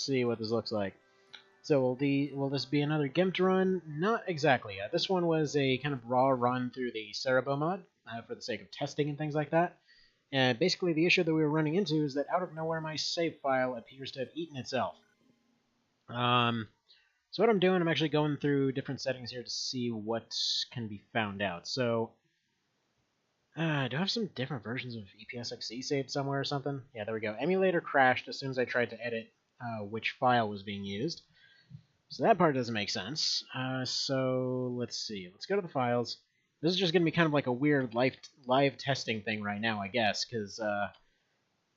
see what this looks like. So will this be another gimped run? Not exactly. This one was a kind of raw run through the Cerabow mod for the sake of testing and things like that. And basically the issue that we were running into is that out of nowhere my save file appears to have eaten itself. So what I'm doing, I'm actually going through different settings here to see what can be found out. So, do I have some different versions of EPSXC saved somewhere or something? Yeah, there we go. Emulator crashed as soon as I tried to edit which file was being used. So that part doesn't make sense. So let's see. Let's go to the files. This is just going to be kind of like a weird live testing thing right now, I guess, because,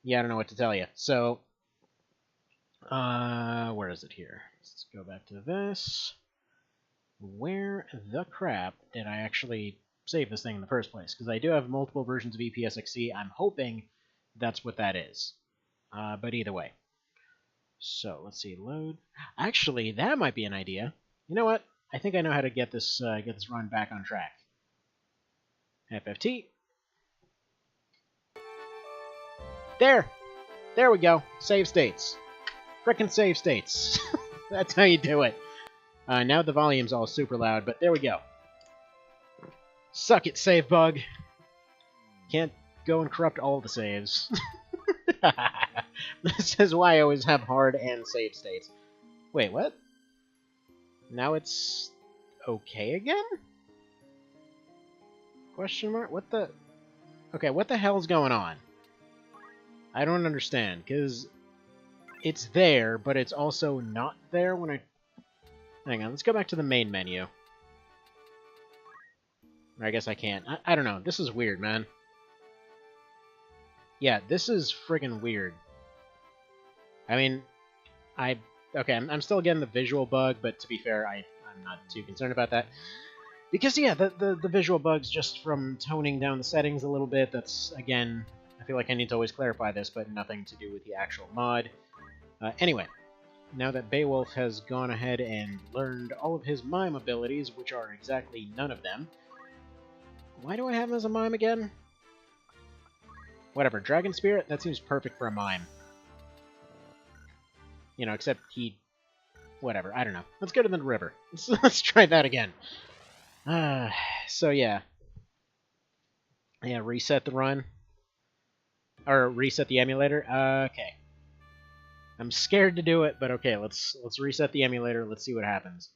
yeah, I don't know what to tell you. So, where is it here? Let's go back to this. Where the crap did I actually save this thing in the first place? Because I do have multiple versions of EPSXC. I'm hoping that's what that is. But either way. So, let's see, load. Actually, that might be an idea. You know what? I think I know how to get this run back on track. FFT. There! There we go. Save states. Frickin' save states. That's how you do it. Now the volume's all super loud, but there we go. Suck it, save bug. Can't go and corrupt all the saves. This is why I always have hard and save states. Wait, what? Now it's okay again? Question mark? What the... Okay, what the hell's going on? I don't understand, because it's there, but it's also not there when I... Hang on, let's go back to the main menu. Or I guess I can't. I don't know. This is weird, man. Yeah, this is friggin' weird. I mean, okay, I'm still getting the visual bug, but to be fair, I'm not too concerned about that. Because, yeah, the visual bug's just from toning down the settings a little bit. That's, again, I feel like I need to always clarify this, but nothing to do with the actual mod. Anyway, now that Beowulf has gone ahead and learned all of his mime abilities, which are exactly none of them. Why do I have him as a mime again? Whatever, Dragon Spirit, that seems perfect for a mime. You know, except he... Whatever, I don't know. Let's go to the river. Let's try that again. So yeah. Yeah, reset the run. Or reset the emulator. Okay. I'm scared to do it, but okay, let's reset the emulator. Let's see what happens.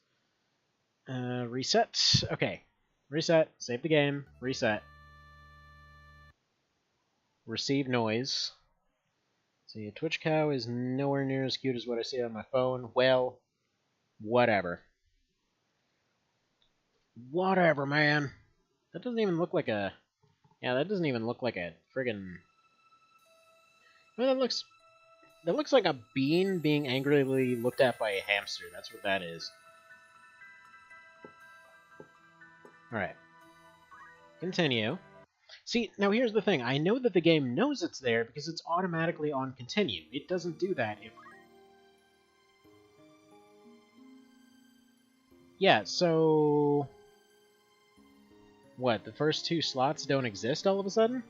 Reset. Okay. Reset. Save the game. Reset. Receive noise. See, a Twitch cow is nowhere near as cute as what I see on my phone. Well, whatever. Whatever, man. That doesn't even look like a... Yeah, that doesn't even look like a friggin... Well, that looks like a bean being angrily looked at by a hamster. That's what that is. Alright. Continue. See, now here's the thing. I know that the game knows it's there because it's automatically on continue. It doesn't do that if... Yeah, so... What, the first two slots don't exist all of a sudden?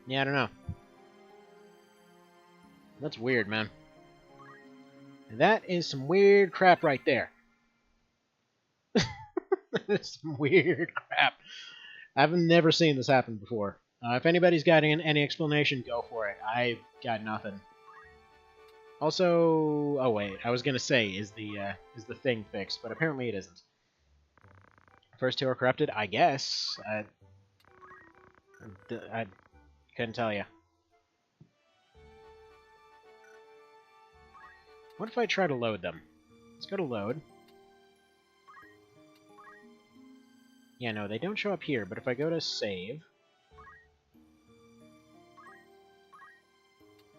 Yeah, I don't know. That's weird, man. That is some weird crap right there. That's some weird crap. I've never seen this happen before. If anybody's got any explanation, go for it. I've got nothing. Also, oh wait, I was gonna say, is the thing fixed? But apparently it isn't. First two are corrupted, I guess. I couldn't tell you. What if I try to load them? Let's go to load. Yeah, no, they don't show up here, but if I go to save...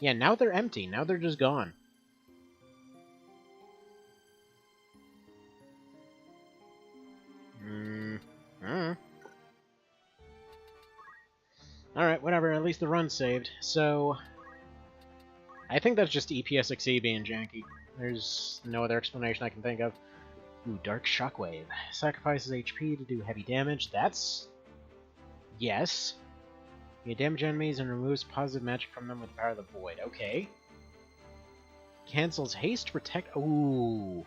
Yeah, now they're empty. Now they're just gone. Alright, whatever. At least the run's saved. So... I think that's just EPSXC being janky. There's no other explanation I can think of. Ooh, Dark Shockwave. Sacrifices HP to do heavy damage. That's... Yes. You damage enemies and removes positive magic from them with the power of the void. Okay. Cancels haste to protect. Ooh.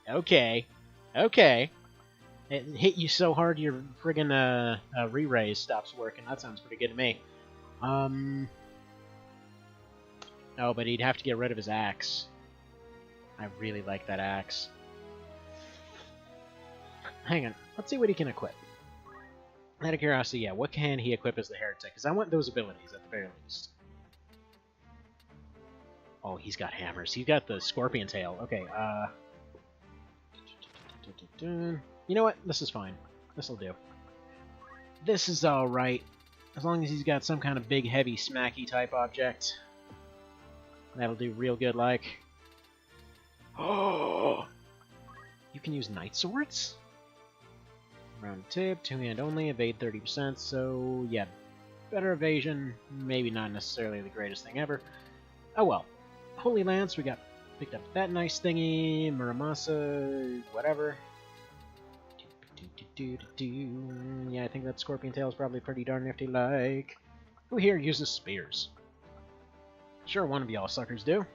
Okay. Okay. It hit you so hard your friggin' re-raise stops working. That sounds pretty good to me. Oh, but he'd have to get rid of his axe. I really like that axe. Hang on. Let's see what he can equip. Out of curiosity, yeah, what can he equip as the heretic? Because I want those abilities at the very least. Oh, he's got hammers. He's got the scorpion tail. Okay, you know what? This is fine. This'll do. This is alright. As long as he's got some kind of big, heavy, smacky type object. That'll do real good, like. Oh! You can use night swords? Round tip, two-hand only, evade 30%, so yeah. Better evasion, maybe not necessarily the greatest thing ever. Oh well. Holy Lance, we picked up that nice thingy, Muramasa, whatever. Yeah, I think that Scorpion Tail is probably pretty darn nifty-like. Who here uses spears? Sure, one of y'all suckers do.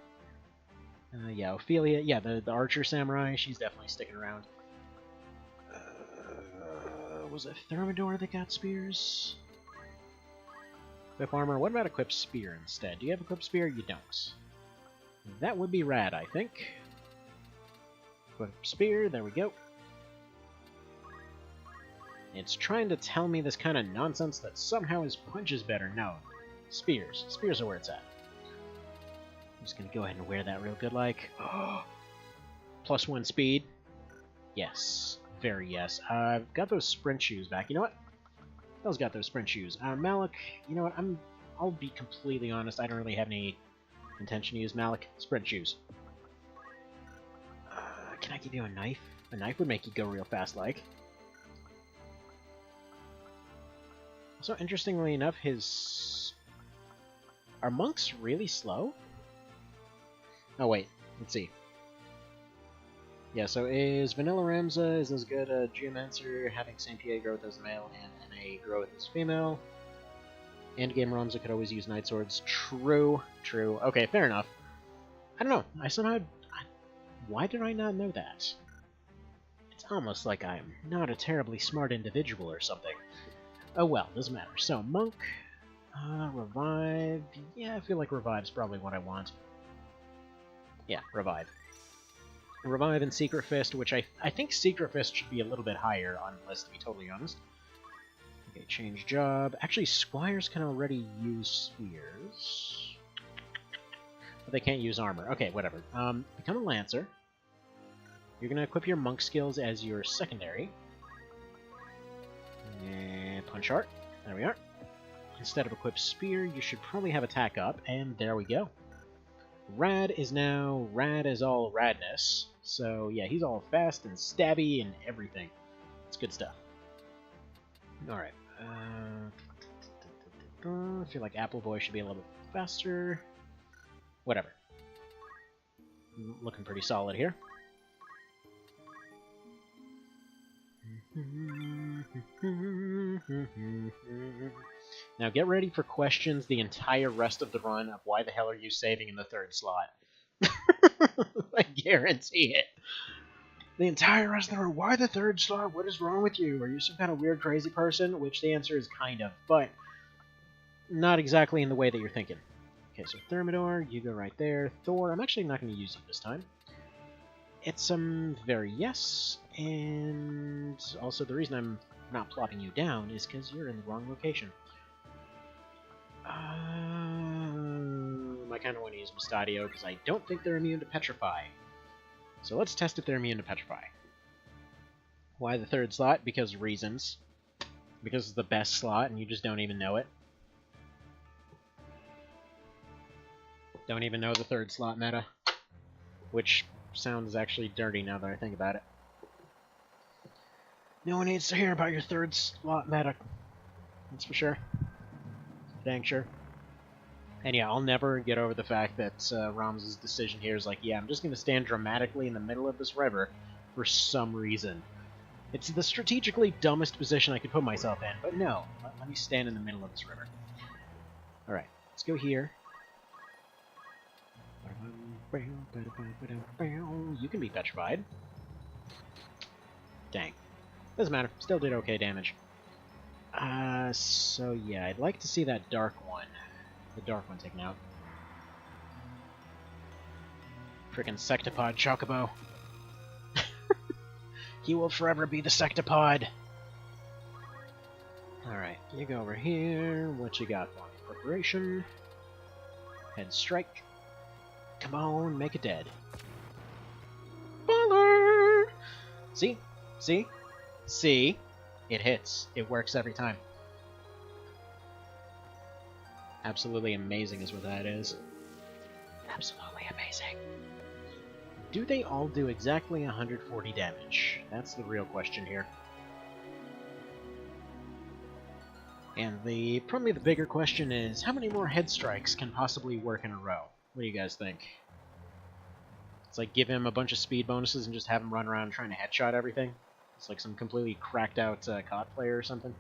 Yeah, Ophelia, yeah, the archer samurai, she's definitely sticking around. Was it Thermidor that got spears? Equip armor, what about equip spear instead? Do you have equip spear? You don't. That would be rad, I think. Equip spear, there we go. It's trying to tell me this kind of nonsense that somehow his punch is better. No. Spears. Spears are where it's at. I'm just gonna go ahead and wear that real good like. +1 speed. Yes. Very yes. I've got those sprint shoes back. You know what? Those got those sprint shoes. Malik, you know what? I'll be completely honest. I don't really have any intention to use Malik. Sprint shoes. Can I give you a knife? A knife would make you go real fast like. So interestingly enough, are monks really slow? Oh wait, let's see. Yeah, so is Vanilla Ramza is as good a Geomancer having same PA growth as male and NA growth as female. Endgame Ramza could always use Night Swords. True, true. Okay, fair enough. I don't know. Why did I not know that? It's almost like I'm not a terribly smart individual or something. Oh well, doesn't matter. So, Monk, Revive. Yeah, I feel like Revive's probably what I want. Yeah, Revive. Revive and Secret Fist, which I think Secret Fist should be a little bit higher on the list, to be totally honest. Okay, change job. Actually, Squires can already use spears. But they can't use armor. Okay, whatever. Become a Lancer. You're going to equip your Monk skills as your secondary. And Punch Art. There we are. Instead of equip Spear, you should probably have Attack up, and there we go. Rad is now rad as all radness. So yeah, he's all fast and stabby and everything. It's good stuff. Alright. I feel like Apple Boy should be a little bit faster. Whatever. Looking pretty solid here. Now get ready for questions the entire rest of the run of why the hell are you saving in the third slot. I guarantee it. The entire rest of the run, why the third slot? What is wrong with you? Are you some kind of weird crazy person? Which the answer is kind of, but not exactly in the way that you're thinking. Okay, so Thermidor, you go right there. Thor, I'm actually not going to use you this time. It's very yes, and also the reason I'm not plopping you down is because you're in the wrong location. I kind of want to use Mustadio because I don't think they're immune to Petrify. So let's test if they're immune to Petrify. Why the third slot? Because reasons. Because it's the best slot and you just don't even know it. Don't even know the third slot meta. Which sounds actually dirty now that I think about it. No one needs to hear about your third slot meta. That's for sure. Dang sure. And yeah, I'll never get over the fact that Ram's decision here is like, yeah, I'm just going to stand dramatically in the middle of this river for some reason. It's the strategically dumbest position I could put myself in, but no, let me stand in the middle of this river. Alright, let's go here. You can be petrified. Dang. Doesn't matter. Still did okay damage. So yeah, I'd like to see that dark one. The dark one taken out. Frickin' Sectopod Chocobo. He will forever be the Sectopod. Alright, you go over here. What you got for me? Preparation. Head strike. Come on, make it dead. Baller! See? See? See? It hits. It works every time. Absolutely amazing is what that is. Absolutely amazing. Do they all do exactly 140 damage? That's the real question here. And probably the bigger question is, how many more head strikes can possibly work in a row? What do you guys think? It's like give him a bunch of speed bonuses and just have him run around trying to headshot everything? It's like some completely cracked out COD player or something.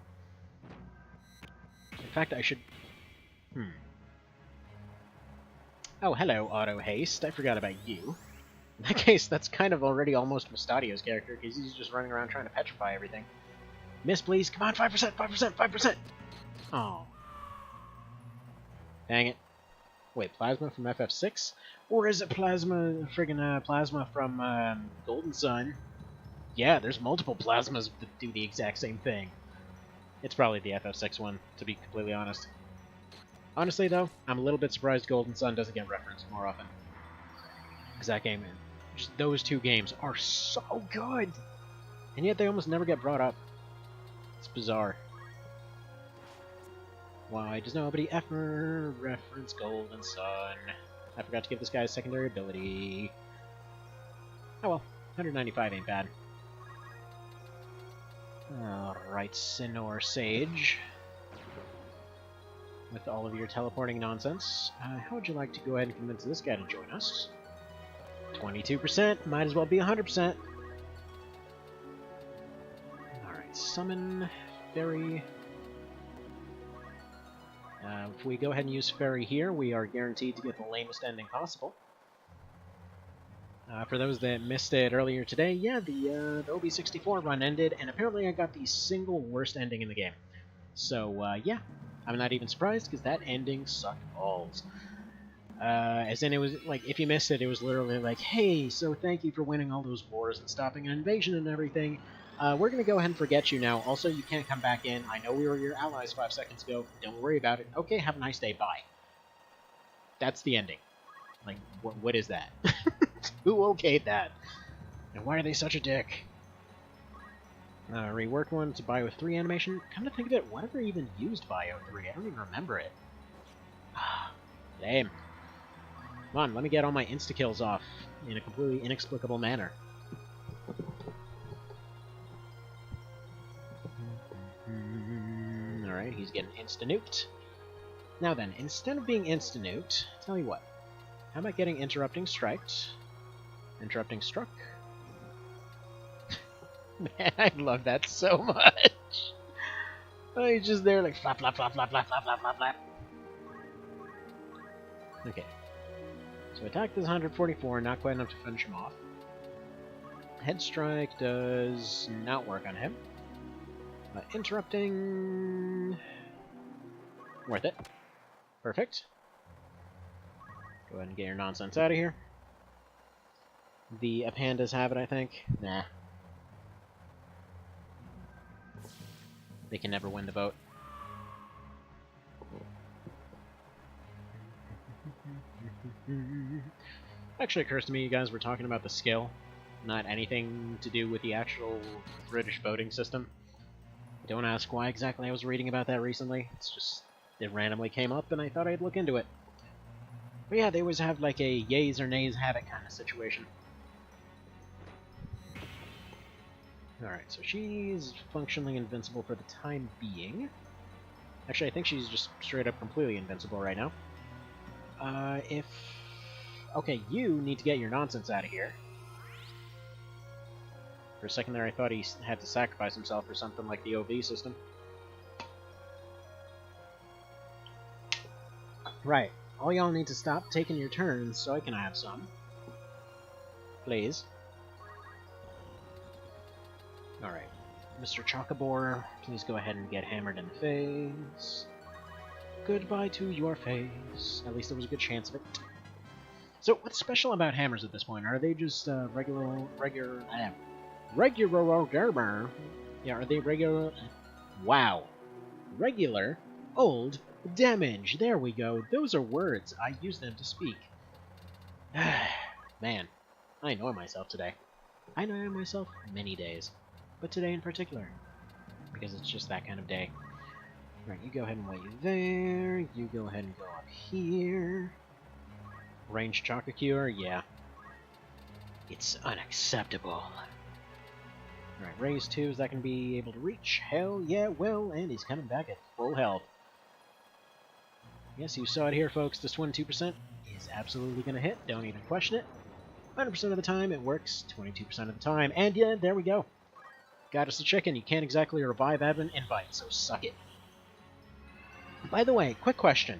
In fact, I should... Oh, hello, Auto Haste. I forgot about you. In that case, that's kind of already almost Mustadio's character, because he's just running around trying to petrify everything. Miss, please. Come on, 5%, 5%, 5%! Oh. Dang it. Wait, Plasma from FF6? Or is it Plasma from Golden Sun? Yeah, there's multiple Plasmas that do the exact same thing. It's probably the FF6 one, to be completely honest. Honestly, though, I'm a little bit surprised Golden Sun doesn't get referenced more often. Because that game, just those two games are so good! And yet they almost never get brought up. It's bizarre. Why does nobody ever reference Golden Sun? I forgot to give this guy a secondary ability. Oh well, 195 ain't bad. Alright, Sinnoh Sage. With all of your teleporting nonsense, how would you like to go ahead and convince this guy to join us? 22%, might as well be 100%. Alright, summon Fairy. If we go ahead and use Fairy here, we are guaranteed to get the lamest ending possible. For those that missed it earlier today, yeah, the OB64 run ended, and apparently I got the single worst ending in the game. So, yeah, I'm not even surprised, because that ending sucked balls. As in, it was, like, if you missed it, it was literally like, hey, so thank you for winning all those wars and stopping an invasion and everything. We're going to go ahead and forget you now. Also, you can't come back in. I know we were your allies 5 seconds ago. Don't worry about it. Okay, have a nice day. Bye. That's the ending. Like, what is that? Who okayed that? And why are they such a dick? Rework one to Bio 3 animation. Come to think of it, whatever even used Bio 3? I don't even remember it. Lame. Come on, let me get all my insta-kills off in a completely inexplicable manner. Alright, he's getting insta-nuked. Now then, instead of being insta-nuked, tell you what. How about getting interrupting striked? Interrupting struck? Man, I love that so much! Oh, he's just there like flap, flap, flap, flap, flap, flap, flap, flap, flap. Okay. So attack does 144, not quite enough to finish him off. Head strike does not work on him. Interrupting... worth it. Perfect. Go ahead and get your nonsense out of here. The pandas have it, I think. Nah. They can never win the vote. Actually occurs to me you guys were talking about the skill, not anything to do with the actual British voting system. Don't ask why exactly I was reading about that recently. It's just, it randomly came up and I thought I'd look into it. But yeah, they always have like a yays or nays have it kind of situation. Alright, so she's functionally invincible for the time being. Actually, I think she's just straight up completely invincible right now. Okay, you need to get your nonsense out of here. For a second there, I thought he had to sacrifice himself or something like the OV system. Right. All y'all need to stop taking your turns so I can have some. Please. Alright. Mr. Chocobore, please go ahead and get hammered in the face. Goodbye to your face. At least there was a good chance of it. So, what's special about hammers at this point? Are they just regular? Yeah, are they regular? Wow. Regular, old, damage. There we go. Those are words. I use them to speak. Man, I annoy myself today. I annoy myself many days, but today in particular, because it's just that kind of day. Right, you go ahead and wait there. You go ahead and go up here. Range Chococure, yeah. It's unacceptable. Alright, raise 2, is that going to be able to reach? Hell yeah, well, and he's coming back at full health. Yes, you saw it here, folks. This 22% is absolutely going to hit. Don't even question it. 100% of the time, it works. 22% of the time. And yeah, there we go. Got us a chicken. You can't exactly revive Advent Invite, so suck it. By the way, quick question.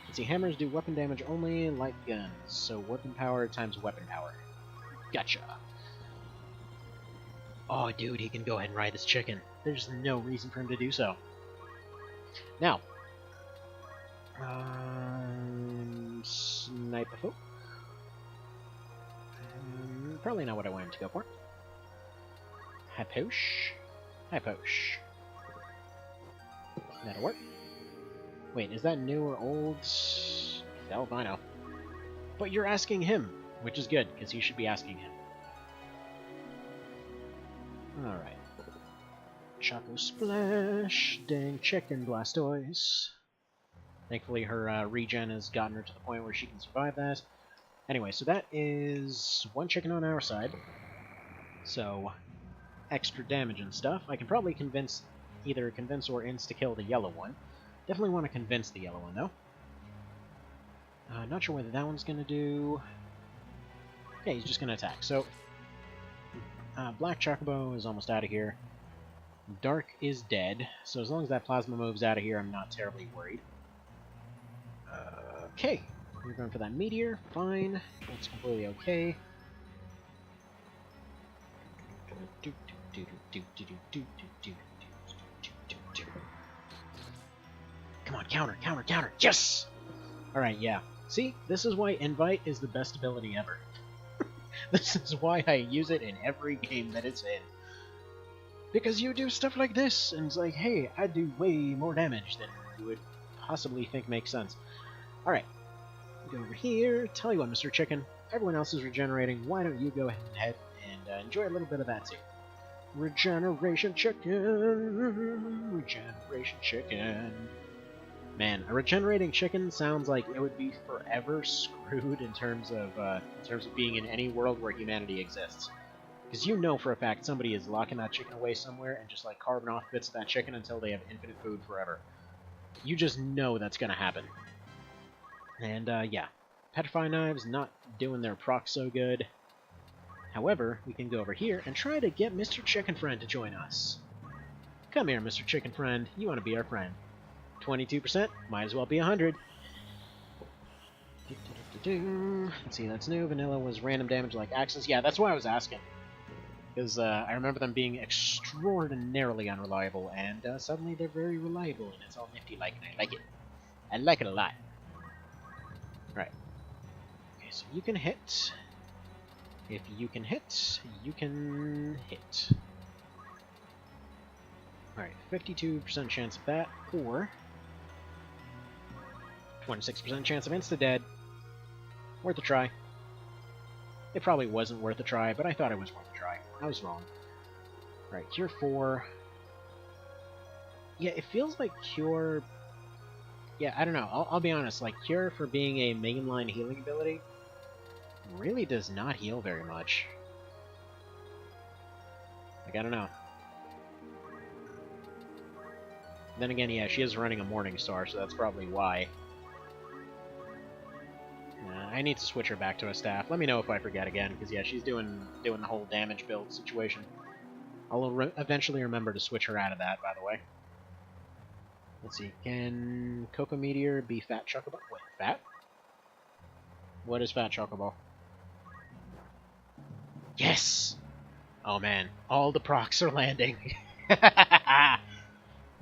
Let's see, hammers do weapon damage only like guns, so weapon power times weapon power. Gotcha. Oh, dude, he can go ahead and ride this chicken. There's no reason for him to do so. Now, snipe a foe. Probably not what I wanted to go for. Hyposh. Hyposh. That'll work. Wait, is that new or old? Hell if I know. But you're asking him, which is good, because he should be asking him. Alright. Choco Splash. Dang chicken Blastoise. Thankfully her regen has gotten her to the point where she can survive that. Anyway, so that is one chicken on our side. So, extra damage and stuff. I can probably either convince or insta-kill the yellow one. Definitely want to convince the yellow one, though. Not sure whether that one's going to do... Yeah, he's just going to attack. So, Black Chocobo is almost out of here. Dark is dead, so as long as that Plasma moves out of here, I'm not terribly worried. Okay, we're going for that Meteor. Fine, that's completely okay. Come on, counter, counter, counter! Yes! Alright, yeah. See, this is why Invite is the best ability ever. This is why I use it in every game that it's in. Because you do stuff like this, and it's like, hey, I do way more damage than you would possibly think makes sense. Alright, go over here. Tell you what, Mr. Chicken, everyone else is regenerating. Why don't you go ahead and enjoy a little bit of that too? Regeneration Chicken! Regeneration Chicken! Man, a regenerating chicken sounds like it would be forever screwed in terms of being in any world where humanity exists. Because you know for a fact somebody is locking that chicken away somewhere and just like carving off bits of that chicken until they have infinite food forever. You just know that's gonna happen. And yeah, Petrify Knives not doing their proc so good. However, we can go over here and try to get Mr. Chicken Friend to join us. Come here, Mr. Chicken Friend. You want to be our friend. 22%, might as well be 100. Let's see, that's new. Vanilla was random damage like Axis. Yeah, that's why I was asking. Because I remember them being extraordinarily unreliable, and suddenly they're very reliable, and it's all nifty-like, and I like it. I like it a lot. Right. Okay, so you can hit. If you can hit, you can hit. Alright, 52% chance of that, or 26% chance of insta-dead. Worth a try. It probably wasn't worth a try, but I thought it was worth a try. I was wrong. Right, Cure 4. Yeah, it feels like Cure... Yeah, I don't know. I'll be honest. Like, Cure, for being a mainline healing ability, really does not heal very much. Like, I don't know. Then again, yeah, she is running a Morningstar, so that's probably why. I need to switch her back to a staff. Let me know if I forget again, because yeah, she's doing the whole damage build situation. I'll eventually remember to switch her out of that, by the way. Let's see. Can Cocoa Meteor be Fat Chocobo? Wait, Fat? What is Fat Chocobo? Yes! Oh man, all the procs are landing.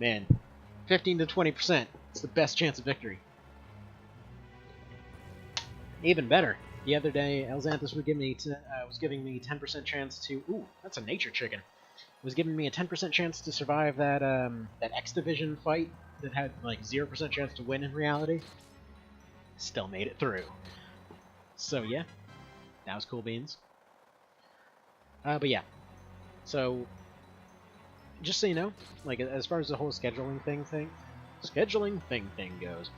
Man, 15 to 20%. It's the best chance of victory. Even better. The other day, Elxanthus was giving me 10% chance to. Ooh, that's a nature chicken. Was giving me a 10% chance to survive that that X Division fight that had like 0% chance to win in reality. Still made it through. So yeah, that was cool beans. But yeah, so just so you know, like as far as the whole scheduling thing goes,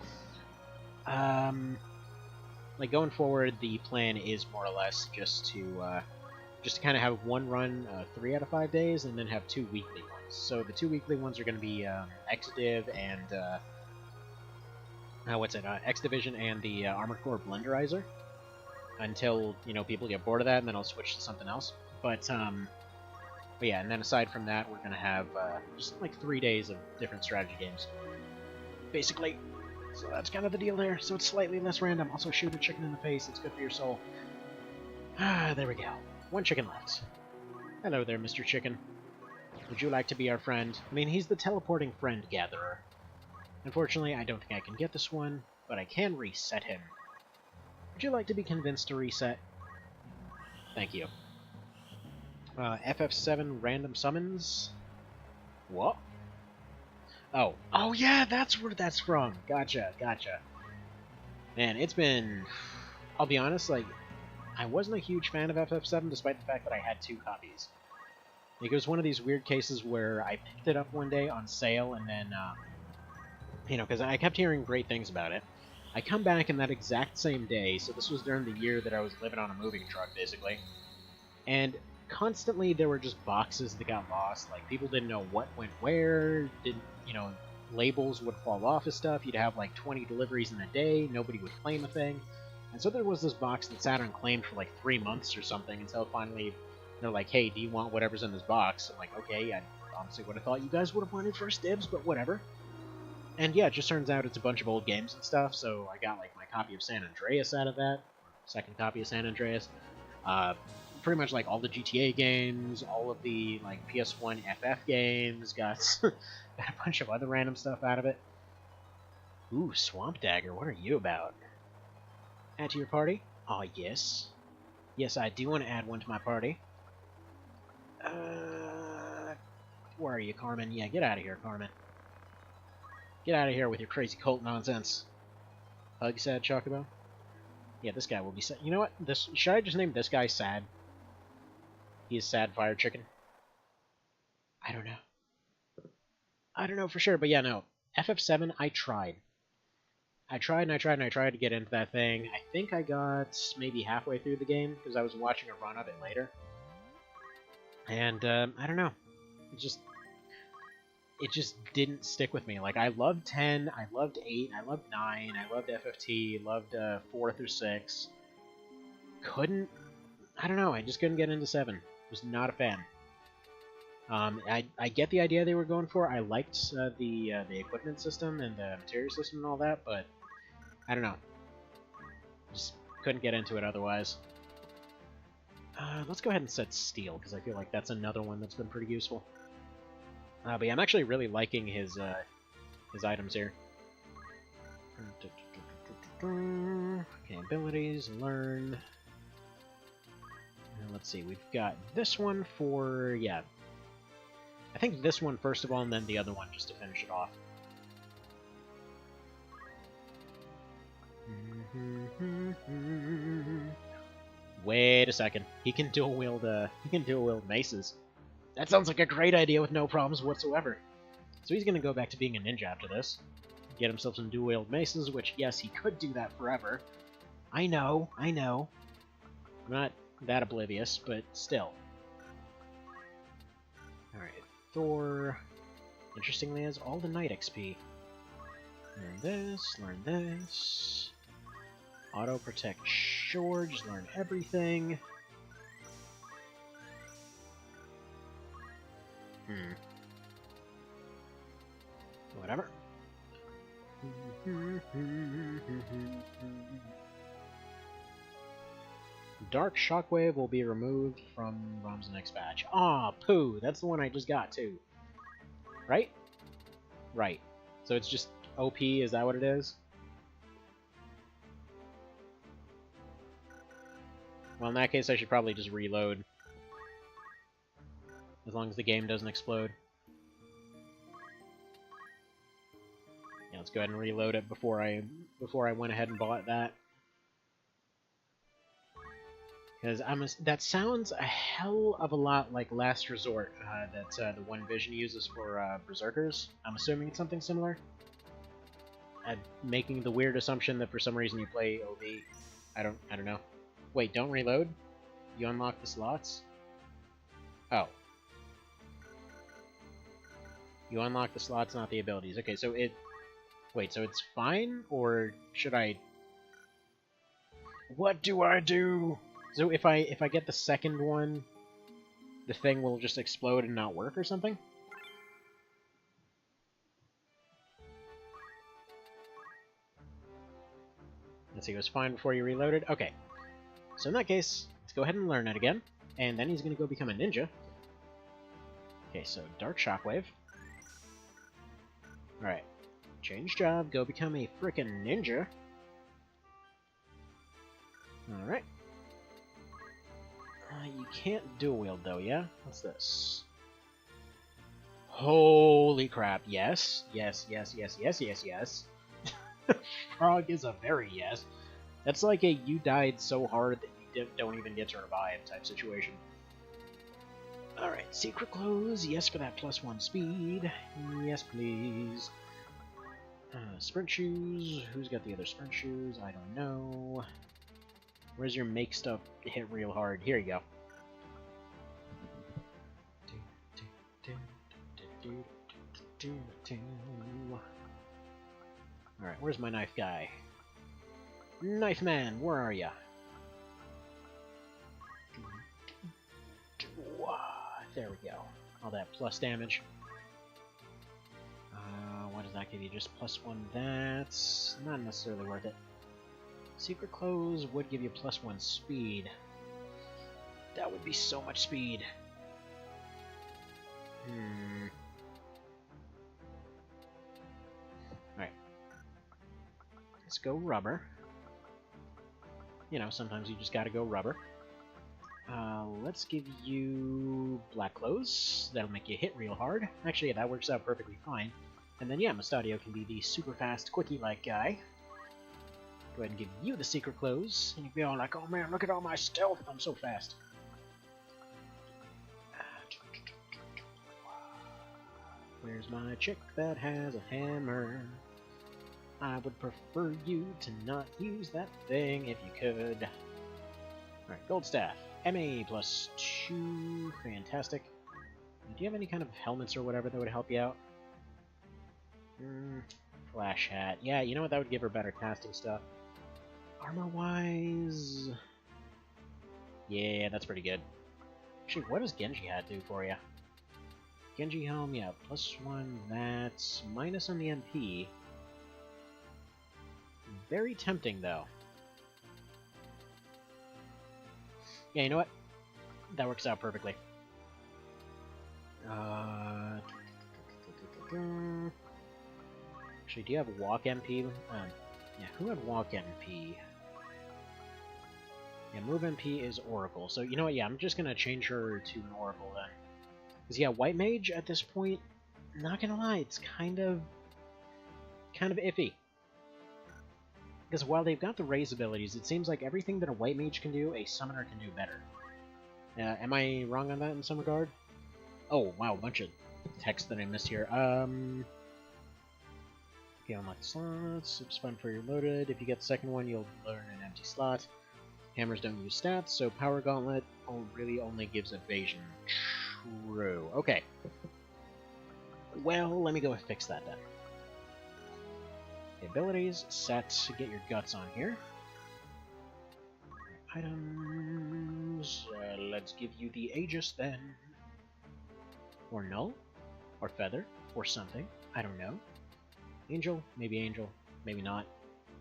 like going forward, the plan is more or less just to kind of have one run 3 out of 5 days, and then have 2 weekly ones. So the 2 weekly ones are going to be X-Div and X Division and the Armored Core Blenderizer, until people get bored of that, and then I'll switch to something else. But yeah, and then aside from that, we're going to have just like 3 days of different strategy games, basically. So that's kind of the deal there. So it's slightly less random. Also, shoot a chicken in the face. It's good for your soul. Ah, there we go. 1 chicken left. Hello there, Mr. Chicken. Would you like to be our friend? I mean, he's the teleporting friend gatherer. Unfortunately, I don't think I can get this one, but I can reset him. Would you like to be convinced to reset? Thank you. FF7 random summons. What? Oh. Oh, yeah, that's where that's from. Gotcha. Man, it's been... I'll be honest, like, I wasn't a huge fan of FF7, despite the fact that I had 2 copies. Like, it was one of these weird cases where I picked it up one day on sale, and then, because I kept hearing great things about it. I come back in that exact same day, so this was during the year that I was living on a moving truck, basically. And constantly there were just boxes that got lost. Like, people didn't know what went where, labels would fall off of stuff. You'd have like 20 deliveries in a day, nobody would claim a thing. And so there was this box that sat unclaimed for like 3 months or something, until finally they're like, hey, do you want whatever's in this box? I'm like, okay, I honestly would have thought you guys would have wanted first dibs, but whatever. And yeah, it just turns out it's a bunch of old games and stuff, so I got like my copy of San Andreas out of that, second copy of San Andreas. Pretty much like all the GTA games, all of the like PS1 FF games, got a bunch of other random stuff out of it. Ooh, Swamp Dagger, what are you about? Add to your party? Oh, yes. Yes, I do want to add one to my party. Where are you, Carmen? Yeah, get out of here, Carmen. Get out of here with your crazy cult nonsense. Hug Sad Chocobo? Yeah, this guy will be sad. You know what? Should I just name this guy Sad? He is Sad Fire Chicken. I don't know. I don't know for sure, but yeah, no. FF7, I tried. I tried to get into that thing. I think I got maybe halfway through the game, because I was watching a run of it later. And, I don't know. It just didn't stick with me. Like, I loved 10, I loved 8, I loved 9, I loved FFT, loved 4 through 6. I don't know, I just couldn't get into 7. Was not a fan. I get the idea they were going for. I liked the equipment system and the material system and all that, but I don't know. Just couldn't get into it otherwise. Let's go ahead and set Steel, because I feel like that's another one that's been pretty useful. But yeah, I'm actually really liking his items here. Okay, abilities, learn. And let's see, we've got this one for, yeah. I think this one first of all, and then the other one just to finish it off. Wait a second. He can dual wield maces. That sounds like a great idea with no problems whatsoever. So he's gonna go back to being a ninja after this. Get himself some dual wield maces, which yes, he could do that forever. I know. I'm not that oblivious, but still. Alright, Thor, interestingly, has all the Knight XP. Learn this. Auto Protect George, learn everything. Whatever. Dark Shockwave will be removed from ROM's next patch. Aw, poo! That's the one I just got, too. Right? Right. So it's just OP, is that what it is? Well, in that case, I should probably just reload. As long as the game doesn't explode. Yeah, let's go ahead and reload it before I went ahead and bought that. Because that sounds a hell of a lot like Last Resort that the One Vision uses for Berserkers. I'm assuming it's something similar. Making the weird assumption that for some reason you play OV. I don't know. Wait, don't reload? You unlock the slots? Oh. You unlock the slots, not the abilities. Okay, so it... Wait, so it's fine? Or should I... What do I do? So if I get the second one, the thing will just explode and not work or something? Let's see, it was fine before you reloaded? Okay. So in that case, let's go ahead and learn it again. And then he's going to go become a ninja. Okay, so Dark Shockwave. Alright. Change job, go become a frickin' ninja. Alright. You can't dual wield though, yeah? What's this? Holy crap, yes. Yes, yes, yes, yes, yes, yes. Frog is a very yes. That's like a you died so hard that you don't even get to revive type situation. Alright, secret clothes, yes for that +1 speed. Yes, please. Sprint shoes, who's got the other sprint shoes? I don't know. Where's your make stuff hit real hard? Here you go. Alright, where's my knife guy? Knife man, where are ya? There we go. All that plus damage. What does that give you? Just +1 that's not necessarily worth it. Secret clothes would give you +1 speed. That would be so much speed. Alright. Let's go rubber. You know, sometimes you just gotta go rubber. Let's give you black clothes. That'll make you hit real hard. Actually, yeah, that works out perfectly fine. And then, yeah, Mustadio can be the super fast, quickie-like guy. Go ahead and give you the secret clothes, and you'll be all like, oh man, look at all my stealth, I'm so fast. Where's my chick that has a hammer? I would prefer you to not use that thing if you could. Alright, gold staff. MA +2, fantastic. Do you have any kind of helmets or whatever that would help you out? Flash hat. Yeah, you know what, that would give her better casting stuff. Armor-wise... Yeah, that's pretty good. Actually, what does Genji hat do for you? Genji helm, yeah, +1, that's minus on the MP. Very tempting, though. Yeah, you know what? That works out perfectly. Actually, do you have walk MP? Yeah, who had walk MP? Yeah, move MP is Oracle. So, you know what? Yeah, I'm just gonna change her to an Oracle then. Because, yeah, White Mage at this point, not gonna lie, it's kind of iffy. Because while they've got the raise abilities, it seems like everything that a White Mage can do, a Summoner can do better. Am I wrong on that in some regard? Oh, wow, a bunch of text that I missed here. Okay, unlock the slots. It's fun for your loaded. If you get the second one, you'll learn an empty slot. Hammers don't use stats, so Power Gauntlet really only gives evasion. True. Okay. Well, let me go fix that then. The abilities, set, get your guts on here. Items, let's give you the Aegis then. Or Null, or Feather, or something, I don't know. Angel, maybe Maybe not.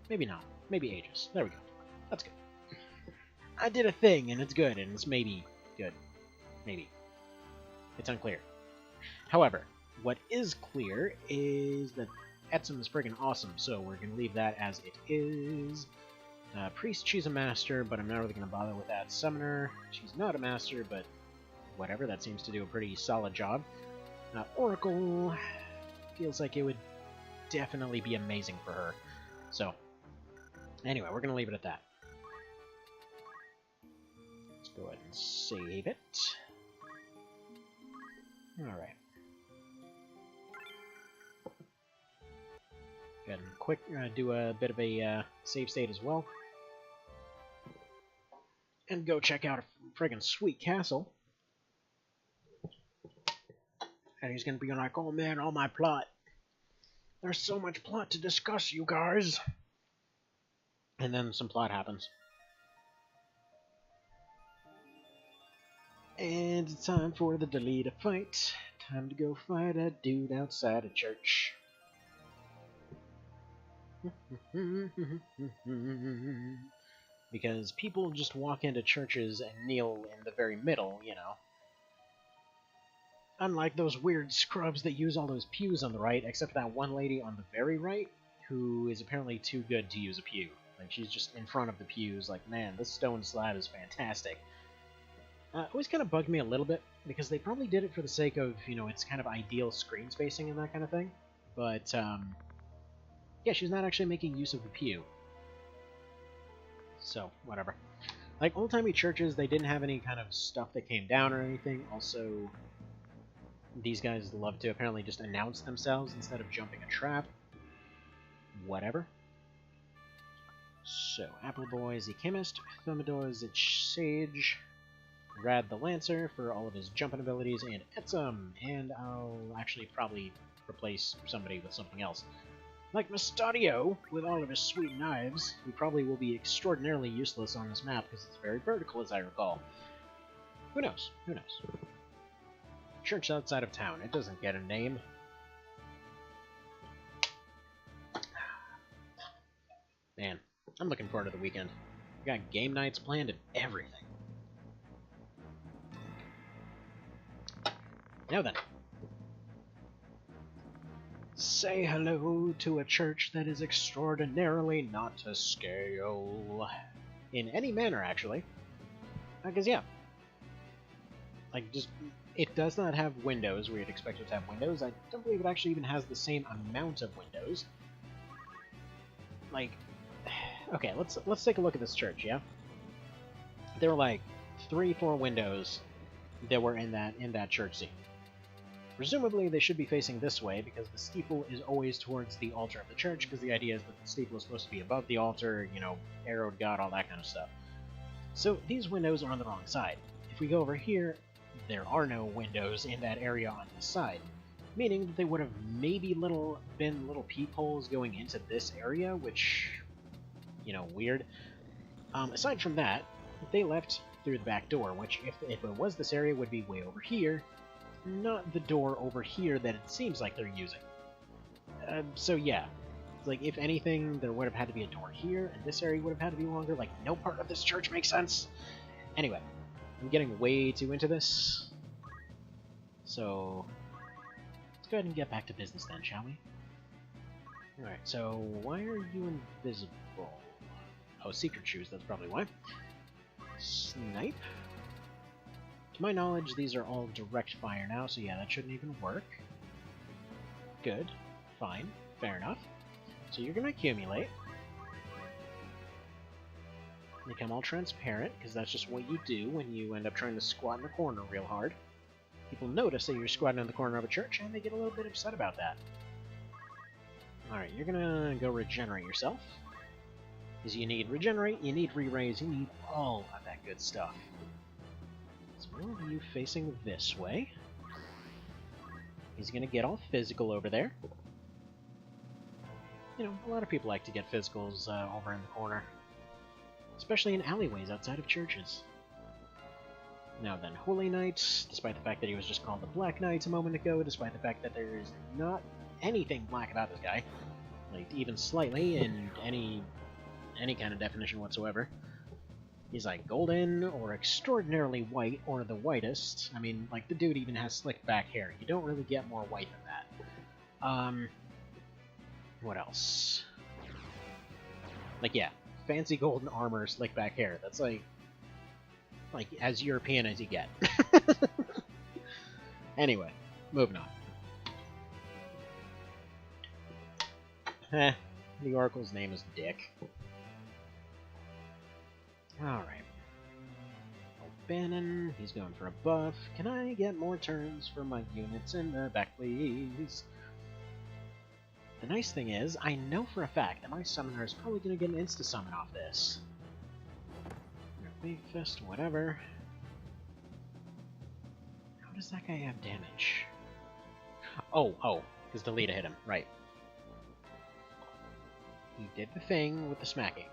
Maybe not. Maybe ages. There we go. That's good. I did a thing, and it's good, and it's maybe good. Maybe. It's unclear. However, what is clear is that Etsum is friggin' awesome, so we're going to leave that as it is. Priest, she's a master, but I'm not really going to bother with that. Summoner, she's not a master, but whatever, that seems to do a pretty solid job. Oracle, feels like it would definitely be amazing for her. So, anyway, we're going to leave it at that. Let's go ahead and save it. Alright. Go ahead and quick do a bit of a save state as well. And go check out a friggin' sweet castle. And he's gonna be like, oh man, all my plot. There's so much plot to discuss, you guys. And then some plot happens. And it's time for the delete a fight. Time to go fight a dude outside a church. Because people just walk into churches and kneel in the very middle, you know. Unlike those weird scrubs that use all those pews on the right, except for that one lady on the very right, who is apparently too good to use a pew. Like, she's just in front of the pews, like, man, this stone slab is fantastic. Always kind of bugged me a little bit, because they probably did it for the sake of, you know, it's kind of ideal screen spacing and that kind of thing. But, yeah, she's not actually making use of the pew. So, whatever. Like, old-timey churches, they didn't have any kind of stuff that came down or anything. Also, these guys love to apparently just announce themselves instead of jumping a trap. Whatever. So, Appleboy is the chemist, Thermidor is the sage, Rad the lancer for all of his jumping abilities, and Etsum, and I'll actually probably replace somebody with something else. Like Mustadio, with all of his sweet knives, he probably will be extraordinarily useless on this map because it's very vertical, as I recall. Who knows? Who knows? Church outside of town. It doesn't get a name. Man, I'm looking forward to the weekend. We got game nights planned and everything. Now then. Say hello to a church that is extraordinarily not to scale. In any manner, actually. Because, yeah. Like, just... It does not have windows where you'd expect it to have windows. I don't believe it actually even has the same amount of windows. Like... Okay, let's take a look at this church, yeah? There were, like, 3-4 windows that were in that church scene. Presumably, they should be facing this way, because the steeple is always towards the altar of the church, because the idea is that the steeple is supposed to be above the altar, you know, arrowed God, all that kind of stuff. So, these windows are on the wrong side. If we go over here, there are no windows in that area on this side, meaning that they would have maybe been little peepholes going into this area, which, you know, weird. Aside from that, they left through the back door, which, if it was this area, would be way over here, not the door over here that it seems like they're using. So yeah, like, if anything, there would have had to be a door here, and this area would have had to be longer. Like, no part of this church makes sense. Anyway, I'm getting way too into this. So, let's go ahead and get back to business then, shall we? Alright, so why are you invisible? Oh, secret shoes, that's probably why. Snipe. To my knowledge, these are all direct fire now, so yeah, that shouldn't even work. Good. Fine. Fair enough. So you're gonna accumulate. Become all transparent, because that's just what you do when you end up trying to squat in the corner real hard. People notice that you're squatting in the corner of a church, and they get a little bit upset about that. Alright, you're gonna go regenerate yourself. Because you need regenerate, you need re-raise, you need all of that good stuff. So you facing this way. He's gonna get all physical over there. You know, a lot of people like to get physicals over in the corner. Especially in alleyways outside of churches. Now then, Holy Knight, despite the fact that he was just called the Black Knight a moment ago, despite the fact that there is not anything black about this guy, like even slightly in any kind of definition whatsoever. He's like golden or extraordinarily white or the whitest. I mean, like the dude even has slick back hair. You don't really get more white than that. What else? Like yeah, fancy golden armor, slick back hair. That's like as European as you get. Anyway, moving on. The Oracle's name is Dick. Alright. O'Bannon, he's going for a buff. Can I get more turns for my units in the back, please? The nice thing is, I know for a fact that my summoner is probably going to get an insta-summon off this. Big Fist, whatever. How does that guy have damage? Oh, because Delita hit him, right. He did the thing with the smacking.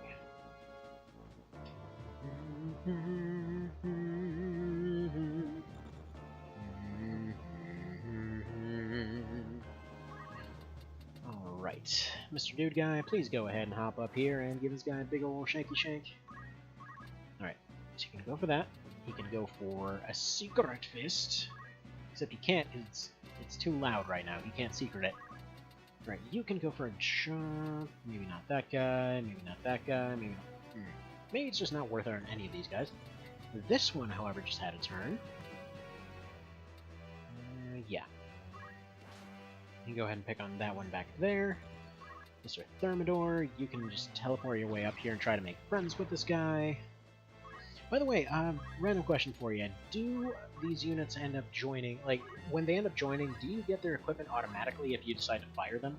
Alright, Mr. Dude Guy, please go ahead and hop up here and give this guy a big ol' shanky shank. Alright, so he can go for that. He can go for a secret fist. Except he can't, it's too loud right now. He can't secret it. Right, you can go for a jump. Maybe not that guy, maybe not that guy, maybe not... Maybe it's just not worth it on any of these guys. This one, however, just had a turn. Yeah. You can go ahead and pick on that one back there. Mr. Thermidor, you can just teleport your way up here and try to make friends with this guy. By the way, random question for you. Do these units end up joining, like, when they end up joining, do you get their equipment automatically if you decide to fire them?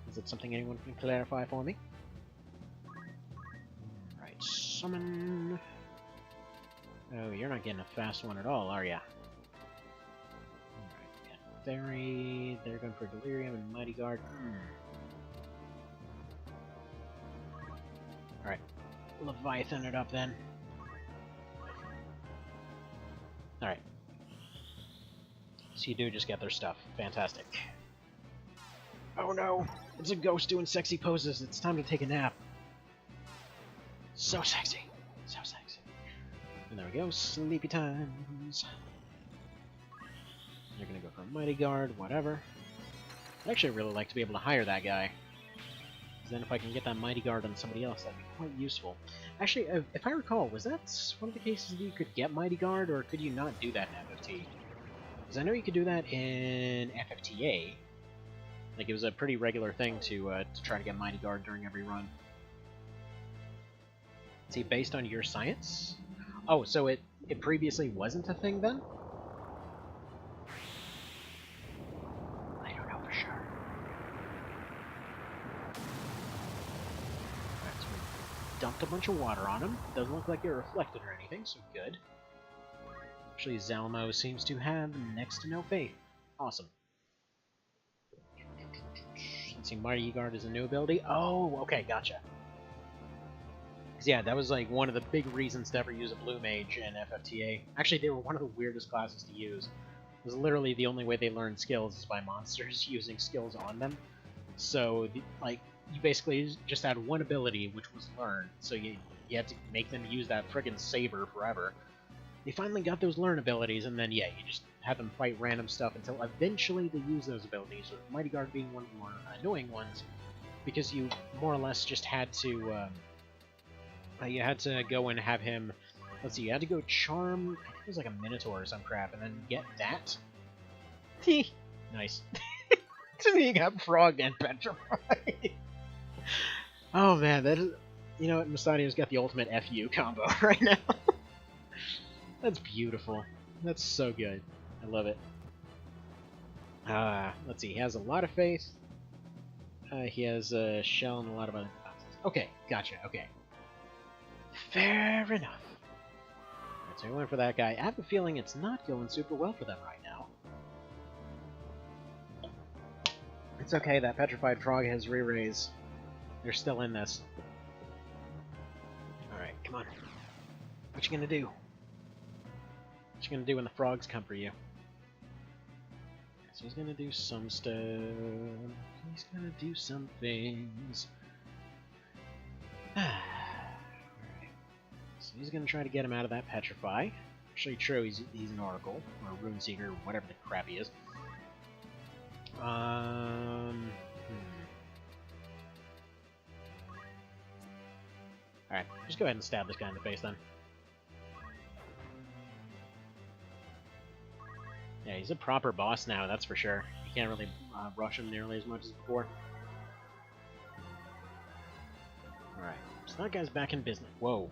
Is it something anyone can clarify for me? Right, summon... Oh, you're not getting a fast one at all, are ya? Alright, got Fairy, they're going for Delirium and Mighty Guard. Alright. Leviathan it up then. Alright. So you do just get their stuff. Fantastic. Oh no! It's a ghost doing sexy poses. It's time to take a nap. So sexy. So sexy. And there we go. Sleepy times. They're gonna go for a Mighty Guard, whatever. I'd actually really like to be able to hire that guy. Then if I can get that Mighty Guard on somebody else, that'd be quite useful. Actually, if I recall, was that one of the cases that you could get Mighty Guard, or could you not do that in FFT? Because I know you could do that in FFTA. Like, it was a pretty regular thing to try to get Mighty Guard during every run. See, based on your science? Oh, so it previously wasn't a thing then? Dumped a bunch of water on him. Doesn't look like it reflected or anything, so good. Actually, Zalmo seems to have next to no faith. Awesome. Let's see, Mighty Guard is a new ability. Oh, okay, gotcha. Because yeah, that was like one of the big reasons to ever use a Blue Mage in FFTA. Actually, they were one of the weirdest classes to use. It was literally the only way they learned skills is by monsters using skills on them. So, like, you basically just had one ability, which was learn, so you had to make them use that friggin' saber forever. They finally got those learn abilities, and then, yeah, you just have them fight random stuff until eventually they use those abilities, with Mighty Guard being one of the more annoying ones, because you more or less just had to, go and have him, let's see, you had to go charm, I think it was like a Minotaur or some crap, and then get that. Nice. To me, you got frogged and petrified. Oh man, that is... You know what, Massadio's got the ultimate FU combo right now. That's beautiful. That's so good. I love it. Let's see, he has a lot of faith. He has a shell and a lot of other classes. Okay, gotcha, okay. Fair enough. Alright, so we went for that guy. I have a feeling it's not going super well for them right now. It's okay, that Petrified Frog has re-raise. They're still in this. Alright, come on. What you gonna do? What you gonna do when the frogs come for you? So he's gonna do some stuff. He's gonna do some things. Alright. So he's gonna try to get him out of that Petrify. Actually, true, he's an Oracle, or Rune Seeker, whatever the crap he is. Alright, just go ahead and stab this guy in the face then. Yeah, he's a proper boss now, that's for sure. You can't really rush him nearly as much as before. Alright, so that guy's back in business. Whoa.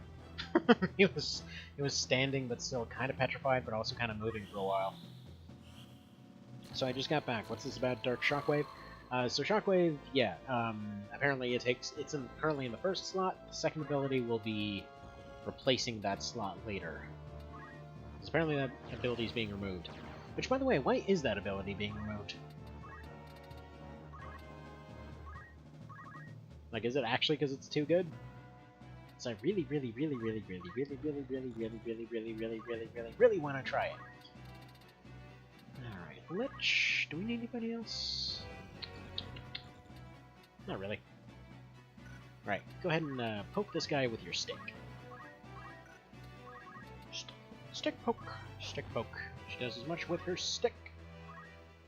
he was standing, but still kind of petrified, but also kind of moving for a while. So I just got back. What's this about Dark Shockwave? So Shockwave, yeah, apparently it's currently in the first slot. The second ability will be replacing that slot later. Because apparently that ability is being removed. Which, by the way, why is that ability being removed? Like, is it actually because it's too good? So I really want to try it. Alright, Lich. Do we need anybody else? Not really. Right, go ahead and poke this guy with your stick. Stick poke. Stick poke. She does as much with her stick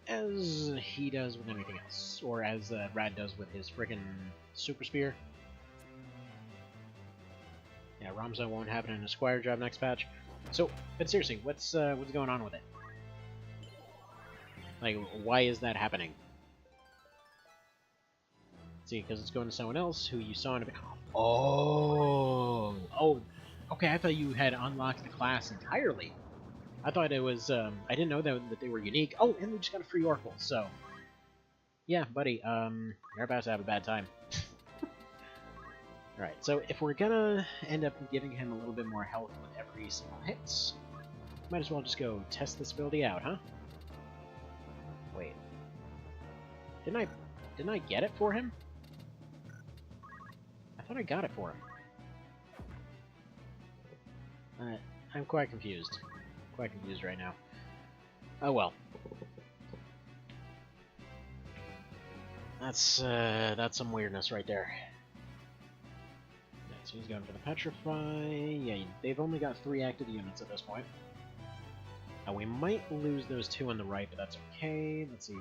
as he does with anything else. Or as Rad does with his friggin' super spear. Yeah, Ramza won't have it in a squire job next patch. So, but seriously, what's going on with it? Like, why is that happening? See, because it's going to someone else who you saw in a... Oh, okay, I thought you had unlocked the class entirely. I thought it was, I didn't know that they were unique. Oh, and we just got a free Oracle, so... Yeah, buddy, you're about to have a bad time. Alright, so if we're gonna end up giving him a little bit more health with every single hit, might as well just go test this ability out, huh? Wait. Didn't I get it for him? I thought I got it for him. I'm quite confused. Quite confused right now. Oh well. That's some weirdness right there. So he's going for the Petrify. Yeah, they've only got 3 active units at this point. We might lose those 2 on the right, but that's okay. Let's see.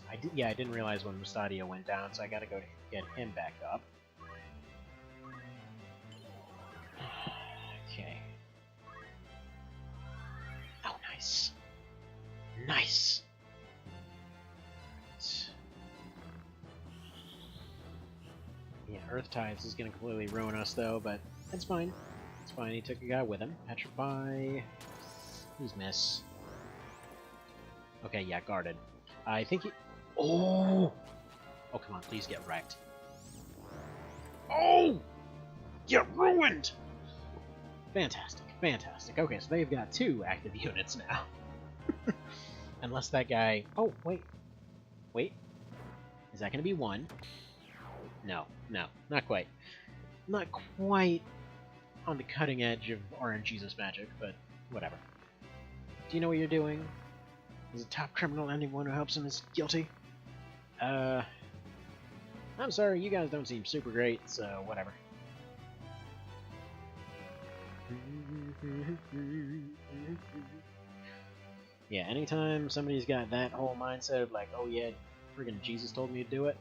I didn't realize when Mustadia went down, so I gotta go to get him back up. Okay. Oh, nice. Nice! Yeah, Earth Tides is gonna completely ruin us, though, but it's fine. It's fine, he took a guy with him. Petrify... Please miss. Okay, yeah, guarded. I think he... Oh! Oh, come on, please get wrecked. Oh! Get ruined! Fantastic, fantastic. Okay, so they've got 2 active units now. Unless that guy... Oh, wait. Wait. Is that gonna be 1? No, not quite. Not quite on the cutting edge of RNGesus magic, but whatever. Do you know what you're doing? Is a top criminal anyone who helps him is guilty? I'm sorry, you guys don't seem super great, so whatever. Yeah, anytime somebody's got that whole mindset of like, oh yeah, friggin' Jesus told me to do it,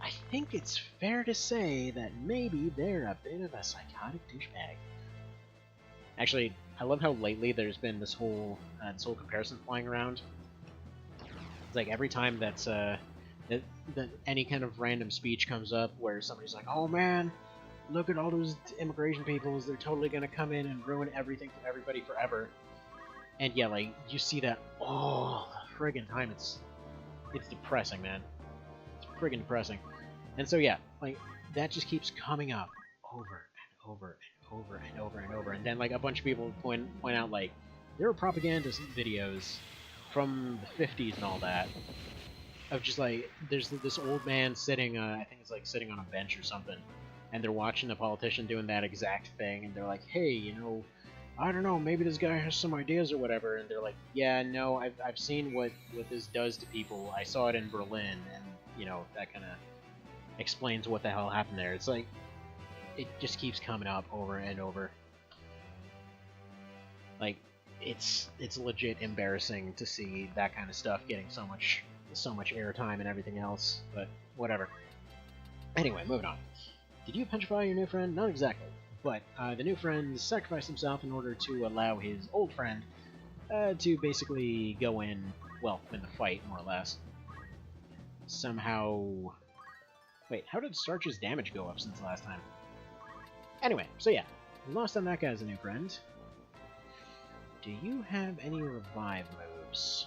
I think it's fair to say that maybe they're a bit of a psychotic douchebag. Actually, I love how lately there's been this whole comparison flying around. It's like every time that any kind of random speech comes up where somebody's like, "Oh man, look at all those immigration peoples. They're totally gonna come in and ruin everything for everybody forever." And yeah, like you see that all the friggin' time. It's depressing, man. It's friggin' depressing. And so yeah, like that just keeps coming up over and over and over and over and over. And then like a bunch of people point out like there are propaganda videos from the 50s and all that of just like there's this old man sitting I think it's like sitting on a bench or something, and they're watching a politician doing that exact thing, and they're like, hey, you know, I don't know, maybe this guy has some ideas or whatever, and they're like, yeah, no, I've seen what this does to people. I saw it in Berlin, and, you know, that kind of explains what the hell happened there. It's like, it just keeps coming up over and over. Like, it's legit embarrassing to see that kind of stuff getting so much airtime and everything else, but whatever. Anyway, moving on. Did you petrify your new friend? Not exactly, but the new friend sacrificed himself in order to allow his old friend to basically go in, well, in the fight, more or less. Somehow... Wait, how did Starch's damage go up since last time? Anyway, so yeah, we lost on that guy as a new friend. Do you have any revive moves?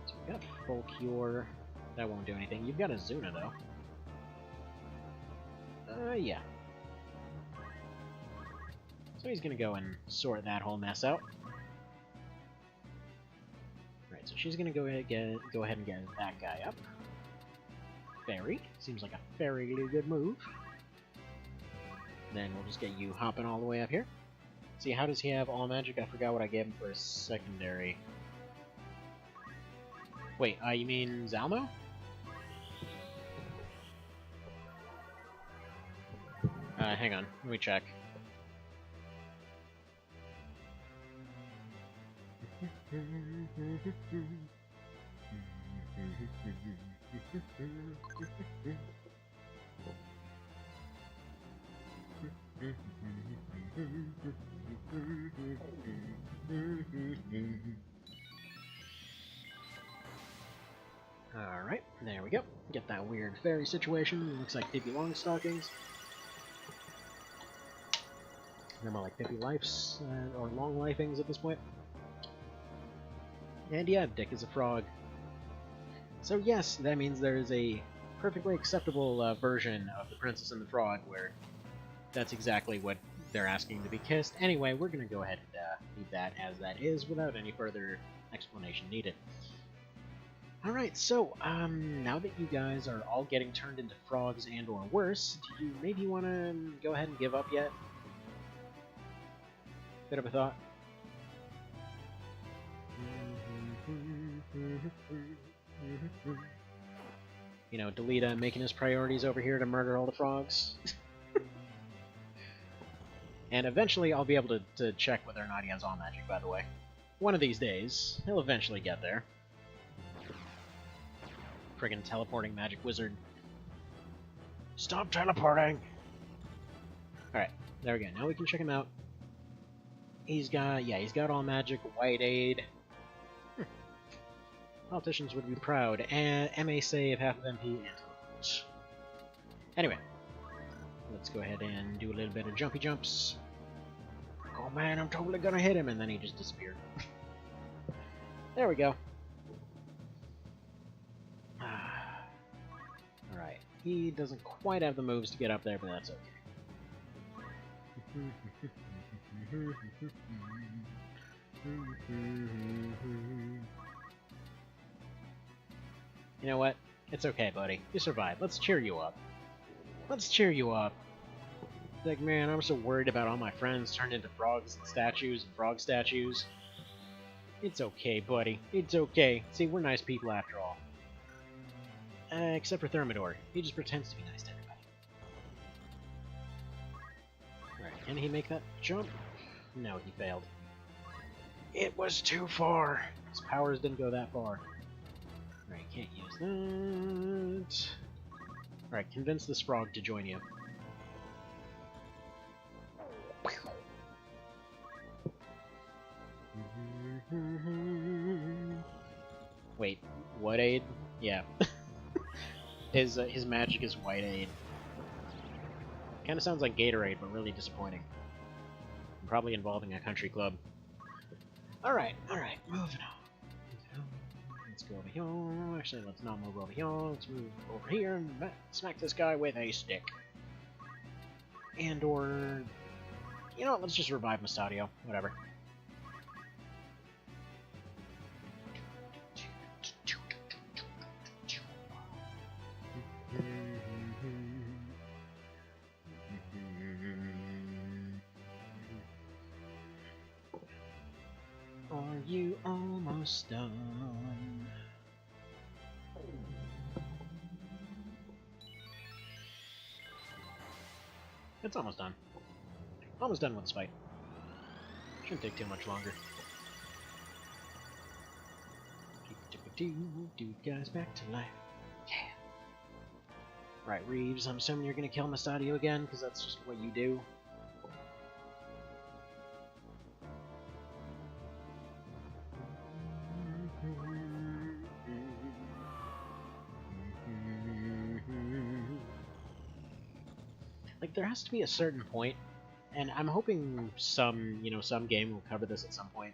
So we've got Full Cure. That won't do anything. You've got Azuna, though. Yeah. So he's gonna go and sort that whole mess out. Right, so she's gonna go ahead and get that guy up. Fairy. Seems like a very good move. Then we'll just get you hopping all the way up here. See, how does he have all magic? I forgot what I gave him for his secondary. Wait, you mean Zalmo? Hang on, let me check. Alright, there we go. Get that weird fairy situation. It looks like Pippi Longstockings. They're more like Pippi Lifes, or Long Lifings at this point. And yeah, Dick is a frog. So yes, that means there is a perfectly acceptable version of The Princess and the Frog where that's exactly what they're asking to be kissed. Anyway, we're going to go ahead and leave that as that is without any further explanation needed. Alright, so, now that you guys are all getting turned into frogs and or worse, do you maybe want to go ahead and give up yet? Bit of a thought? You know, Delita making his priorities over here to murder all the frogs. And eventually I'll be able to check whether or not he has all magic, by the way. One of these days, he'll eventually get there. Friggin' teleporting magic wizard. Stop teleporting! Alright, there we go. Now we can check him out. He's got all magic, white aid. Politicians would be proud. And MA save, half of MP, and anyway, let's go ahead and do a little bit of jumpy jumps. Oh man, I'm totally gonna hit him, and then he just disappeared. There we go. Alright, he doesn't quite have the moves to get up there, but that's okay. You know what? It's okay, buddy. You survived. Let's cheer you up. Let's cheer you up. Like, man, I'm so worried about all my friends turned into frogs and statues and frog statues. It's okay, buddy. It's okay. See, we're nice people after all. Except for Thermidor. He just pretends to be nice to everybody. Alright, can he make that jump? No, he failed. It was too far. His powers didn't go that far. Alright, can't use that. Alright, convince this frog to join you. Wait, what aid? Yeah. His magic is white aid. Kinda sounds like Gatorade, but really disappointing. Probably involving a country club. Alright, moving on. Let's go over here. Actually, let's not move over here. Let's move over here and smack this guy with a stick. And or... You know what, let's just revive Mustadio. Whatever. You almost done. It's almost done. Almost done with this fight. Shouldn't take too much longer. Do guys back to life. Yeah. Right, Reeves, I'm assuming you're gonna kill Masadio again, because that's just what you do. Like, there has to be a certain point, and I'm hoping some game will cover this at some point.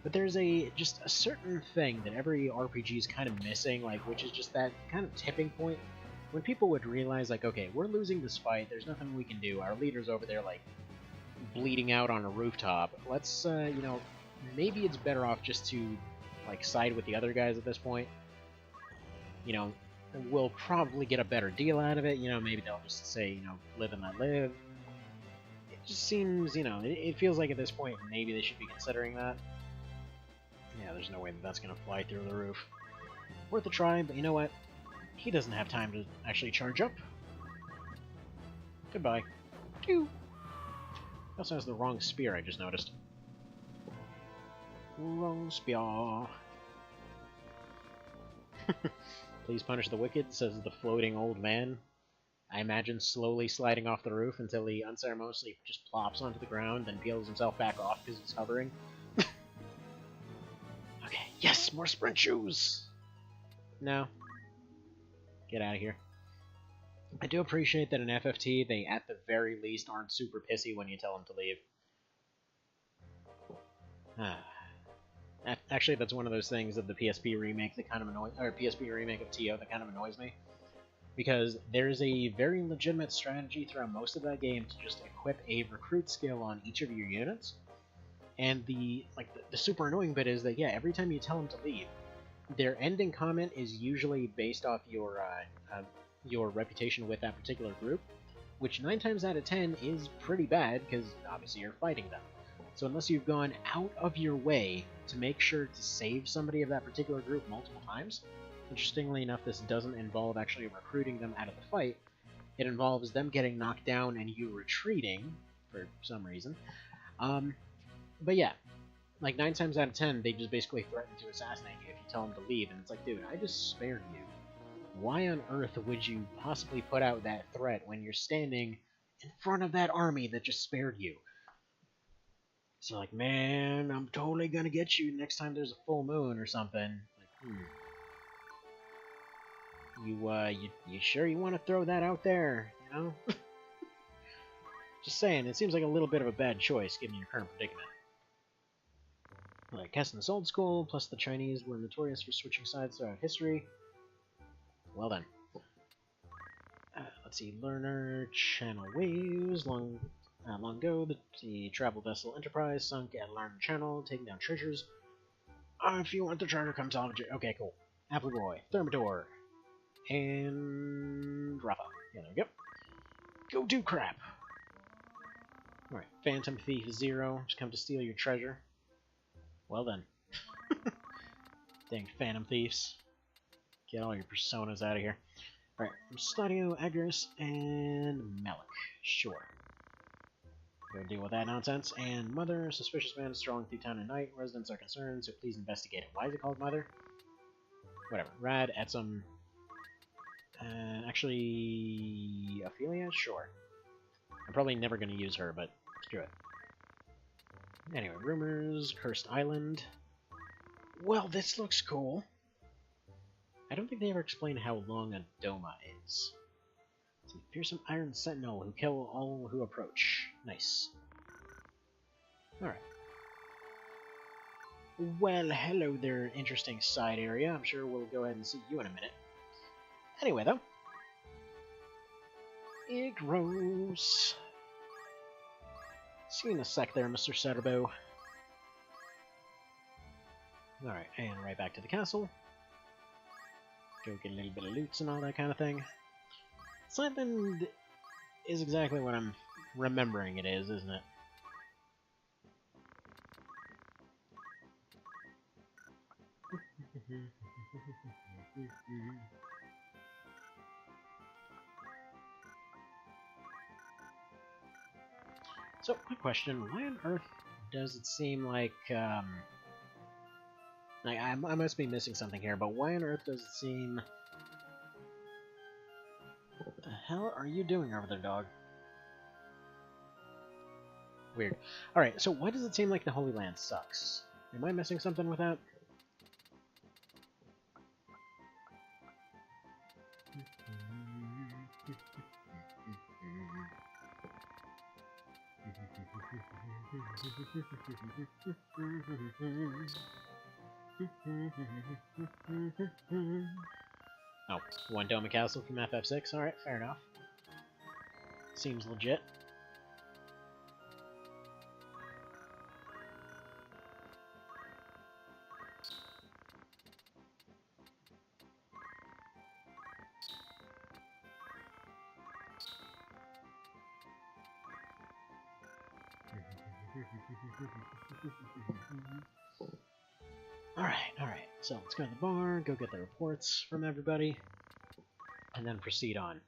But there's just a certain thing that every RPG is kind of missing, like, which is just that kind of tipping point when people would realize, like, okay, we're losing this fight, there's nothing we can do, our leader's over there, like, bleeding out on a rooftop. Let's, maybe it's better off just to, like, side with the other guys at this point. You know, we'll probably get a better deal out of it, maybe they'll just say, live and let live. It just seems, it feels like at this point maybe they should be considering that. Yeah, there's no way that that's going to fly through the roof. Worth a try, but you know what? He doesn't have time to actually charge up. Goodbye. He also has the wrong spear, I just noticed. Wrong spear. Please punish the wicked, says the floating old man. I imagine slowly sliding off the roof until he unceremoniously just plops onto the ground, then peels himself back off because he's hovering. Okay, yes, more sprint shoes! No. Get out of here. I do appreciate that in FFT, they at the very least aren't super pissy when you tell them to leave. Actually, that's one of those things of the PSP remake that kind of annoys, or PSP remake of TO that kind of annoys me. Because there's a very legitimate strategy throughout most of that game to just equip a recruit skill on each of your units. And the super annoying bit is that, yeah, every time you tell them to leave, their ending comment is usually based off your reputation with that particular group, which 9 times out of 10 is pretty bad, because obviously you're fighting them. So unless you've gone out of your way to make sure to save somebody of that particular group multiple times, interestingly enough, this doesn't involve actually recruiting them out of the fight. It involves them getting knocked down and you retreating, for some reason. But yeah, like 9 times out of 10, they just basically threaten to assassinate you if you tell them to leave, and it's like, dude, I just spared you. Why on earth would you possibly put out that threat when you're standing in front of that army that just spared you? So like, man, I'm totally gonna get you next time there's a full moon or something. Like, you sure you want to throw that out there, you know? Just saying, it seems like a little bit of a bad choice given your current predicament. Like, Kessen's old school, plus the Chinese were notorious for switching sides throughout history. Well then. Let's see, Learner, Channel Waves, long ago, the travel vessel Enterprise sunk at Learner Channel, taking down treasures. If you want the treasure, come salvage it. Okay, cool. Apple Boy, Thermidor, and Rafa. Yeah, there we go. Go do crap! Alright, Phantom Thief 0, just come to steal your treasure. Well then. Dang Phantom Thieves. Get all your personas out of here. Alright, Stadio, Agris, and Malik. Sure. Go deal with that nonsense. And Mother, suspicious man strolling through town at night. Residents are concerned, so please investigate it. Why is it called Mother? Whatever. Rad, Etzum. Actually, Ophelia? Sure. I'm probably never going to use her, but screw it. Anyway, rumors, Cursed Island. Well, this looks cool. I don't think they ever explain how long a Doma is. It's a fearsome Iron Sentinel who kill all who approach. Nice. Alright. Well, hello there, interesting side area. I'm sure we'll go ahead and see you in a minute. Anyway, though. Igros. See you in a sec there, Mr. Cerabow. Alright, and right back to the castle. Go get a little bit of loots and all that kind of thing. Silent is exactly what I'm remembering it is, isn't it? So, quick question: why on earth does it seem like I must be missing something here? But why on earth does it seem? What the hell are you doing over there, dog? Weird. Alright, so why does it seem like the Holy Land sucks? Am I missing something with that? Oh, one Doma Castle from FF6? Alright, fair enough. Seems legit. Alright, so let's go to the bar, go get the reports from everybody, and then proceed on.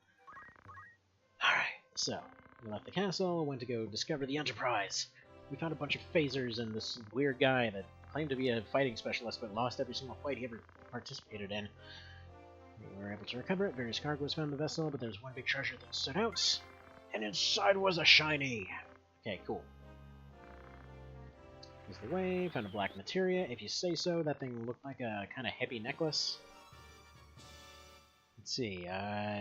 Alright, so, we left the castle, went to go discover the Enterprise. We found a bunch of phasers and this weird guy that claimed to be a fighting specialist but lost every single fight he ever participated in. We were able to recover it, various cargoes found in the vessel, but there's one big treasure that stood out, and inside was a shiny! Okay, cool. Here's the way, found a black materia. If you say so, that thing looked like a kind of heavy necklace. Let's see,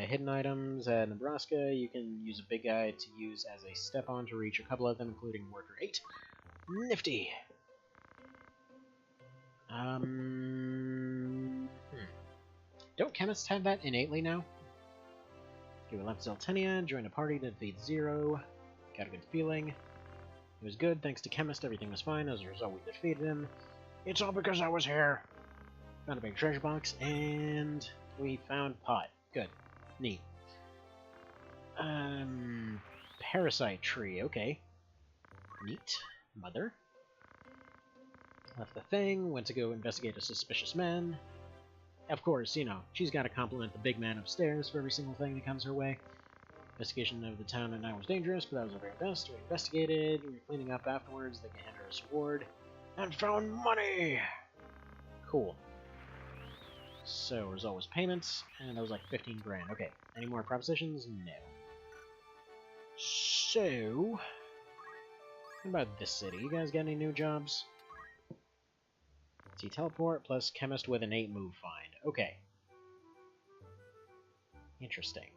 hidden items at Nebraska. You can use a big guy to use as a step-on to reach a couple of them, including Worker 8. Nifty! Don't chemists have that innately now? Okay, we left Zeltenia, joined a party to defeat Zero. Got a good feeling. It was good, thanks to Chemist, everything was fine. As a result, we defeated him. It's all because I was here! Found a big treasure box, and we found pot. Good. Neat. Parasite tree, okay. Neat. Mother. Left the thing, went to go investigate a suspicious man. Of course, you know, she's got to compliment the big man upstairs for every single thing that comes her way. Investigation of the town at night was dangerous, but that was our very best. We investigated, we were cleaning up afterwards, they handed us a reward, and found money! Cool. So, result was payments, and that was like 15 grand. Okay, any more propositions? No. So, what about this city? You guys got any new jobs? See, teleport plus chemist with an 8 move find. Okay. Interesting.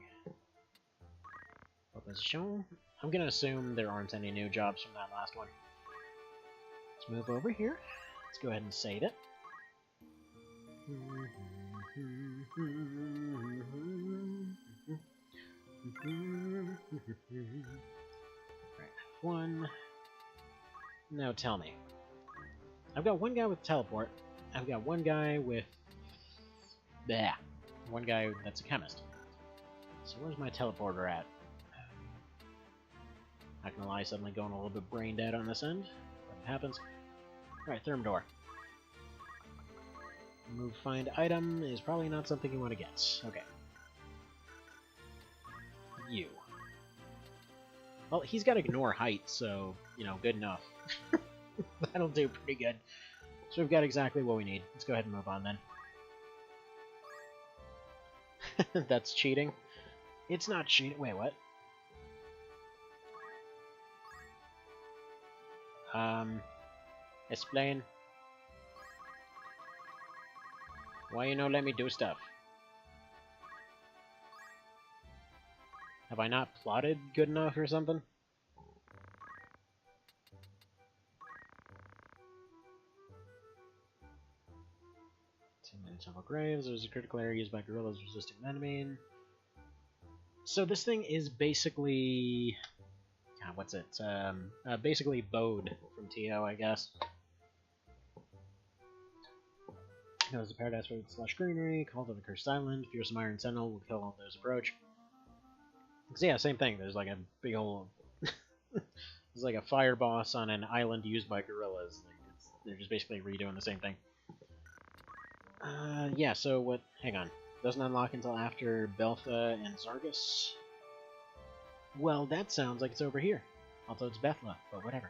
Proposition? I'm gonna assume there aren't any new jobs from that last one. Let's move over here. Let's go ahead and save it. Right, one. Now tell me. I've got one guy with teleport. I've got one guy with... Bleh. One guy that's a chemist. So where's my teleporter at? Not gonna lie, suddenly going a little bit brain dead on this end. What happens? Alright, Thermidor. Move find item is probably not something you want to get. Okay. You. Well, he's got ignore height, so, you know, good enough. That'll do pretty good. So we've got exactly what we need. Let's go ahead and move on then. That's cheating? It's not cheating. Wait, what? Explain. Why you no let me do stuff? Have I not plotted good enough or something? 10 minutes several graves. There's a critical area used by guerrillas resisting an enemy. So this thing is basically... God, what's it? Basically Bode from TO, I guess. Knows the paradise with its lush greenery, called of a cursed island. Fearsome iron sentinel will kill all those approach. So yeah, same thing. There's like a big old... There's like a fire boss on an island used by guerrillas. They're just basically redoing the same thing. Yeah, so what... Hang on. Doesn't unlock until after Beltha and Zargus? Well, that sounds like it's over here. Although it's Bethla, but whatever.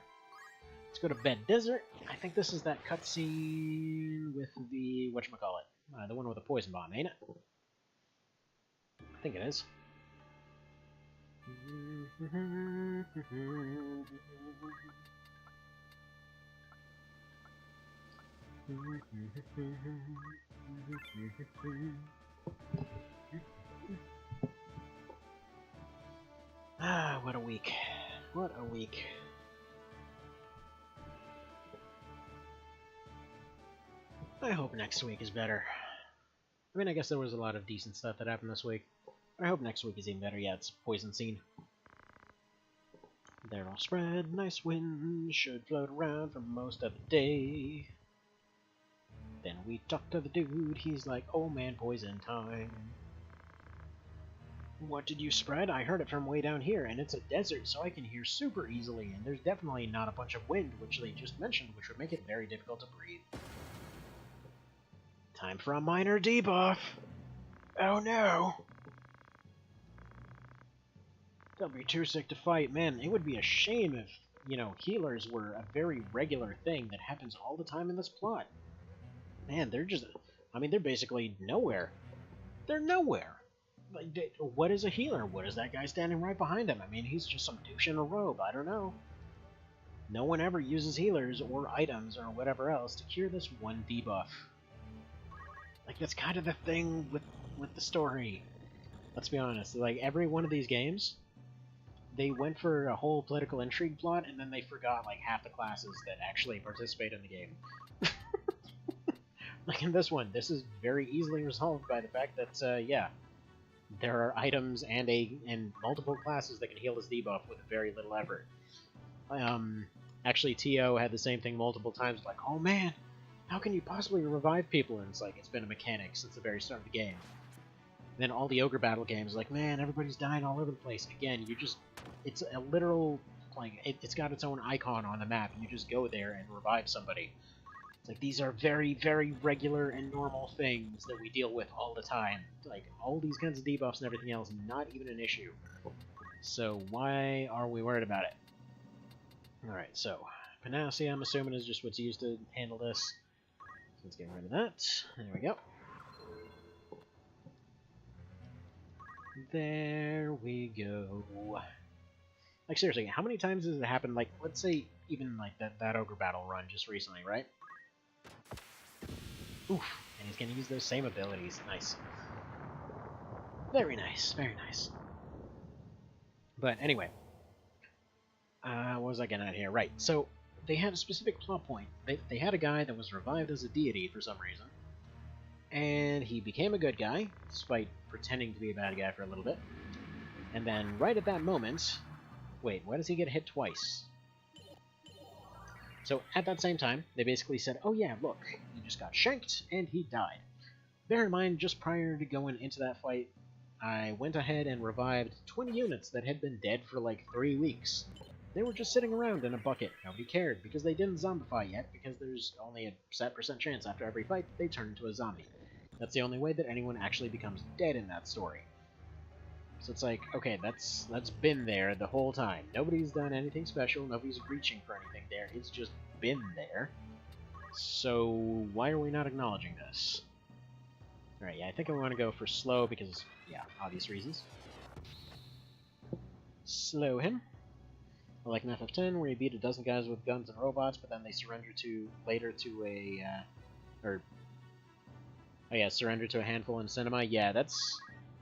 Let's go to Bed Desert. I think this is that cutscene with the... whatchamacallit? The one with the poison bomb, ain't it? I think it is. Ah, what a week. What a week. I hope next week is better. I mean, I guess there was a lot of decent stuff that happened this week. But I hope next week is even better. Yeah, it's poison scene. They're all spread, nice wind, should float around for most of the day. Then we talk to the dude, he's like, oh man, poison time. What did you spread? I heard it from way down here, and it's a desert, so I can hear super easily, and there's definitely not a bunch of wind, which they just mentioned, which would make it very difficult to breathe. Time for a minor debuff! Oh no! They'll be too sick to fight. Man, it would be a shame if, you know, healers were a very regular thing that happens all the time in this plot. Man, they're just... I mean, they're basically nowhere. They're nowhere! Like, what is a healer? What is that guy standing right behind him? I mean, he's just some douche in a robe. I don't know. No one ever uses healers or items or whatever else to cure this one debuff. Like, that's kind of the thing with the story. Let's be honest. Like, every one of these games, they went for a whole political intrigue plot, and then they forgot, like, half the classes that actually participate in the game. Like in this one, this is very easily resolved by the fact that, yeah, there are items and multiple classes that can heal this debuff with very little effort. Actually, T.O. had the same thing multiple times, like, oh man, how can you possibly revive people? And it's like, it's been a mechanic since the very start of the game. And then all the Ogre Battle games, like, man, everybody's dying all over the place. Again, you just, it's a literal, like, it's got its own icon on the map. You just go there and revive somebody. It's like, these are very, very regular and normal things that we deal with all the time. Like, all these kinds of debuffs and everything else, not even an issue. So why are we worried about it? Alright, so, Panacea, I'm assuming, is just what's used to handle this. So let's get rid of that. There we go. There we go. Like, seriously, how many times has it happened? Like, let's say, even, like, that Ogre Battle run just recently, right? Oof, and he's gonna use those same abilities. Nice. Very nice, very nice. But anyway, what was I getting at here? Right, so they had a specific plot point. They had a guy that was revived as a deity for some reason, and he became a good guy, despite pretending to be a bad guy for a little bit. And then right at that moment... Wait, why does he get hit twice? So at that same time, they basically said, oh yeah, look, he just got shanked, and he died. Bear in mind, just prior to going into that fight, I went ahead and revived 20 units that had been dead for like 3 weeks. They were just sitting around in a bucket. Nobody cared, because they didn't zombify yet, because there's only a set % chance after every fight that they turn into a zombie. That's the only way that anyone actually becomes dead in that story. So it's like, okay, that's been there the whole time. Nobody's done anything special, nobody's reaching for anything there, it's just been there. So why are we not acknowledging this? Alright, yeah, I think I want to go for slow because, yeah, obvious reasons. Slow him. Like in FF10, where you beat a dozen guys with guns and robots, but then they surrender later to a, surrender to a handful in cinema. Yeah, that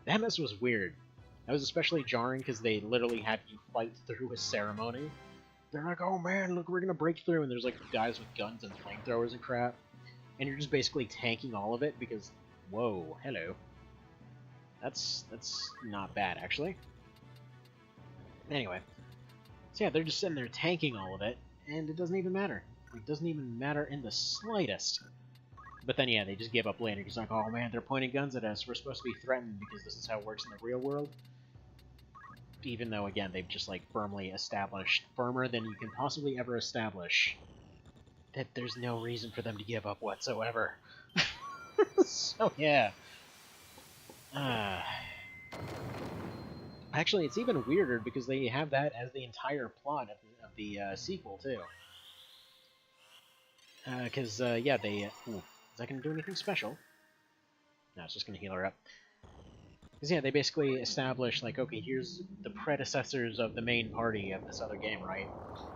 mess was weird. That was especially jarring because they literally had you fight through a ceremony. They're like, oh man, look, we're gonna break through, and there's like guys with guns and flamethrowers and crap. And you're just basically tanking all of it because, whoa, hello. That's not bad, actually. Anyway. So yeah, they're just sitting there tanking all of it, and it doesn't even matter. It doesn't even matter in the slightest. But then, yeah, they just give up later. It's like, oh man, they're pointing guns at us. We're supposed to be threatened because this is how it works in the real world. Even though, again, they've just, like, firmly established, firmer than you can possibly ever establish, that there's no reason for them to give up whatsoever. So yeah. Uh, Actually, it's even weirder because they have that as the entire plot of the sequel too. Because yeah, they. Ooh, is that gonna do anything special? No, it's just gonna heal her up. Because yeah, they basically establish like, okay, here's the predecessors of the main party of this other game, right?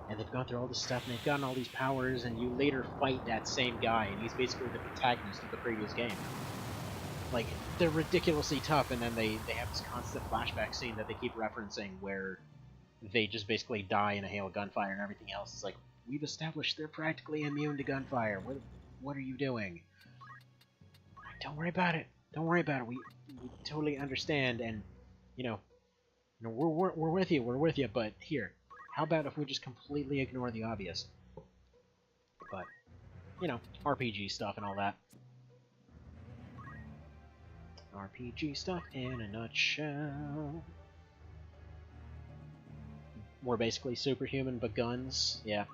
And they've gone through all this stuff, and they've gotten all these powers, and you later fight that same guy, and he's basically the protagonist of the previous game. Like, they're ridiculously tough, and then they have this constant flashback scene that they keep referencing where they just basically die in a hail of gunfire, and everything else is like, we've established they're practically immune to gunfire. What are you doing? Don't worry about it. Don't worry about it. We totally understand, and we're with you. We're with you. But here, how about if we just completely ignore the obvious? But RPG stuff and all that. RPG stuff in a nutshell. We're basically superhuman, but guns. Yeah.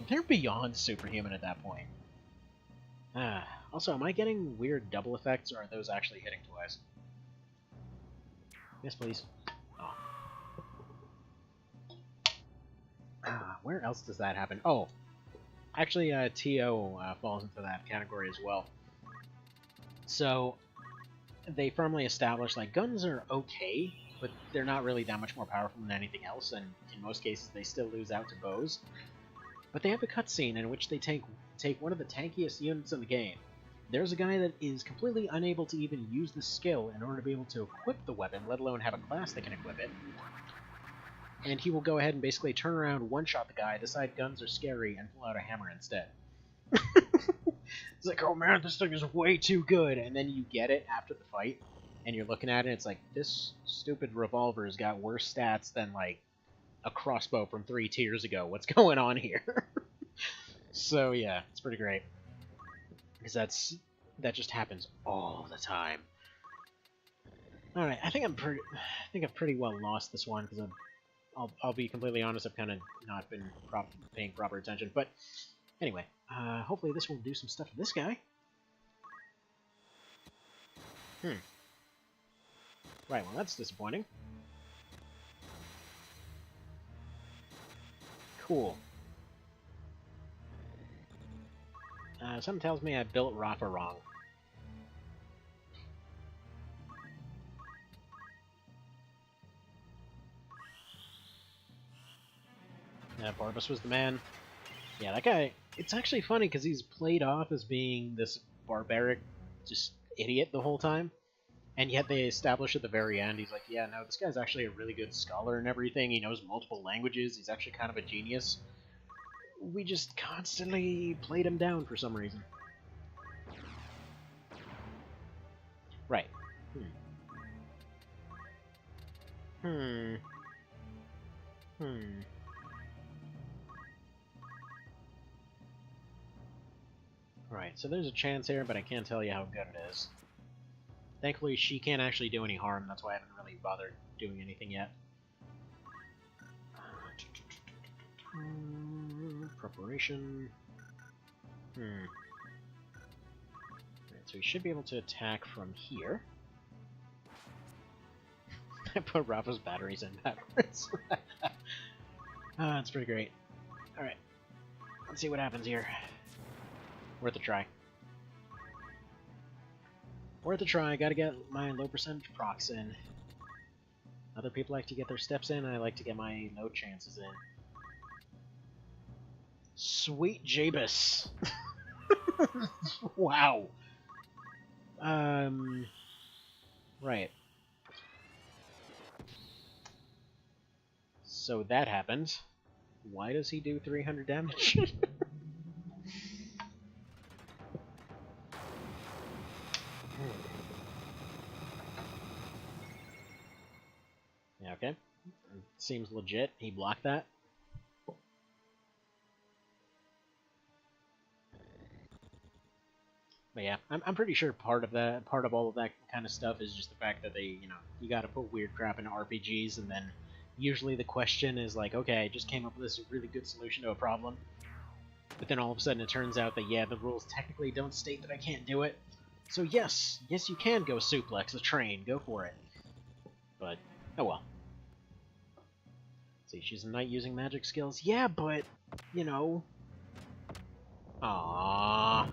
They're beyond superhuman at that point. Also, am I getting weird double effects, or are those actually hitting twice? Yes, please. Oh. Where else does that happen? Oh, actually, TO falls into that category as well. So, they firmly establish, like, guns are okay, but they're not really that much more powerful than anything else, and in most cases they still lose out to bows. But they have a cutscene in which they take one of the tankiest units in the game. There's a guy that is completely unable to even use the skill in order to be able to equip the weapon, let alone have a class that can equip it. And he will go ahead and basically turn around, one-shot the guy, decide guns are scary, and pull out a hammer instead. It's like, oh man, this thing is way too good, and then you get it after the fight, and you're looking at it, and it's like, this stupid revolver's got worse stats than, like, a crossbow from 3 tiers ago. What's going on here? So yeah, it's pretty great. Because that just happens all the time. Alright, I think I've pretty well lost this one, because I'll be completely honest, I've kind of not been paying proper attention. But anyway, hopefully this will do some stuff to this guy. Right, well that's disappointing. Cool. Something tells me I built Rafa wrong. Yeah, Barbas was the man. Yeah, that guy, it's actually funny because he's played off as being this barbaric, just idiot the whole time. And yet they establish at the very end, he's like, yeah, no, this guy's actually a really good scholar and everything. He knows multiple languages. He's actually kind of a genius. We just constantly played him down for some reason. Right. Right, so there's a chance here, but I can't tell you how good it is. Thankfully, she can't actually do any harm, that's why I haven't really bothered doing anything yet. Preparation. Right, so we should be able to attack from here. I put Rafa's batteries in backwards. That's pretty great. Alright, let's see what happens here. Worth a try. Worth a try, gotta get my low percentage procs in. Other people like to get their steps in, I like to get my low chances in. Sweet Jabus! Wow! Right. So that happened. Why does he do 300 damage? Yeah, okay. Seems legit. He blocked that. But yeah, I'm pretty sure part of all of that kind of stuff is just the fact that they, you gotta put weird crap into RPGs, and then usually the question is like, okay, I just came up with this really good solution to a problem. But then all of a sudden it turns out that, yeah, the rules technically don't state that I can't do it. So yes, you can go suplex a train, go for it. But, oh well. See, she's a knight using magic skills. Yeah, but, you know... Aww.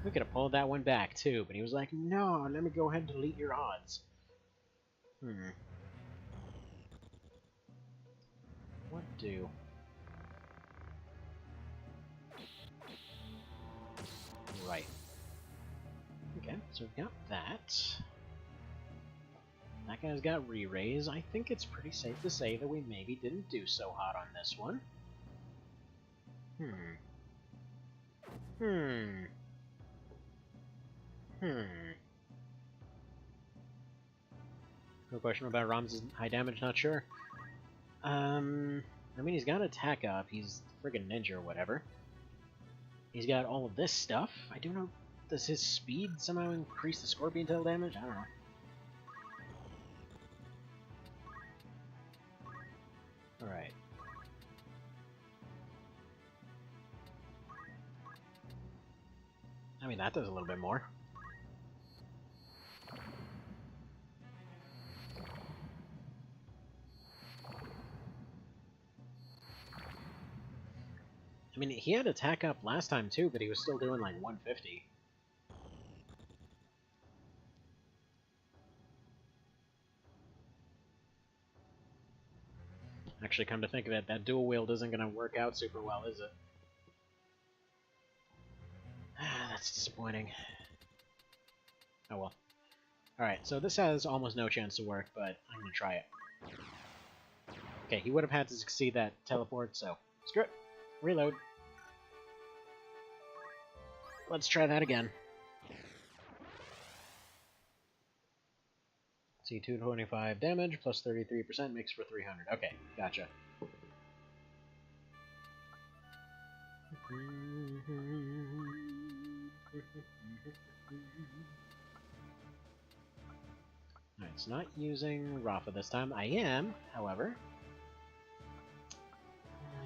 We could have pulled that one back, too, but he was like, no, let me go ahead and delete your odds. What do? Right. Okay, so we've got that. That guy's got re-raise. I think it's pretty safe to say that we maybe didn't do so hot on this one. No question about Ram's high damage, not sure. I mean, he's got attack up. He's friggin' ninja or whatever. He's got all of this stuff. I don't know. Does his speed somehow increase the scorpion tail damage? I don't know. Alright. I mean, that does a little bit more. I mean, he had attack up last time too, but he was still doing like 150. Actually, come to think of it, that dual wield isn't going to work out super well, is it? That's disappointing. Oh well. Alright, so this has almost no chance to work, but I'm going to try it. Okay, he would have had to succeed that teleport, so screw it. Reload. Let's try that again. See, 225 damage plus 33% makes for 300. Okay, gotcha. Alright, it's not using Rafa this time. I am, however.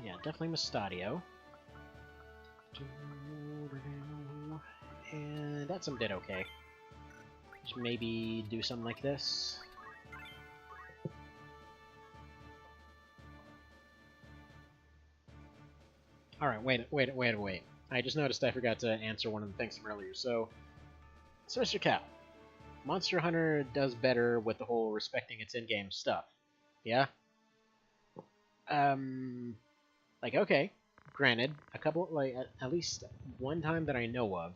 Yeah, definitely Mustadio. And that some did okay. Just maybe do something like this. Alright, wait. I just noticed I forgot to answer one of the things from earlier. So, Mr. Cow, Monster Hunter does better with the whole respecting its in-game stuff. Yeah? Like, okay, granted, a couple, like, at least one time that I know of,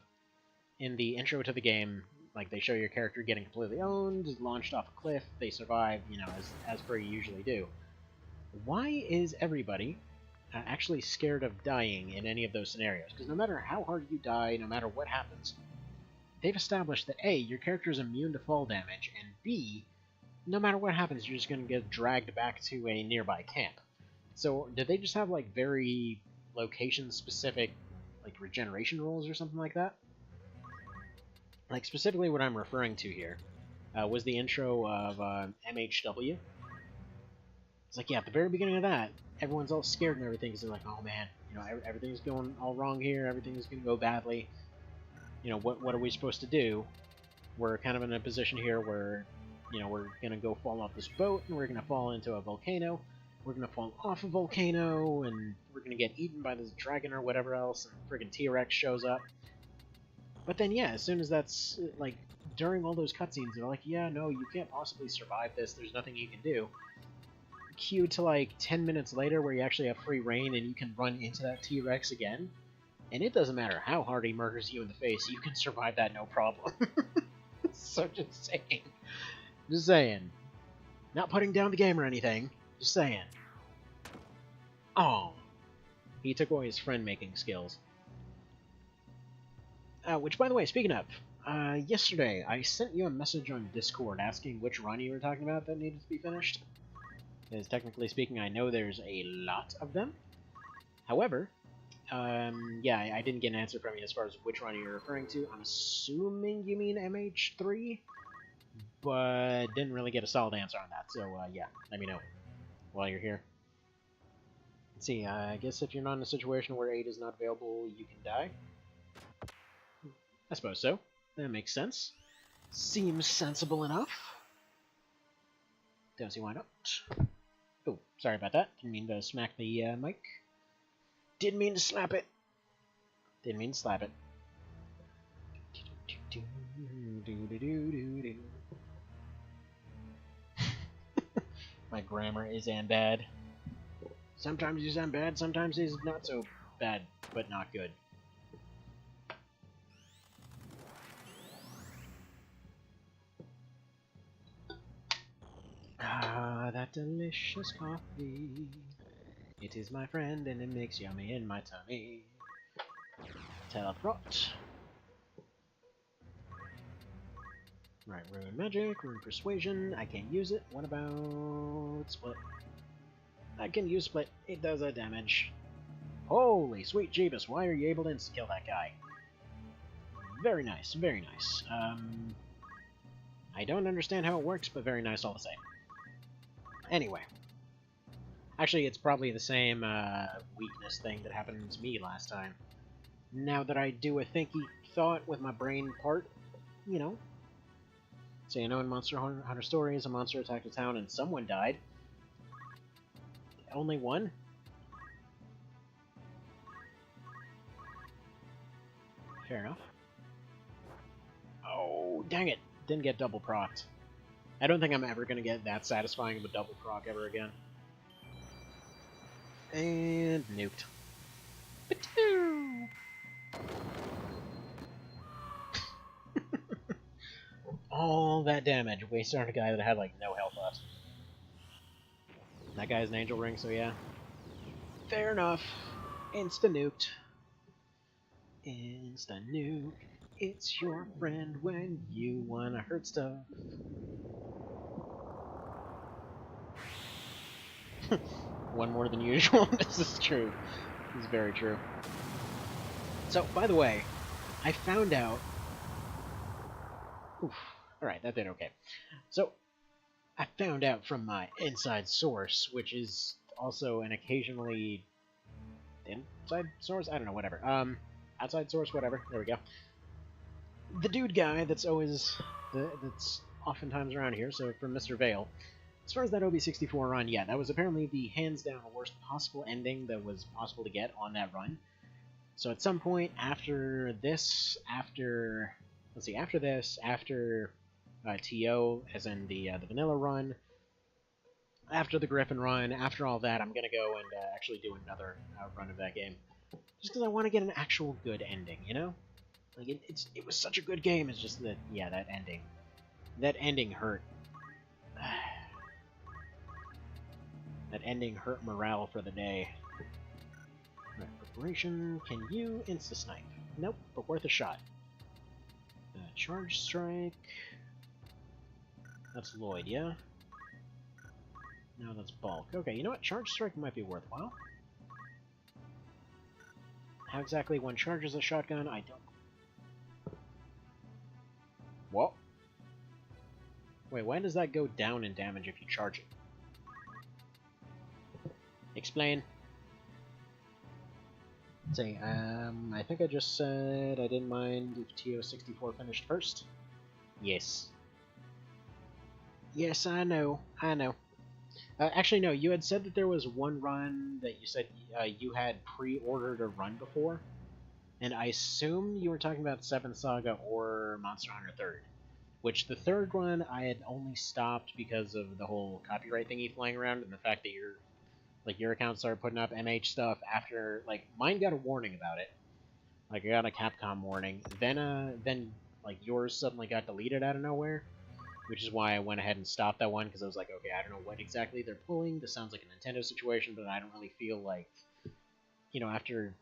in the intro to the game, like, they show your character getting completely owned, launched off a cliff, they survive, you know, as per you usually do. Why is everybody actually scared of dying in any of those scenarios? Because no matter how hard you die, no matter what happens, they've established that A, your character is immune to fall damage, and B, no matter what happens, you're just going to get dragged back to a nearby camp. So, did they just have, like, very location-specific, like, regeneration rules or something like that? Like, specifically what I'm referring to here was the intro of MHW. It's like, yeah, at the very beginning of that, everyone's all scared and everything, because they're like, oh man, you know, everything's going all wrong here, everything's going to go badly. You know, what are we supposed to do? We're kind of in a position here where, you know, we're going to go fall off this boat, and we're going to fall into a volcano. We're going to fall off a volcano, and we're going to get eaten by this dragon or whatever else, and friggin' T-Rex shows up. But then, yeah, as soon as that's, like, during all those cutscenes, they're like, yeah, no, you can't possibly survive this, there's nothing you can do. Cue to, like, 10 minutes later where you actually have free reign and you can run into that T-Rex again, and it doesn't matter how hard he murders you in the face, you can survive that no problem. So just saying. Just saying. Not putting down the game or anything, just saying. Oh. He took away his friend-making skills. Which, by the way, speaking of, yesterday I sent you a message on Discord asking which run you were talking about that needed to be finished. Because technically speaking, I know there's a lot of them. However, yeah, I didn't get an answer from you as far as which run you're referring to. I'm assuming you mean MH3, but didn't really get a solid answer on that. So, yeah, let me know while you're here. Let's see, I guess if you're not in a situation where aid is not available, you can die. I suppose so. That makes sense. Seems sensible enough. Don't see why not. Oh, sorry about that. Didn't mean to smack the mic. Didn't mean to slap it. Didn't mean to slap it. My grammar is bad. Sometimes he's bad, sometimes he's not so bad, but not good. Ah, that delicious coffee. It is my friend and it makes yummy in my tummy. Teleport. Right, Rune Magic, Rune Persuasion. I can't use it. What about Split? I can use Split. It does a damage. Holy sweet Jeebus, why are you able to insta-kill that guy? Very nice, very nice. I don't understand how it works, but very nice all the same. Anyway. Actually, it's probably the same weakness thing that happened to me last time. Now that I do a thinky thought with my brain part, you know. So you know in Monster Hunter Stories, a monster attacked a town and someone died. Only one? Fair enough. Oh, dang it. Didn't get double procced. I don't think I'm ever going to get that satisfying of a double proc ever again. And nuked. All that damage wasted on a guy that had like no health left. That guy's an angel ring, so yeah. Fair enough. Insta-nuked. Insta-nuke. It's your friend when you wanna hurt stuff. One more than usual. This is true. This is very true. So, by the way, I found out... Oof. Alright, that did okay. So, I found out from my inside source, which is also an occasionally... inside source? I don't know, whatever. Outside source, whatever. There we go. The dude guy that's always... that's oftentimes around here, so from Mr. Vale. As far as that OB64 run, yeah, that was apparently the hands-down worst possible ending that was possible to get on that run. So at some point after this, after... let's see, after this, after TO, as in the vanilla run, after the Griffin run, after all that, I'm gonna go and actually do another run of that game. Just because I want to get an actual good ending, you know? Like, it was such a good game, it's just that, yeah, that ending. That ending hurt. That ending hurt morale for the day. Right, preparation. Can you insta-snipe? Nope, but worth a shot. Charge strike. That's Lloyd, yeah? No, that's bulk. Okay, you know what? Charge strike might be worthwhile. How exactly one charges a shotgun, I don't... What? Wait, why does that go down in damage if you charge it? Explain. Say, I think I just said I didn't mind if TO64 finished first. Yes. Yes, I know. I know. Actually, no, you had said that there was one run that you said you had pre-ordered a run before, and I assume you were talking about 7th Saga or Monster Hunter 3rd, which the 3rd one I had only stopped because of the whole copyright thingy flying around and the fact that your account started putting up MH stuff after, like, mine got a warning about it. Like, I got a Capcom warning. Then like, yours suddenly got deleted out of nowhere, which is why I went ahead and stopped that one, because I was like, okay, I don't know what exactly they're pulling. This sounds like a Nintendo situation, but I don't really feel like, you know, after,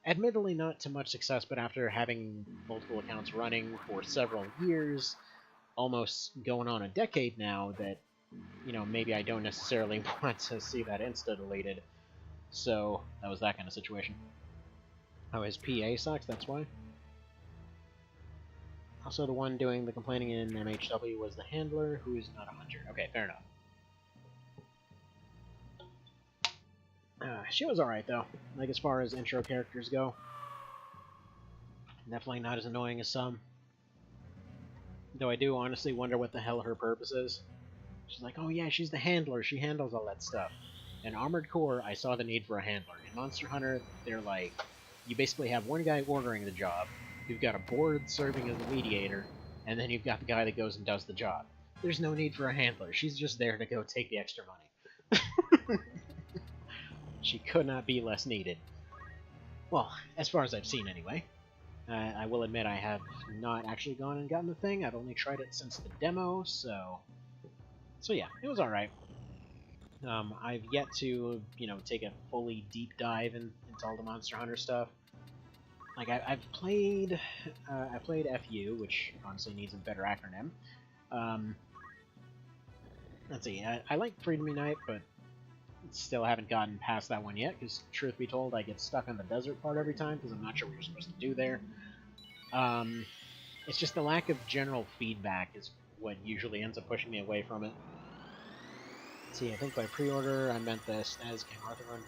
admittedly not to much success, but after having multiple accounts running for several years, almost going on a decade now, that, you know, maybe I don't necessarily want to see that insta-deleted. So, that was that kind of situation. Oh, his PA sucks, that's why? Also, the one doing the complaining in MHW was the handler, who is not a hunter. Okay, fair enough. she was alright, though. Like, as far as intro characters go. Definitely not as annoying as some. Though I do honestly wonder what the hell her purpose is. She's like, oh yeah, she's the handler, she handles all that stuff. In Armored Core, I saw the need for a handler. In Monster Hunter, they're like, you basically have one guy ordering the job, you've got a board serving as a mediator, and then you've got the guy that goes and does the job. There's no need for a handler, she's just there to go take the extra money. She could not be less needed. Well, as far as I've seen anyway. I will admit I have not actually gone and gotten the thing. I've only tried it since the demo, so yeah, it was alright. I've yet to, take a fully deep dive into all the Monster Hunter stuff. Like, I've played FU, which honestly needs a better acronym. Let's see, I like Freedom Unite, but still haven't gotten past that one yet, because truth be told, I get stuck on the desert part every time, because I'm not sure what you're supposed to do there. It's just the lack of general feedback is what usually ends up pushing me away from it. Let's see, I think by pre-order I meant this as King Arthur Run.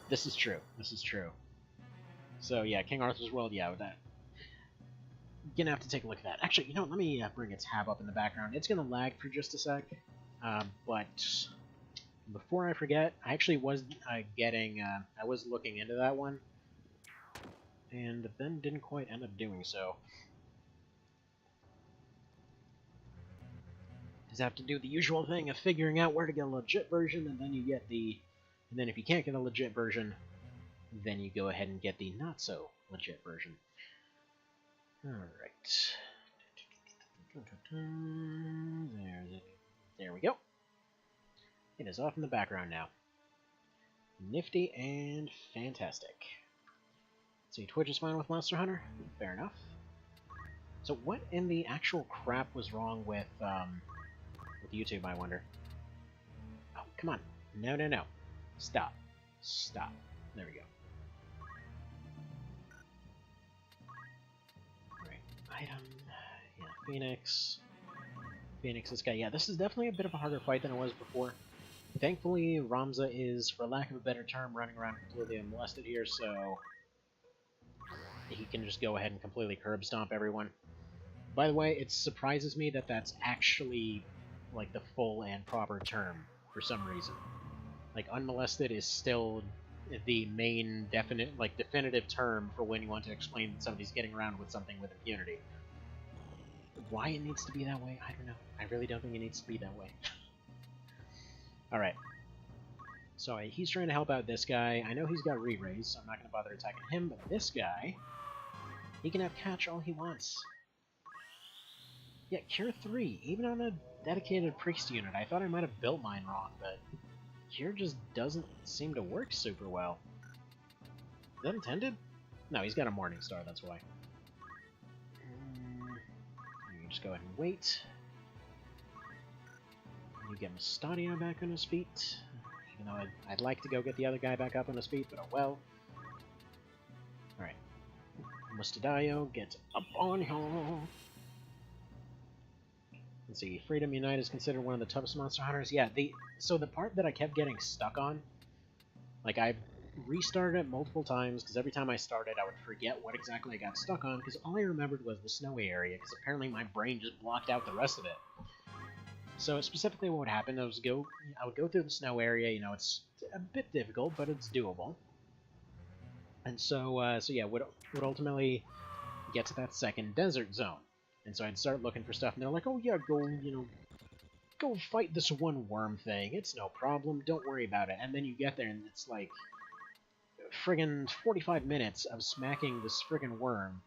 This is true, this is true. So yeah, King Arthur's World, yeah, with that. Gonna have to take a look at that. Actually, let me bring a tab up in the background. It's gonna lag for just a sec, but before I forget, I actually was I was looking into that one, and then didn't quite end up doing so. Just have to do the usual thing of figuring out where to get a legit version, and then you get and then if you can't get a legit version, then you go ahead and get the not so legit version. Alright. There we go. It is off in the background now. Nifty and fantastic. See, Twitch is fine with Monster Hunter? Fair enough. So what in the actual crap was wrong with YouTube, I wonder? Oh, come on. No, no, no. Stop. Stop. There we go. Alright, item. Yeah, Phoenix. Phoenix, this guy. Yeah, this is definitely a bit of a harder fight than it was before. Thankfully, Ramza is, for lack of a better term, running around completely unmolested here, so he can just go ahead and completely curb stomp everyone. By the way, it surprises me that that's actually, like, the full and proper term, for some reason. Like, unmolested is still the main definitive term for when you want to explain that somebody's getting around with something with impunity. Why it needs to be that way, I don't know. I really don't think it needs to be that way. Alright. So he's trying to help out this guy. I know he's got re-raise, so I'm not going to bother attacking him, but this guy, he can have catch all he wants. Yeah, Cure 3, even on a dedicated priest unit. I thought I might have built mine wrong, but Cure just doesn't seem to work super well. Is that intended? No, he's got a Morning Star, that's why. You can just go ahead and wait. You get Mustadia back on his feet. Even though I'd like to go get the other guy back up on his feet, but oh well. Alright. Mustadio gets up on him. Let's see, Freedom Unite is considered one of the toughest Monster Hunters. Yeah, so the part that I kept getting stuck on, like I restarted it multiple times, because every time I started I would forget what exactly I got stuck on, because all I remembered was the snowy area, because apparently my brain just blocked out the rest of it. So specifically what would happen, I would go through the snow area, it's a bit difficult, but it's doable. And so yeah, would ultimately get to that second desert zone. And so I'd start looking for stuff, and they're like, oh yeah, go fight this one worm thing, it's no problem, don't worry about it. And then you get there, and it's like, friggin' 45 minutes of smacking this friggin' worm,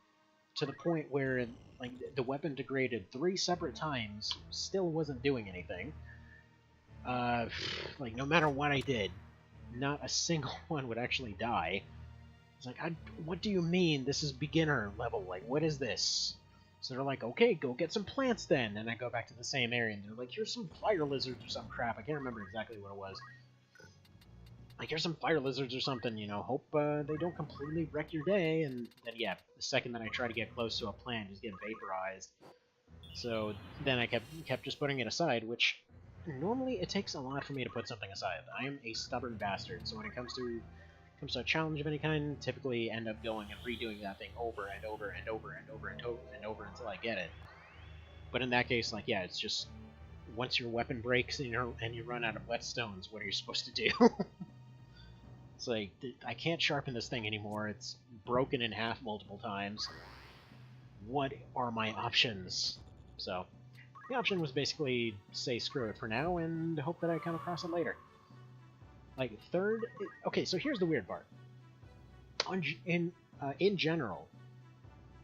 to the point where, like, the weapon degraded 3 separate times, still wasn't doing anything. Like, no matter what I did, not a single one would actually die. It's like, what do you mean this is beginner level? Like, what is this? So they're like, okay, go get some plants then. And I go back to the same area, and they're like, here's some fire lizards or some crap. I can't remember exactly what it was. Like, here's some fire lizards or something, hope they don't completely wreck your day. And then, yeah, the second that I try to get close to a plant, just get vaporized. So then I kept just putting it aside, which normally it takes a lot for me to put something aside. I am a stubborn bastard, so when it comes to a challenge of any kind, typically end up going and redoing that thing over and over and over and over and over and over until I get it. But in that case, like, yeah, it's just once your weapon breaks and you run out of whetstones, what are you supposed to do? It's like, I can't sharpen this thing anymore. It's broken in half multiple times. What are my options? So, the option was basically say screw it for now and hope that I come across it later. Like, third... Okay, so here's the weird part. In general,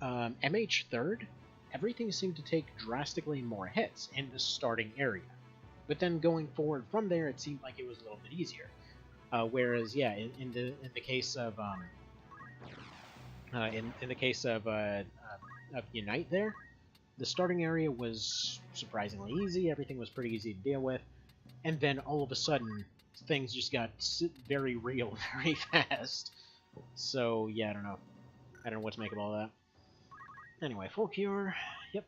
MH third, everything seemed to take drastically more hits in the starting area. But then going forward from there, it seemed like it was a little bit easier. Whereas, yeah, in the case of Unite there, the starting area was surprisingly easy. Everything was pretty easy to deal with, and then all of a sudden, things just got very real very fast. So yeah, I don't know what to make of all that. Anyway, full cure. Yep.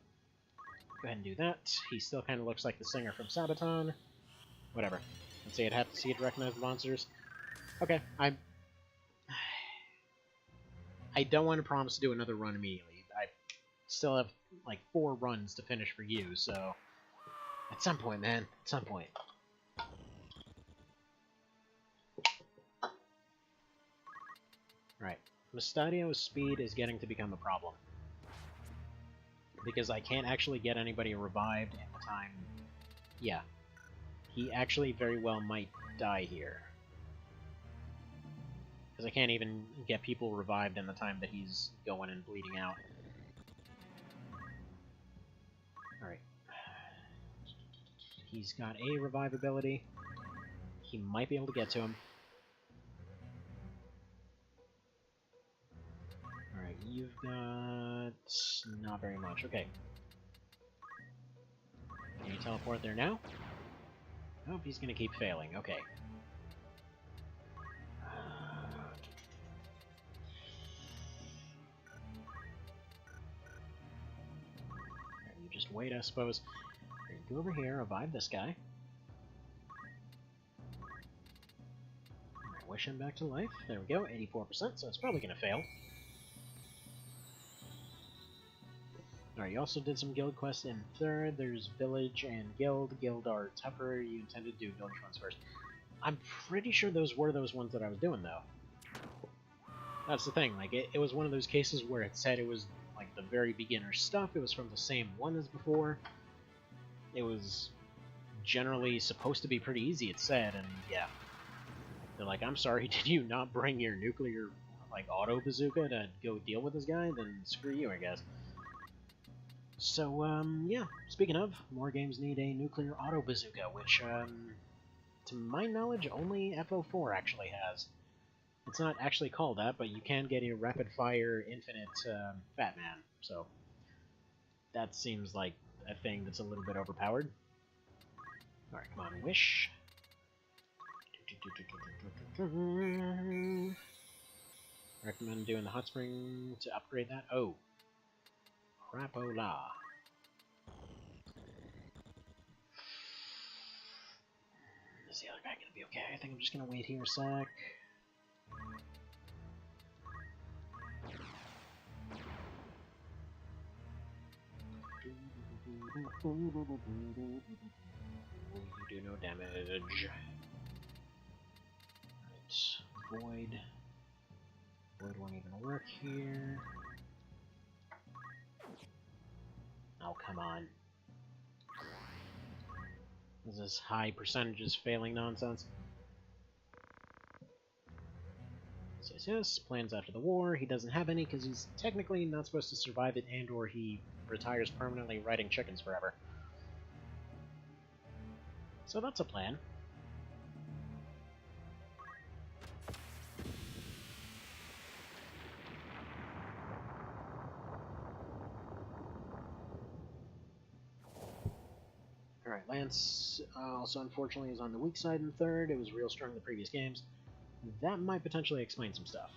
Go ahead and do that. He still kind of looks like the singer from Sabaton. Whatever. Let's say I'd have to see it to recognize the monsters. Okay, I don't want to promise to do another run immediately. I still have like 4 runs to finish for you, so at some point, man, at some point. Right, Mustadio's speed is getting to become a problem. Because I can't actually get anybody revived in the time... Yeah. He actually very well might die here. Because I can't even get people revived in the time that he's going and bleeding out. Alright. He's got a revive ability. He might be able to get to him. Alright, you've got... not very much. Okay. Can you teleport there now? Oh, he's gonna keep failing. Okay. You just wait, I suppose. Go over here, revive this guy. Alright, wish him back to life. There we go, 84%, so it's probably gonna fail. Alright, you also did some guild quests in third. There's village and guild. Guild are tougher. You intended to do village ones first. I'm pretty sure those were those ones that I was doing, though. That's the thing, like, it was one of those cases where it said it was, like, the very beginner stuff. It was from the same one as before. It was generally supposed to be pretty easy, it said, and yeah. They're like, I'm sorry, did you not bring your nuclear, like, auto bazooka to go deal with this guy? Then screw you, I guess. So, yeah, speaking of, more games need a nuclear auto bazooka, which, to my knowledge, only FO4 actually has. It's not actually called that, but you can get a rapid-fire infinite Fat Man, so that seems like a thing that's a little bit overpowered. Alright, come on, wish. Recommend doing the hot spring to upgrade that. Oh. Crapola. Is the other guy gonna be okay? I think I'm just gonna wait here a sec. You do no damage. Right. Void. Void won't even work here. Oh, come on. Is this high percentages failing nonsense? Yes, plans after the war. He doesn't have any because he's technically not supposed to survive it, and or he retires permanently riding chickens forever. So that's a plan. Alright, Lance also unfortunately is on the weak side in third. It was real strong in the previous games. That might potentially explain some stuff.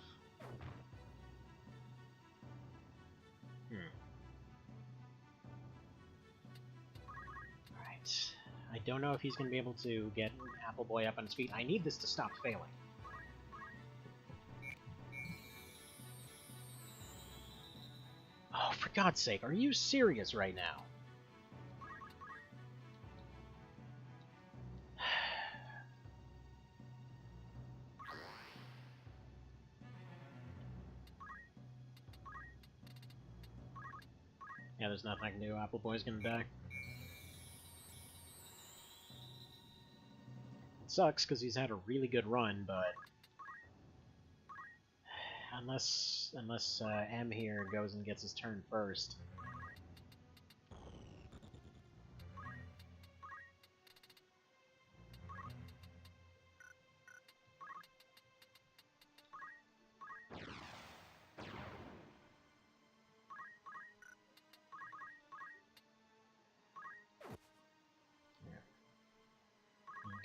Alright. I don't know if he's going to be able to get Apple Boy up on his feet. I need this to stop failing. Oh, for God's sake, are you serious right now? Yeah, there's nothing I can do. Apple Boy's gonna die. It sucks, because he's had a really good run, but... Unless M here goes and gets his turn first.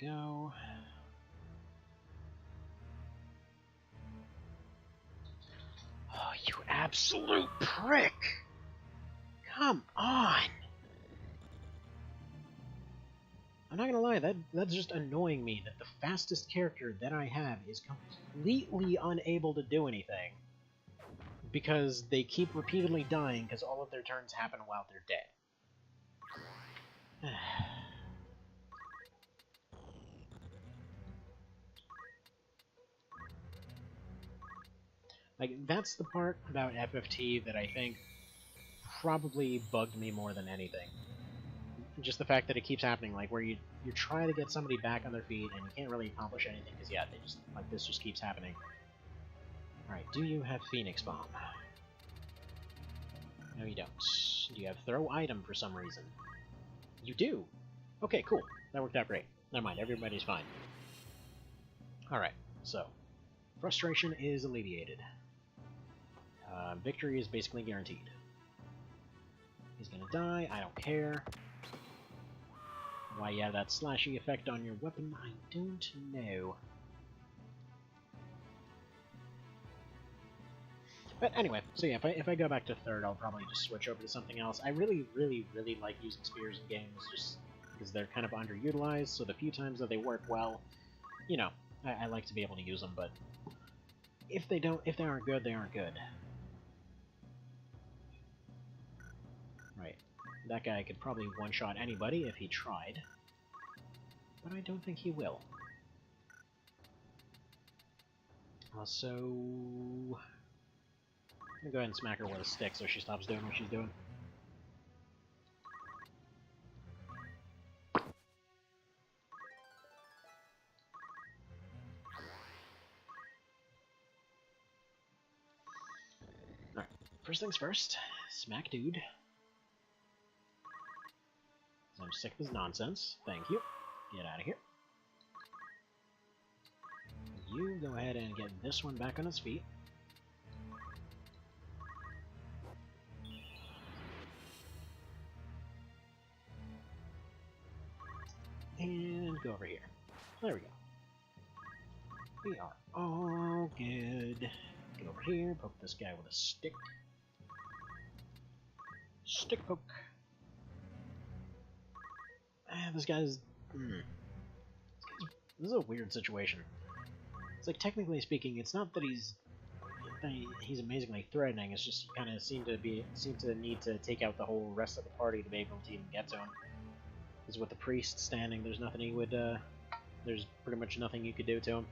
There we go. Oh, you absolute prick! Come on! I'm not gonna lie, that's just annoying me that the fastest character that I have is completely unable to do anything. Because they keep repeatedly dying because all of their turns happen while they're dead. Like, that's the part about FFT that I think probably bugged me more than anything. Just the fact that it keeps happening, like, where you try to get somebody back on their feet and you can't really accomplish anything because, yeah, they just, like, this just keeps happening. Alright, do you have Phoenix Bomb? No, you don't. Do you have Throw Item for some reason? You do! Okay, cool. That worked out great. Never mind, everybody's fine. Alright, so. Frustration is alleviated. Victory is basically guaranteed. He's gonna die, I don't care. Why you have that slashy effect on your weapon, I don't know. But anyway, so yeah, if I go back to third, I'll probably just switch over to something else. I really, really, really like using spears in games, just because they're kind of underutilized, so the few times that they work well, you know, I like to be able to use them, but if they aren't good, they aren't good. Right. That guy could probably one-shot anybody if he tried, but I don't think he will. So... I'm gonna go ahead and smack her with a stick so she stops doing what she's doing. Alright, first things first, smack dude. I'm sick of his nonsense. Thank you. Get out of here. You go ahead and get this one back on his feet. And go over here. There we go. We are all good. Get over here, poke this guy with a stick. Stick poke. This guy's... This is a weird situation. It's like, technically speaking, it's not that he's amazingly threatening, it's just you kind of seem to need to take out the whole rest of the party to be able to even get to him. Because with the priest standing, there's nothing he would, there's pretty much nothing you could do to him.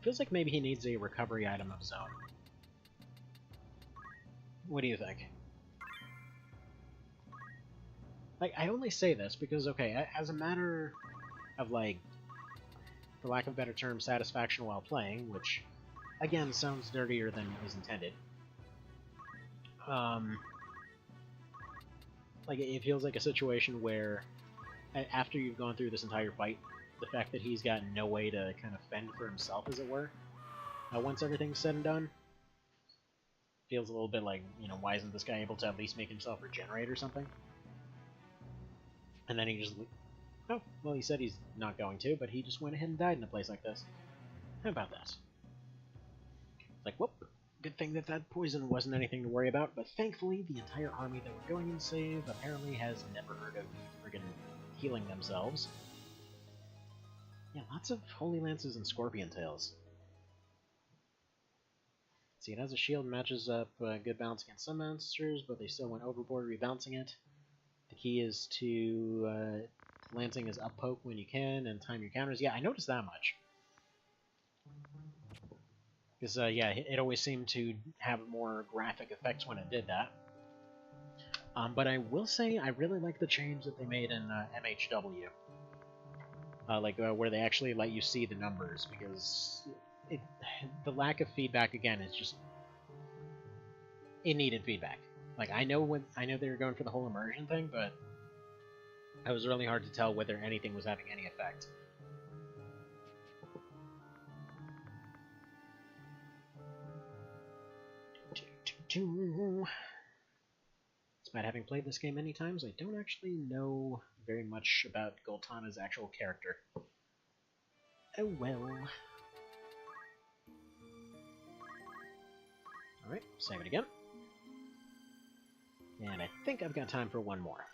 Feels like maybe he needs a recovery item of his own. What do you think? Like, I only say this because, okay, as a matter of, like, for lack of a better term, satisfaction while playing, which, again, sounds dirtier than is intended. Like, it feels like a situation where, after you've gone through this entire fight, the fact that he's got no way to kind of fend for himself, as it were, once everything's said and done, feels a little bit like, you know, why isn't this guy able to at least make himself regenerate or something? And then he just... Oh, well, he said he's not going to, but he just went ahead and died in a place like this. How about that? It's like, whoop, Good thing that that poison wasn't anything to worry about, but thankfully the entire army that we're going to save apparently has never heard of friggin' healing themselves. Yeah, lots of Holy Lances and Scorpion Tails. See, it has a shield, matches up good balance against some monsters, but they still went overboard rebouncing it. The key is to lancing is up poke when you can and time your counters. Yeah, I noticed that much. Because, yeah, it always seemed to have more graphic effects when it did that. But I will say I really like the change that they made in MHW. Where they actually let you see the numbers, because the lack of feedback, again, is just... It needed feedback. Like, I know they were going for the whole immersion thing, but it was really hard to tell whether anything was having any effect. Despite having played this game many times, I don't actually know very much about Goltana's actual character. Oh well. Alright, save it again. And I think I've got time for one more.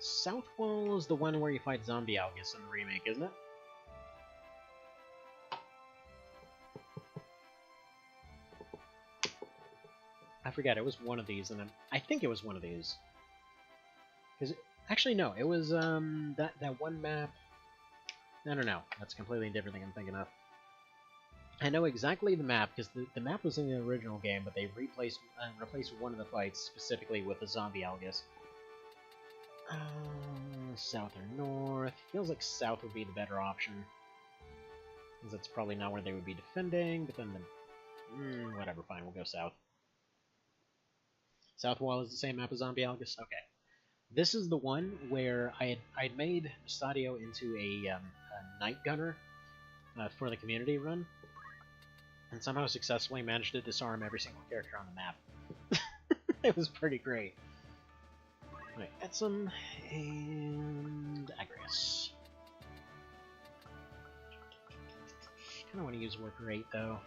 Southwall is the one where you fight Zombie Algus in the remake, isn't it? I forget, it was one of these, and I think it was one of these. Actually, no, it was that one map. I don't know, that's a completely different thing I'm thinking of. I know exactly the map, because the map was in the original game, but they replaced one of the fights specifically with a Zombie Algus. South or north? Feels like south would be the better option. Because that's probably not where they would be defending, but then whatever, fine, we'll go south. Southwall is the same map as Zombie Algus? Okay. This is the one where I'd made Stadio into a Night Gunner for the community run, and somehow successfully managed to disarm every single character on the map. It was pretty great. Right, Etsum and Agrias. Kinda want to use Worker 8 though.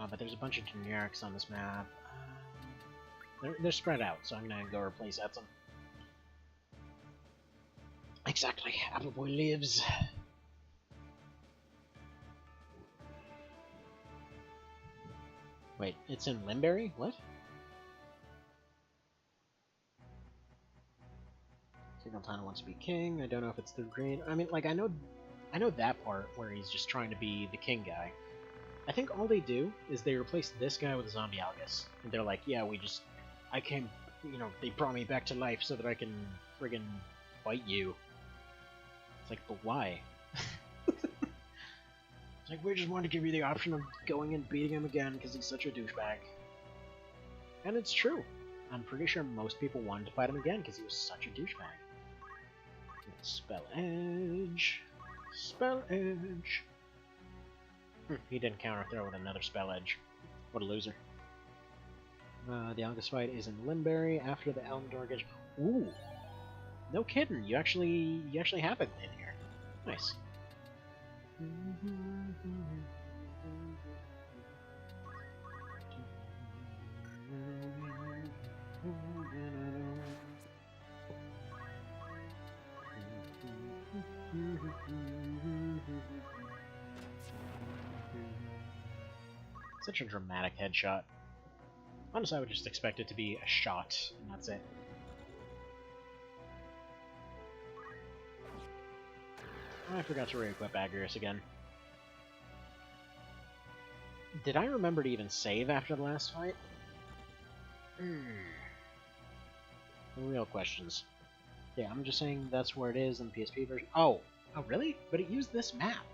But there's a bunch of generics on this map. They're spread out, so I'm gonna go replace Etsum. Exactly, Appleboy lives. Wait, it's in Limberry? What? Goltana wants to be king. I don't know if it's through green. I mean, like, I know that part where he's just trying to be the king guy. I think all they do is they replace this guy with a Zombie Algus. And they're like, yeah, I came, they brought me back to life so that I can friggin' fight you. It's like, but why? It's like, we just want to give you the option of going and beating him again because he's such a douchebag. And it's true. I'm pretty sure most people wanted to fight him again because he was such a douchebag. Spell Edge. Spell Edge. He didn't counter throw with another Spell Edge. What a loser. The Algus fight is in Limberry after the Elmdor gets... Ooh! No kidding, you actually have it in here. Nice. Such a dramatic headshot. Honestly, I would just expect it to be a shot, and that's it. Oh, I forgot to re-equip Agrias again. Did I remember to even save after the last fight? The real questions. Yeah, I'm just saying that's where it is in the PSP version. Oh, really? But it used this map.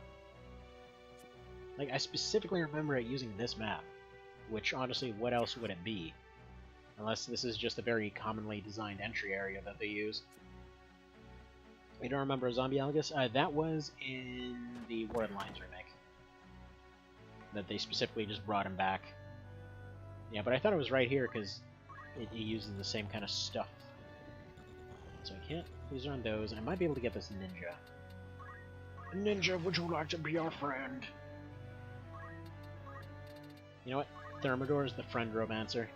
Like, I specifically remember it using this map. Which, honestly, what else would it be? Unless this is just a very commonly designed entry area that they use. You don't remember Zombie Algus? That was in the War of the Lions remake. That they specifically just brought him back. Yeah, but I thought it was right here, because it uses the same kind of stuff. So I can't use it on those. I might be able to get this ninja. Ninja, would you like to be our friend? You know what? Thermidor is the friend romancer.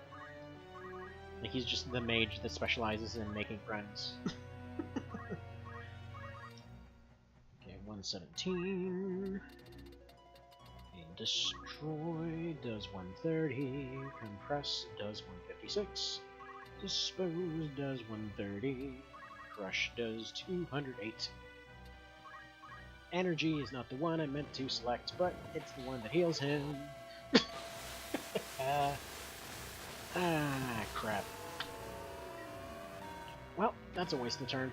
Like, he's just the mage that specializes in making friends. Okay, 117. Okay, destroy does 130. Compress does 156. Dispose does 130. Crush does 208. Energy is not the one I meant to select, but it's the one that heals him. Crap. Well, that's a waste of a turn.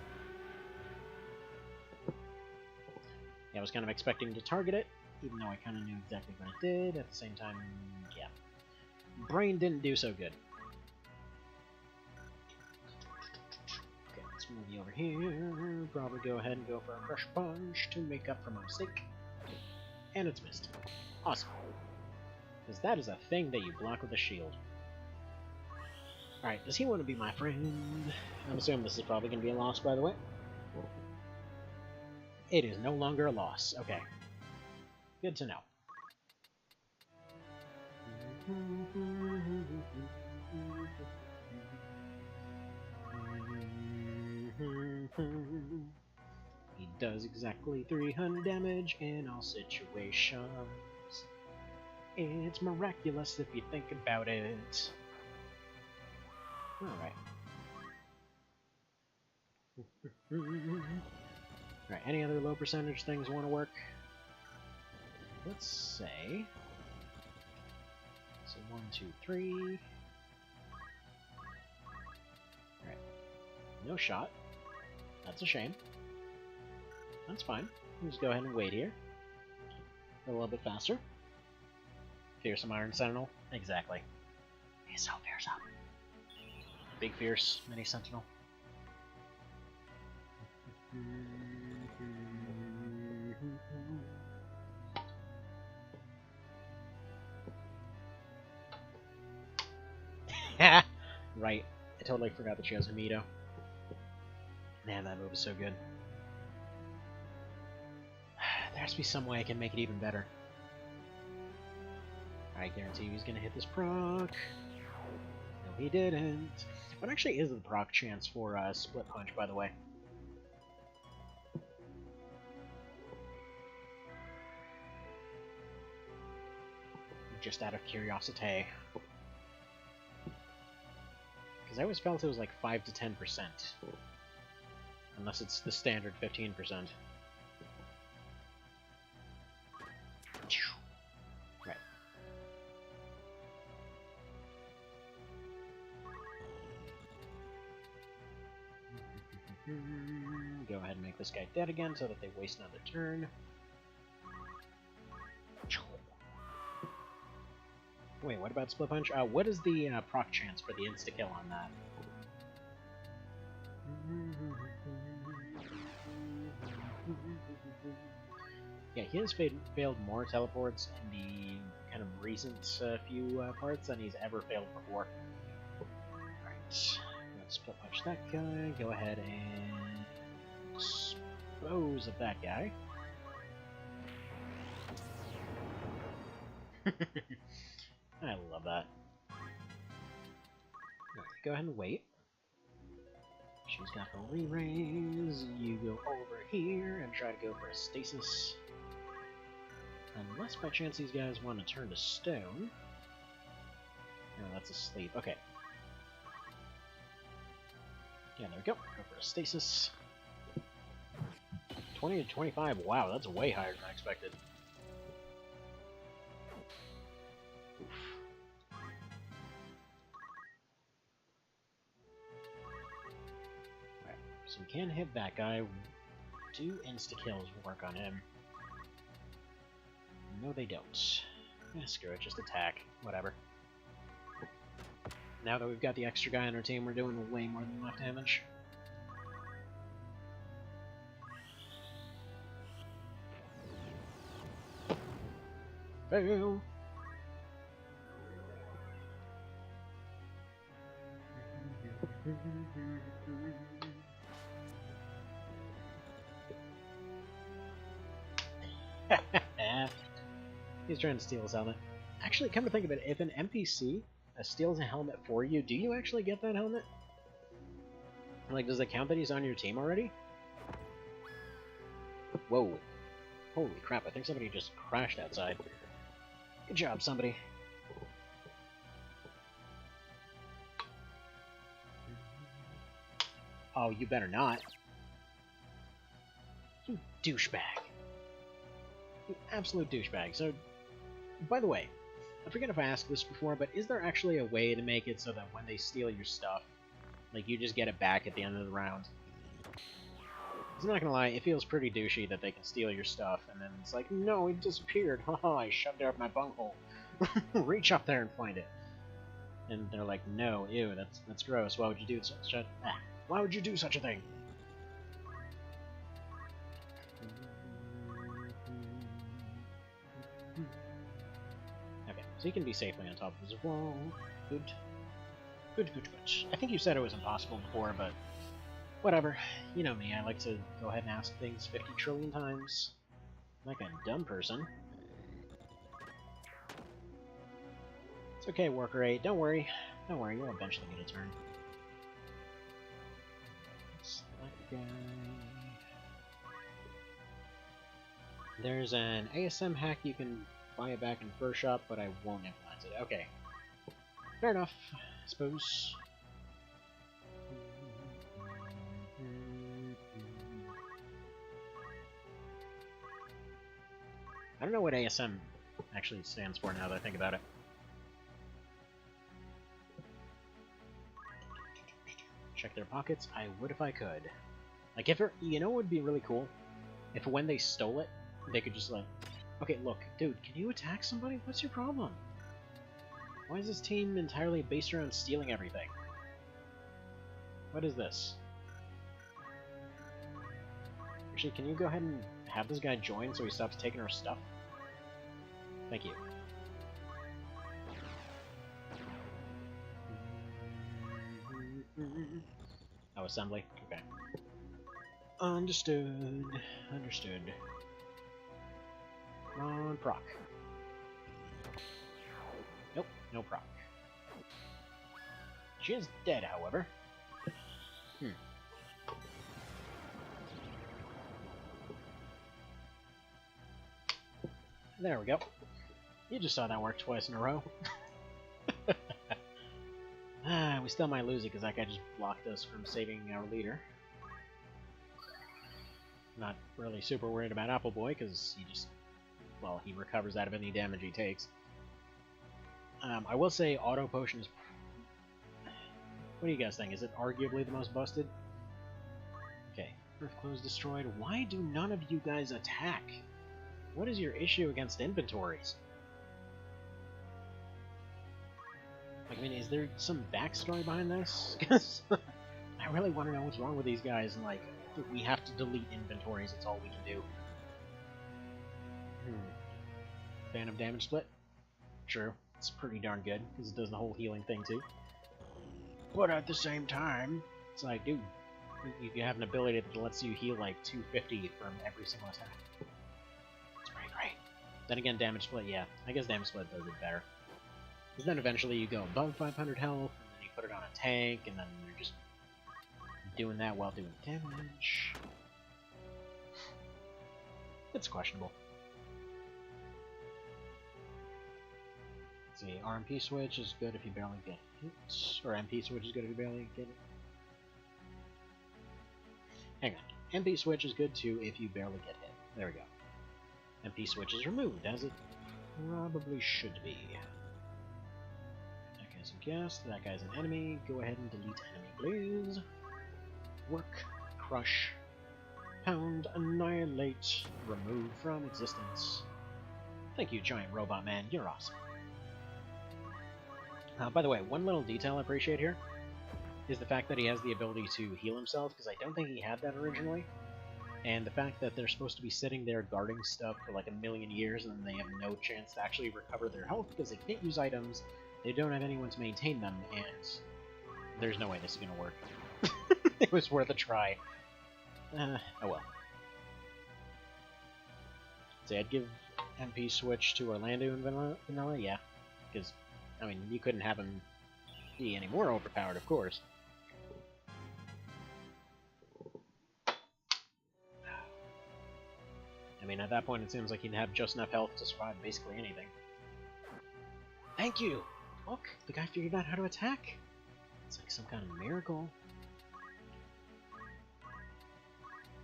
Yeah, I was kind of expecting to target it, even though I kind of knew exactly what it did. At the same time, yeah. Brain didn't do so good. Okay, let's move you over here. Probably go ahead and go for a Crush Punch to make up for my mistake. And it's missed. Awesome. Because that is a thing that you block with a shield. Alright, does he want to be my friend? I'm assuming this is probably going to be a loss, by the way. It is no longer a loss. Okay. Good to know. He does exactly 300 damage in all situations. It's miraculous if you think about it. Alright. Alright, any other low percentage things want to work? Let's say... So 1, 2, 3... Alright. No shot. That's a shame. That's fine. We'll just go ahead and wait here. A little bit faster. Fearsome Iron Sentinel. Exactly. He's so fearsome. Big fierce mini sentinel. Right. I totally forgot that she has Hamido. Man, that move is so good. There has to be some way I can make it even better. I guarantee he's gonna hit this proc. No, he didn't. What actually is the proc chance for Split Punch, by the way? Just out of curiosity. Because I always felt it was like 5 to 10%. Unless it's the standard 15%. Right. Go ahead and make this guy dead again so that they waste another turn. Wait, what about Split Punch? What is the proc chance for the insta-kill on that? Yeah, he has failed more teleports in the kind of recent few parts than he's ever failed before. Alright, let's Split Punch that guy. Go ahead and dispose of that guy. I love that. Right, go ahead and wait. She's got the re-raise. You go over here and try to go for a stasis. Unless by chance these guys want to turn to stone. No, that's asleep. Okay. Yeah, there we go. Go for a stasis. 20 to 25. Wow, that's way higher than I expected. So we can hit that guy. Do insta-kills work on him? No, they don't. Yeah, screw it, just attack. Whatever. Now that we've got the extra guy on our team, we're doing way more than enough damage. Fail! He's trying to steal his helmet. Actually, come to think of it, if an NPC steals a helmet for you, do you actually get that helmet? Like, does it count that he's on your team already? Whoa. Holy crap, I think somebody just crashed outside. Good job, somebody. Oh, you better not. You douchebag. You absolute douchebag. So, by the way, I forget if I asked this before, but is there actually a way to make it so that when they steal your stuff, like, you just get it back at the end of the round? I'm not gonna lie, it feels pretty douchey that they can steal your stuff, and then it's like, no, it disappeared. Haha, I shoved it up my bunghole. Reach up there and find it. And they're like, no, ew, that's gross. Why would you do such a... Why would you do such a thing? Okay, so you can be safely on top of this wall. Good. Good, good, good. I think you said it was impossible before, but whatever. You know me, I like to go ahead and ask things 50 trillion times. Like a dumb person. It's okay, Worker 8. Don't worry. Don't worry, you'll eventually get a turn. That guy. There's an ASM hack you can buy it back in Fur Shop, but I won't implement it. Okay. Fair enough, I suppose. I don't know what ASM actually stands for now that I think about it. Check their pockets? I would if I could. Like, if you know what would be really cool? If when they stole it, they could just like... Okay, look, dude, can you attack somebody? What's your problem? Why is this team entirely based around stealing everything? What is this? Actually, can you go ahead and have this guy join so he stops taking our stuff? Thank you. Oh, assembly? Okay. Understood. Understood. Come on, proc. Nope, no proc. She is dead, however. There we go. You just saw that work twice in a row. We still might lose it because that guy just blocked us from saving our leader. Not really super worried about Apple Boy because he just, well, he recovers out of any damage he takes. I will say Auto Potion is... What do you guys think? Is it arguably the most busted? Okay, Earth Clothes destroyed. Why do none of you guys attack? What is your issue against inventories? Like, I mean, is there some backstory behind this? Because I really want to know what's wrong with these guys, and like, we have to delete inventories, it's all we can do. Fan of damage split? True. It's pretty darn good, because it does the whole healing thing too. But at the same time, it's like, dude, you have an ability that lets you heal like 250 from every single attack. It's pretty great. Then again, damage split, yeah. I guess damage split does it better. Because then eventually you go above 500 health, and then you put it on a tank, and then you're just doing that while doing damage. It's questionable. Let's see, RMP switch is good if you barely get hit, or MP switch is good if you barely get it. Hang on, MP switch is good too if you barely get hit. There we go. MP switch is removed, as it probably should be. That guy's a guest, that guy's an enemy. Go ahead and delete enemy, please. Work, crush, pound, annihilate, remove from existence. Thank you, giant robot man, you're awesome. By the way, one little detail I appreciate here is the fact that he has the ability to heal himself, because I don't think he had that originally. And the fact that they're supposed to be sitting there guarding stuff for like 1,000,000 years and they have no chance to actually recover their health because they can't use items, they don't have anyone to maintain them, and There's no way this is gonna work. It was worth a try. Oh well. So I'd give MP switch to Orlando and Vanilla, yeah. Because, I mean, you couldn't have him be any more overpowered, of course. I mean, at that point it seems like he'd have just enough health to survive basically anything. Thank you! Look, the guy figured out how to attack! It's like some kind of miracle.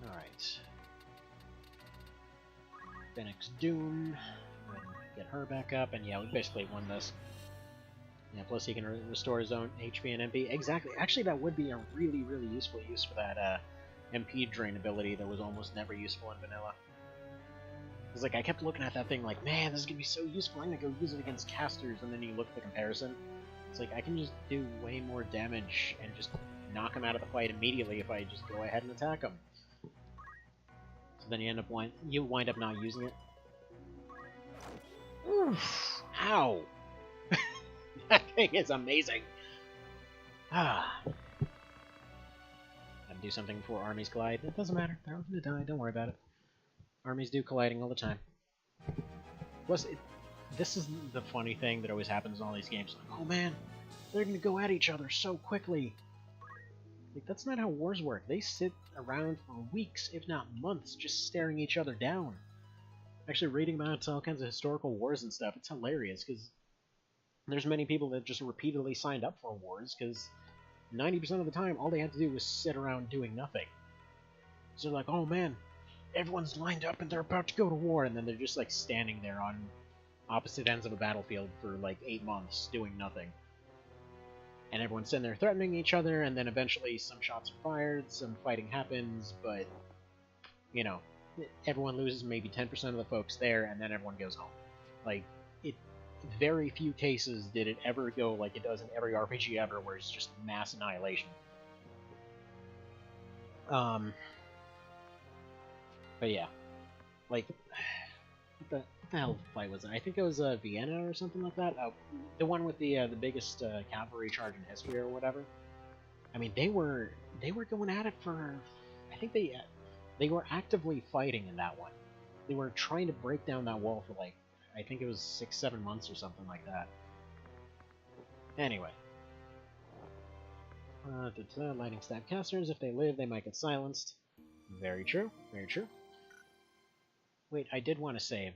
Alright. Fenix Doom. Get her back up, and yeah, we basically won this. Yeah, plus he can restore his own HP and MP. Exactly. Actually, that would be a really, really useful use for that MP drain ability that was almost never useful in vanilla. It's like, I kept looking at that thing like, man, this is going to be so useful, I'm going to go use it against casters, and then you look at the comparison. It's like, I can just do way more damage and just knock him out of the fight immediately if I just go ahead and attack him. So then you wind up not using it. Oof! Ow! That thing is amazing! Ah. Gotta do something before armies collide. It doesn't matter. They're all gonna die. Don't worry about it. Armies do colliding all the time. Plus, this is the funny thing that always happens in all these games. Like, oh man, they're gonna go at each other so quickly. Like, that's not how wars work. They sit around for weeks, if not months, just staring each other down. Actually, reading about all kinds of historical wars and stuff, it's hilarious, because there's many people that just repeatedly signed up for wars, because 90% of the time, all they had to do was sit around doing nothing. So they're like, oh man, everyone's lined up and they're about to go to war, and then they're just like standing there on opposite ends of a battlefield for like 8 months doing nothing. And everyone's sitting there threatening each other, and then eventually some shots are fired, some fighting happens, but, you know, everyone loses maybe 10% of the folks there, and then everyone goes home. Like, very few cases did it ever go like it does in every RPG ever, where it's just mass annihilation. But yeah, like, what the hell fight was it? I think it was Vienna or something like that. The one with the biggest cavalry charge in history or whatever. I mean, they were going at it for, I think they were actively fighting in that one. They were trying to break down that wall for like, I think it was 6-7 months or something like that. Anyway. Lightning stab casters. If they live, they might get silenced. Very true. Very true. Wait, I did want to save.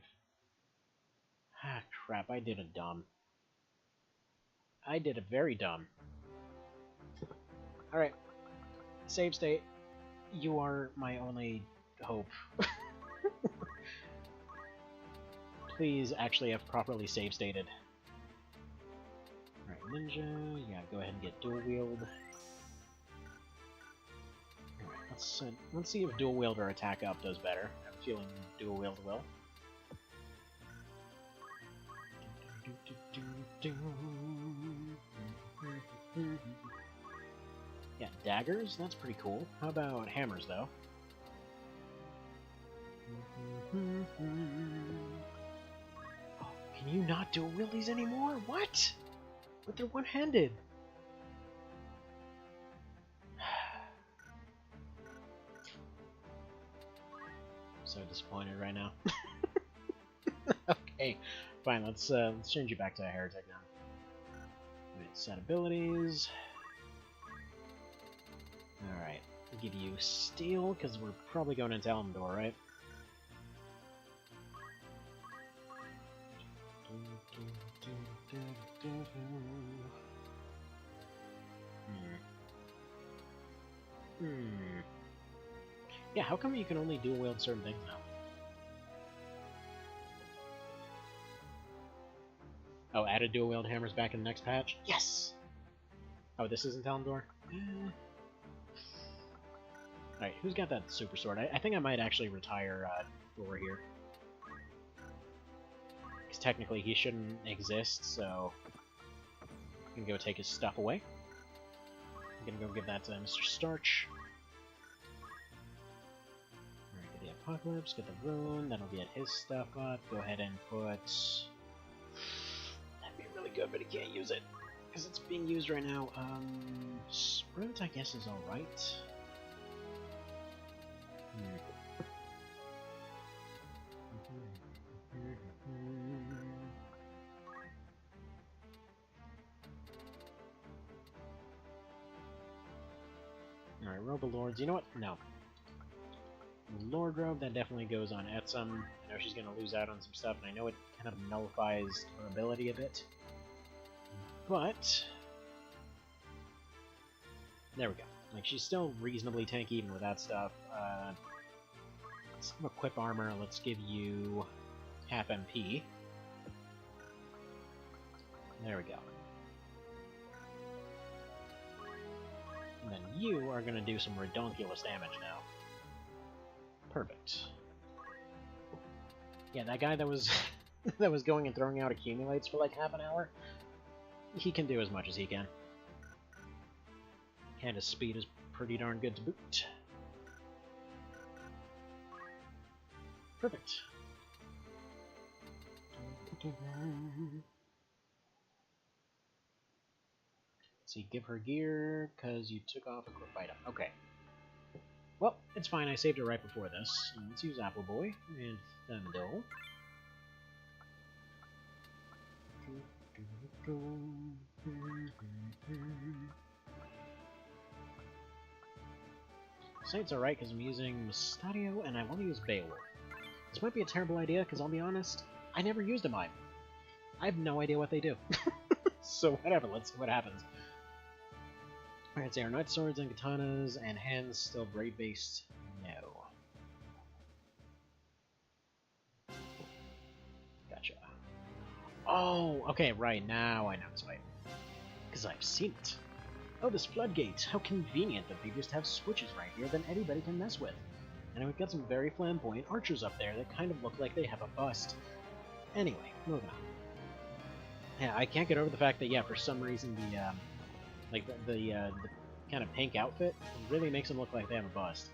Ah, crap. I did a dumb. I did a very dumb. Alright. Save state. You are my only hope. Please actually have properly save stated. Alright, ninja, you gotta go ahead and get dual wield. Alright, let's see if dual wield or attack up does better. I'm feeling dual wield will. Yeah, daggers, that's pretty cool. How about hammers though? Can you not dual wield these anymore? What? But they're one-handed. So disappointed right now. Okay, fine. Let's change you back to a heretic now. Set abilities. All right, I'll give you steel because we're probably going into Elmdor, right? Yeah, how come you can only dual wield certain things now? Oh, added dual wield hammers back in the next patch? Yes! Oh, this isn't Elmdor? Alright, who's got that super sword? I think I might actually retire Thor here. Because technically he shouldn't exist, so I can go take his stuff away. I'm gonna go give that to Mr. Starch. Alright, get the Apocalypse, get the Rune, that'll get his stuff up. Go ahead and put... That'd be really good, but he can't use it. because it's being used right now. Sprint, I guess, is alright. Alright, Robo-Lords. You know what? No. Lord Robe, that definitely goes on Etsum. I know she's going to lose out on some stuff, and I know it kind of nullifies her ability a bit. But there we go. Like, she's still reasonably tanky even with that stuff. Let's equip armor. Let's give you half MP. There we go. And then you are going to do some redonkulous damage now. Perfect. Yeah, that guy that was that was going and throwing out accumulates for like half an hour, he can do as much as he can. And his speed is pretty darn good to boot. Perfect. So you give her gear because you took off a quick item. Okay. Well, it's fine. I saved it right before this. Let's use Apple Boy and Thermidor. Sight's alright because I'm using Mustadio and I want to use Beowulf. This might be a terrible idea because I'll be honest, I never used a mime. I have no idea what they do. So whatever, let's see what happens. Alright, so our Knight Swords and Katanas and hands still braid based. No. Gotcha. Oh, okay, right, now I know this fight. Because I've seen it. Oh, this floodgate. How convenient that they just have switches right here that anybody can mess with. And we've got some very flamboyant archers up there that kind of look like they have a bust. Anyway, moving on. Yeah, I can't get over the fact that, yeah, for some reason the kind of pink outfit really makes them look like they have a bust.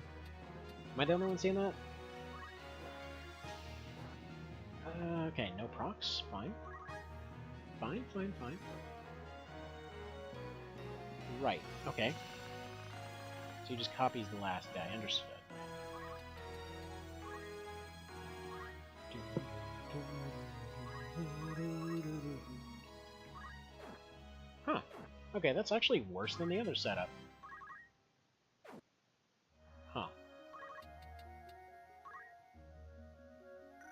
Am I the only one seeing that? Okay, no procs. Fine. Fine, fine, fine. Right, okay. So he just copies the last guy, understood. Huh. Okay, that's actually worse than the other setup. Huh.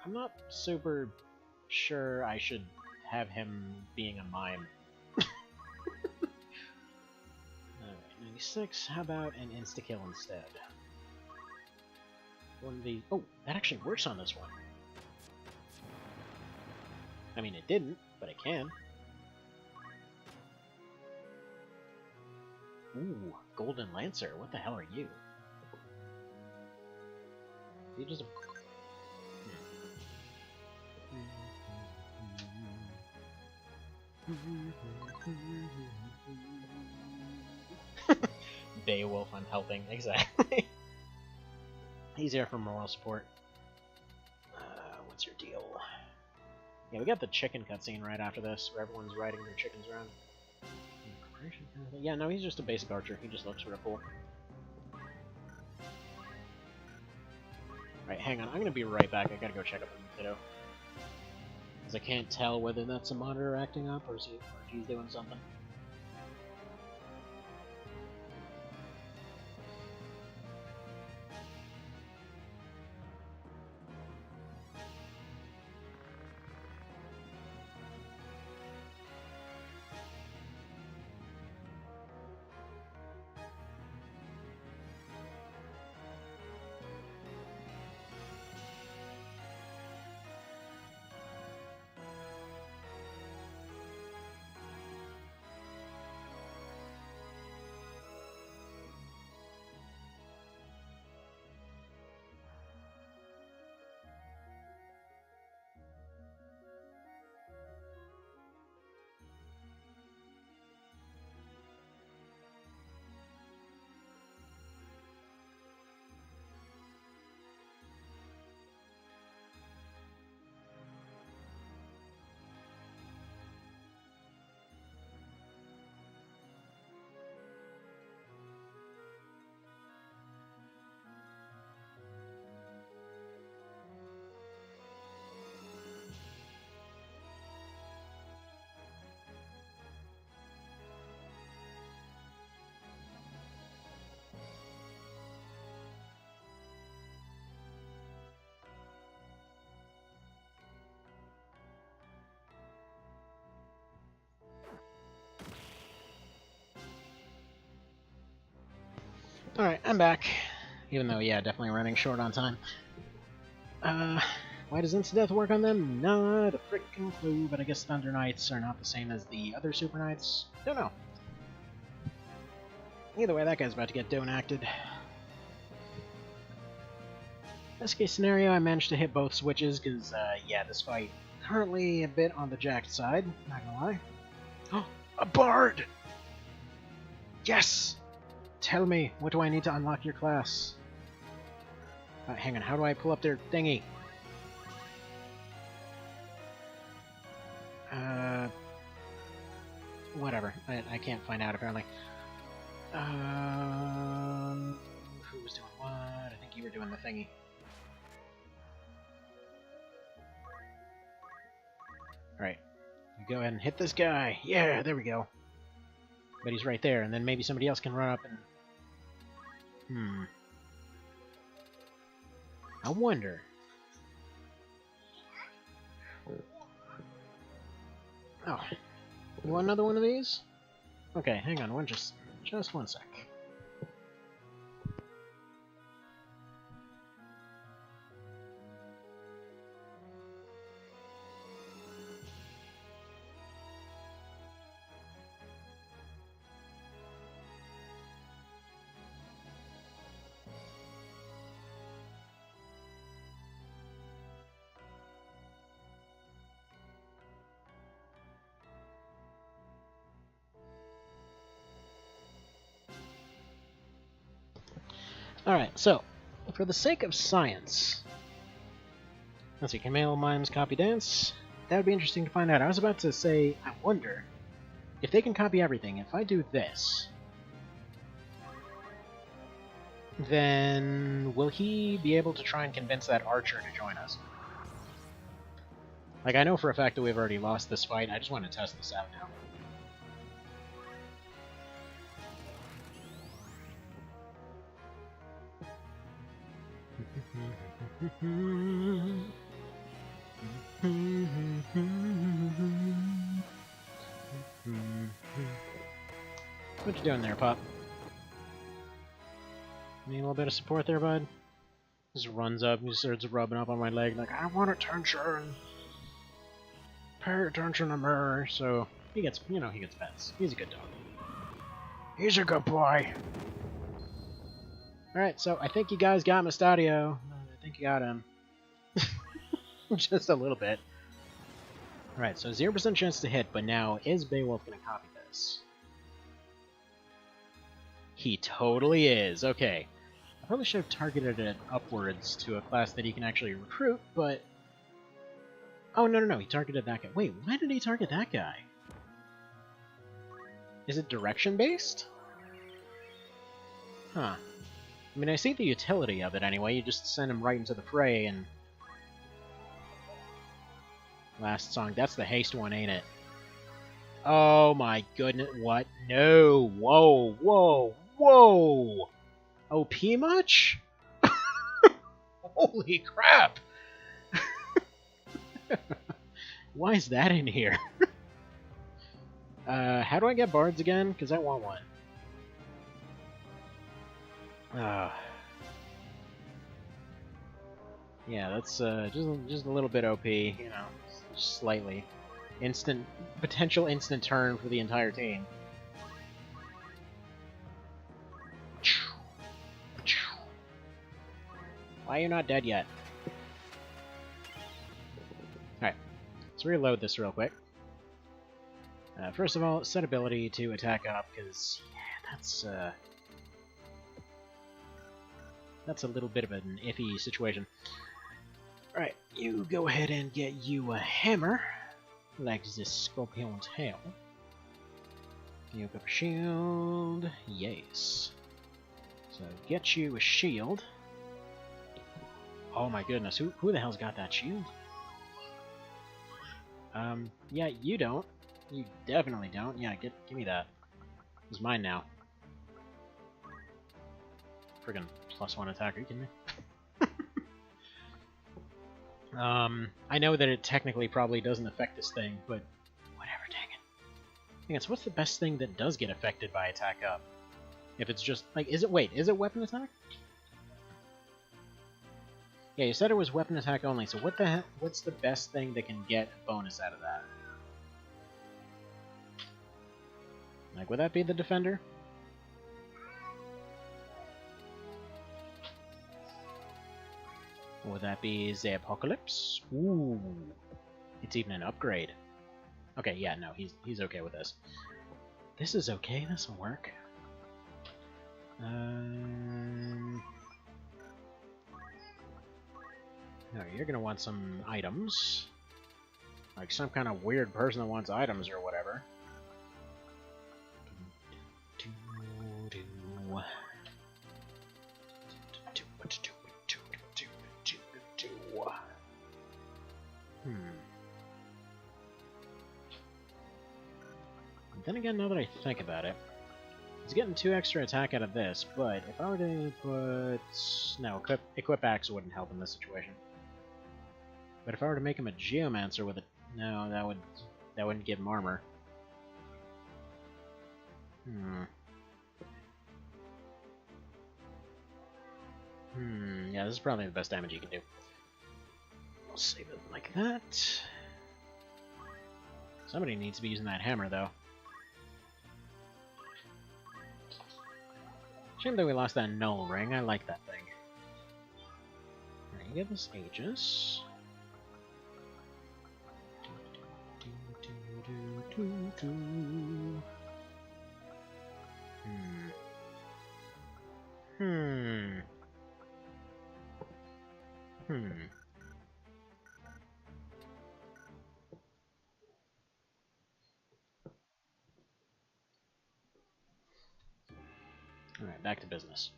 I'm not super sure I should have him being a mime. Alright, 96. How about an insta-kill instead? One of these... Oh, that actually works on this one. I mean, it didn't, but it can. Ooh, Golden Lancer. What the hell are you? You just... Beowulf, I'm helping. Exactly. He's here for moral support. What's your deal? Yeah, we got the chicken cutscene right after this, where everyone's riding their chickens around. Yeah, no, he's just a basic archer. He just looks real cool. Right, hang on. I'm gonna be right back. I gotta go check up on the kiddo. Because I can't tell whether that's a monitor acting up or if he's doing something. Alright, I'm back. Even though, yeah, definitely running short on time. Why does Insta-Death work on them? Not a freaking clue, but I guess Thunder Knights are not the same as the other Super Knights. Don't know. Either way, that guy's about to get donacted. Best case scenario, I managed to hit both switches, because, yeah, this fight currently a bit on the jacked side, not gonna lie. Oh, a bard! Yes! Tell me, what do I need to unlock your class? Hang on, how do I pull up their thingy? Whatever. I can't find out, apparently. Who was doing what? I think you were doing the thingy. Alright. Go ahead and hit this guy. Yeah, there we go. But he's right there, and then maybe somebody else can run up and... I wonder. Oh. You want another one of these? Okay, hang on, just one sec. Alright, so, for the sake of science... Let's see, can male mimes copy dance? That would be interesting to find out. I was about to say, I wonder, if they can copy everything, if I do this, then will he be able to try and convince that archer to join us? Like, I know for a fact that we've already lost this fight, I just want to test this out now. What you doing there, Pop? Need a little bit of support there, bud? Just runs up and just starts rubbing up on my leg like, I want attention! Pay attention to me! So, he gets, he gets pets. He's a good dog. He's a good boy! Alright, so I think you guys got Mustadio. I think you got him. Just a little bit. Alright, so 0% chance to hit, but now is Beowulf going to copy this? He totally is. Okay. I probably should have targeted it upwards to a class that he can actually recruit, but... Oh, no, he targeted that guy. Wait, why did he target that guy? Is it direction-based? Huh. I mean, I see the utility of it anyway. You just send him right into the fray and... Last song. That's the haste one, ain't it? Oh my goodness. What? No. Whoa. Whoa. Whoa. OP much? Holy crap. Why is that in here? How do I get bards again? Because I want one. Yeah, that's just a little bit OP, just slightly. Potential instant turn for the entire team. Why are you not dead yet? Alright, let's reload this real quick. First of all, set ability to attack up, because yeah, that's a little bit of an iffy situation. Alright, you go ahead and get you a hammer, like this scorpion's tail. You up a shield, yes. So get you a shield. Oh my goodness, who the hell's got that shield? Yeah, you don't. You definitely don't. Yeah, give me that. It's mine now. Friggin' +1 attack, are you kidding me? I know that it technically probably doesn't affect this thing, but whatever, dang it. Dang it, so what's the best thing that does get affected by attack up? If it's just, like, is it weapon attack? Yeah, you said it was weapon attack only, so what the heck, what's the best thing that can get a bonus out of that? Like, would that be the defender? Or would that be the apocalypse? Ooh, it's even an upgrade. Okay, yeah, no, he's okay with this. This is okay, this will work. No, you're gonna want some items. Like some kind of weird person that wants items or whatever. Then again, now that I think about it, he's getting 2 extra attack out of this, but if I were to put... No, equip axe wouldn't help in this situation. But if I were to make him a geomancer with it, no, that wouldn't give him armor. Yeah, this is probably the best damage you can do. I'll save it like that. Somebody needs to be using that hammer, though. Shame that we lost that null ring. I like that thing. Alright, you get this Aegis. Alright, back to business.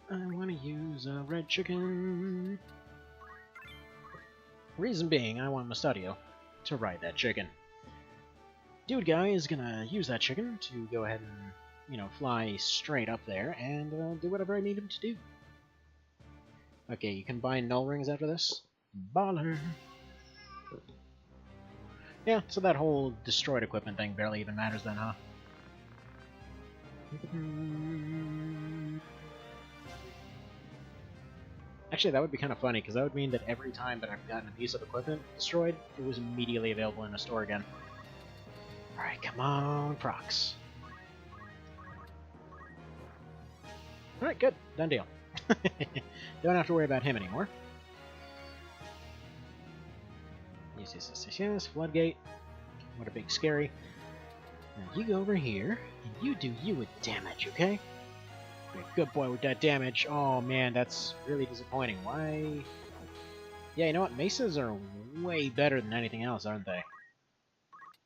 I want to use a red chicken. Reason being, I want Mustadio to ride that chicken. Dude guy is gonna use that chicken to go ahead and, you know, fly straight up there and do whatever I need him to do. Okay, you can buy null rings after this. Baller! Yeah, so that whole destroyed equipment thing barely even matters then, huh? Actually, that would be kind of funny, because that would mean that every time that I've gotten a piece of equipment destroyed, it was immediately available in a store again. Alright, come on, procs. Alright, good. Done deal. Don't have to worry about him anymore. Yes, Floodgate. What a big scary. Now you go over here, and you do you with damage, okay? You're a good boy with that damage. Oh man, that's really disappointing. Why? Yeah, you know what? Mesas are way better than anything else, aren't they?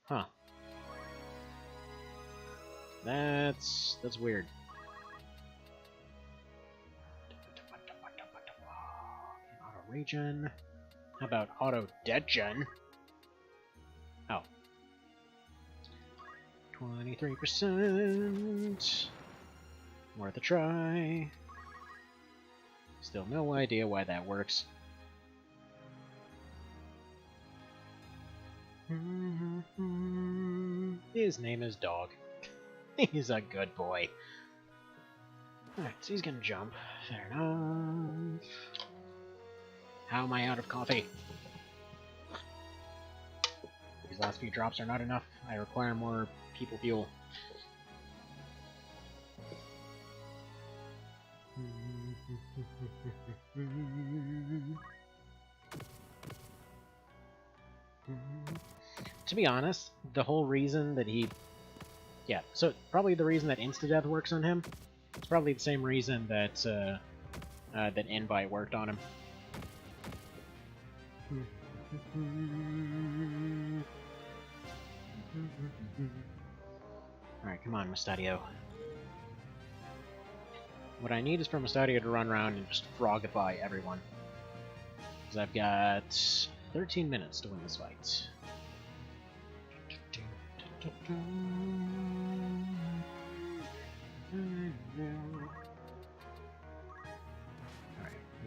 Huh. That's weird. Auto regen. How about auto degen? Oh. 23%. Worth a try. Still no idea why that works. His name is Dog. He's a good boy. Alright, so he's gonna jump. Fair enough. How am I out of coffee? These last few drops are not enough. I require more people fuel. To be honest, the whole reason that he... Yeah, so probably the reason that Insta-Death works on him, it's probably the same reason that, that Invite worked on him. Alright, come on, Mustadio. What I need is for Mustadio to run around and just frogify everyone. Because I've got 13 minutes to win this fight.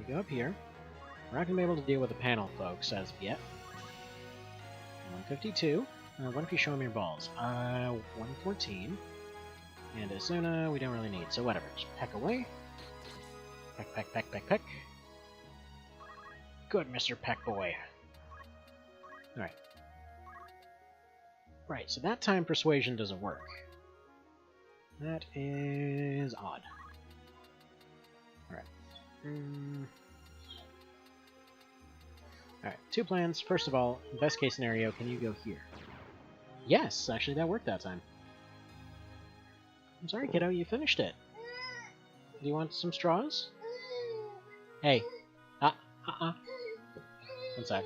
we go up here. We're not going to be able to deal with the panel folks as of yet. 152. What if you show me your balls? 114. And Asuna, we don't really need, so whatever. Just peck away. Peck, peck, peck, peck, peck. Good, Mr. Peck Boy. Alright. Right, so that time persuasion doesn't work. That is odd. Alright. Alright, two plans. First of all, best case scenario, can you go here? Yes, actually that worked that time. I'm sorry, kiddo, you finished it. Do you want some straws? Hey. One sec.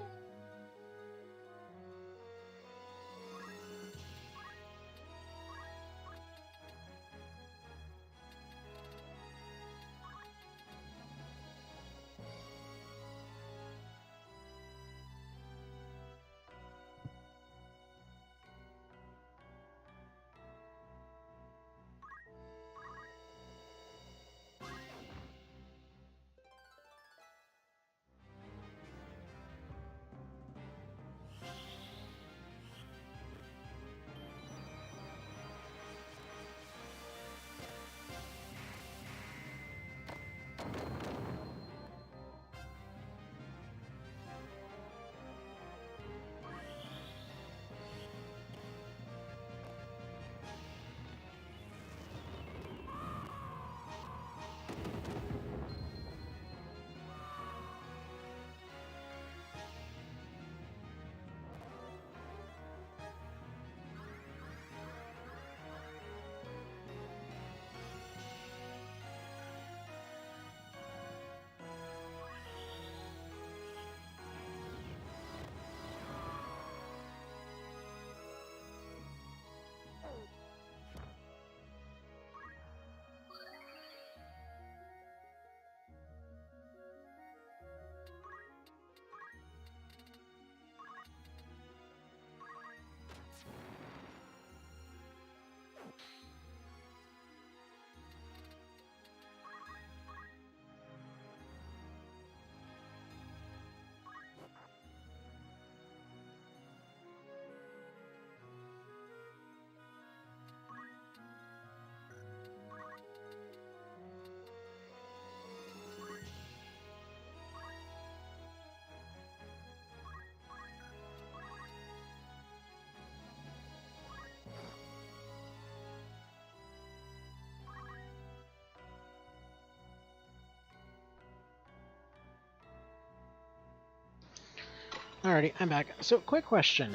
Alrighty, I'm back. So, quick question.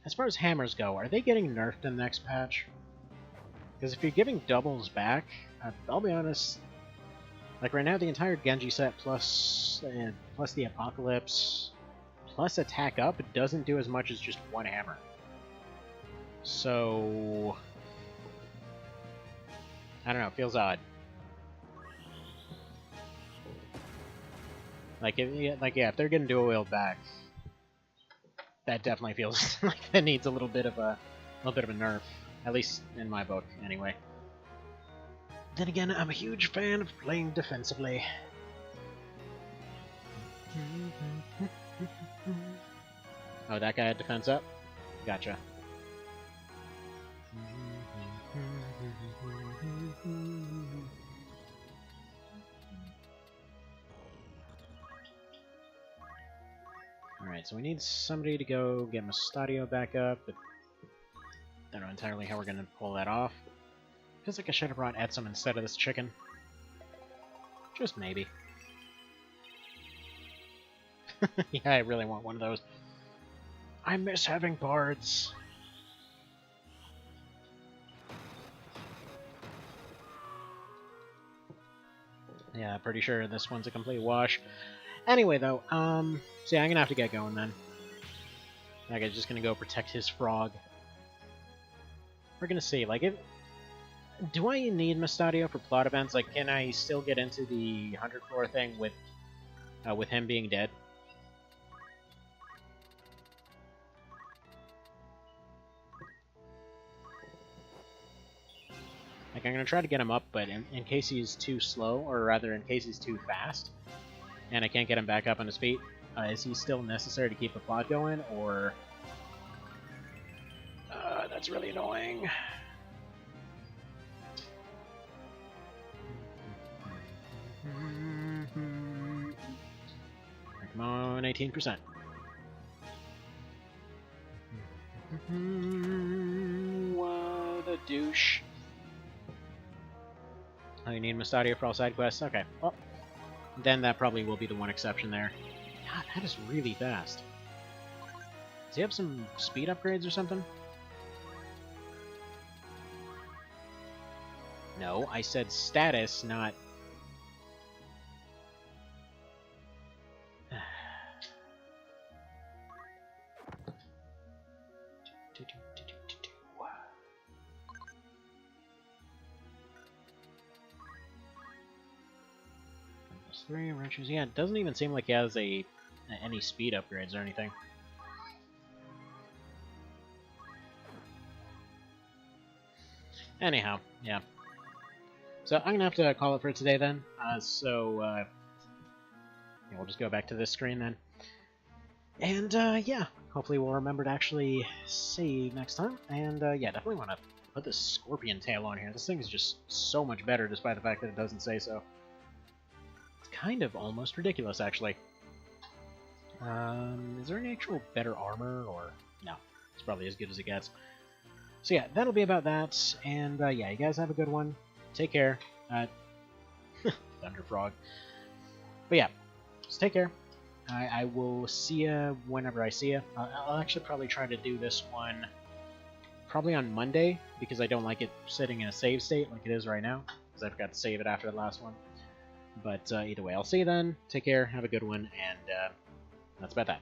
As far as hammers go, are they getting nerfed in the next patch? Because if you're giving doubles back, I'll be honest, like right now the entire Genji set plus the Apocalypse plus attack up, it doesn't do as much as just one hammer. So, I don't know, it feels odd. Like if they're getting dual wield back, that definitely feels like that needs a little bit of a nerf, at least in my book, anyway. Then again, I'm a huge fan of playing defensively. Oh, that guy had defense up? Gotcha. Alright, so we need somebody to go get Mustadio back up, but I don't know entirely how we're going to pull that off. Feels like I should have brought Etsum instead of this chicken. Just maybe. Yeah, I really want one of those. I miss having bards. Yeah, pretty sure this one's a complete wash. Anyway, though, so yeah, I'm gonna have to get going then. Like, I'm just gonna go protect his frog. We're gonna see, like, do I need Mustadio for plot events? Like, can I still get into the 100 floor thing with him being dead? Like, I'm going to try to get him up, but in case he's too slow, or rather in case he's too fast, and I can't get him back up on his feet, is he still necessary to keep the plot going, or... that's really annoying. Come on, 18%. What a douche. Oh, you need Mustadia for all side quests? Okay, well, then that probably will be the one exception there. God, that is really fast. Does he have some speed upgrades or something? No, I said status, not... Three wrenches. Yeah, it doesn't even seem like he has any speed upgrades or anything. Anyhow, yeah. So I'm gonna have to call it for today then. Yeah, we'll just go back to this screen then. And yeah, hopefully we'll remember to actually save next time. And yeah, definitely want to put this scorpion tail on here. This thing is just so much better, despite the fact that it doesn't say so. Kind of almost ridiculous, actually. Is there any actual better armor, or... No, it's probably as good as it gets. So yeah, that'll be about that, and yeah, you guys have a good one. Take care. Thunder Frog. But yeah, just take care. I will see you whenever I see you. I'll actually probably try to do this one probably on Monday, because I don't like it sitting in a save state like it is right now, because I forgot to save it after the last one. But either way, I'll see you then. Take care, have a good one, and that's about that.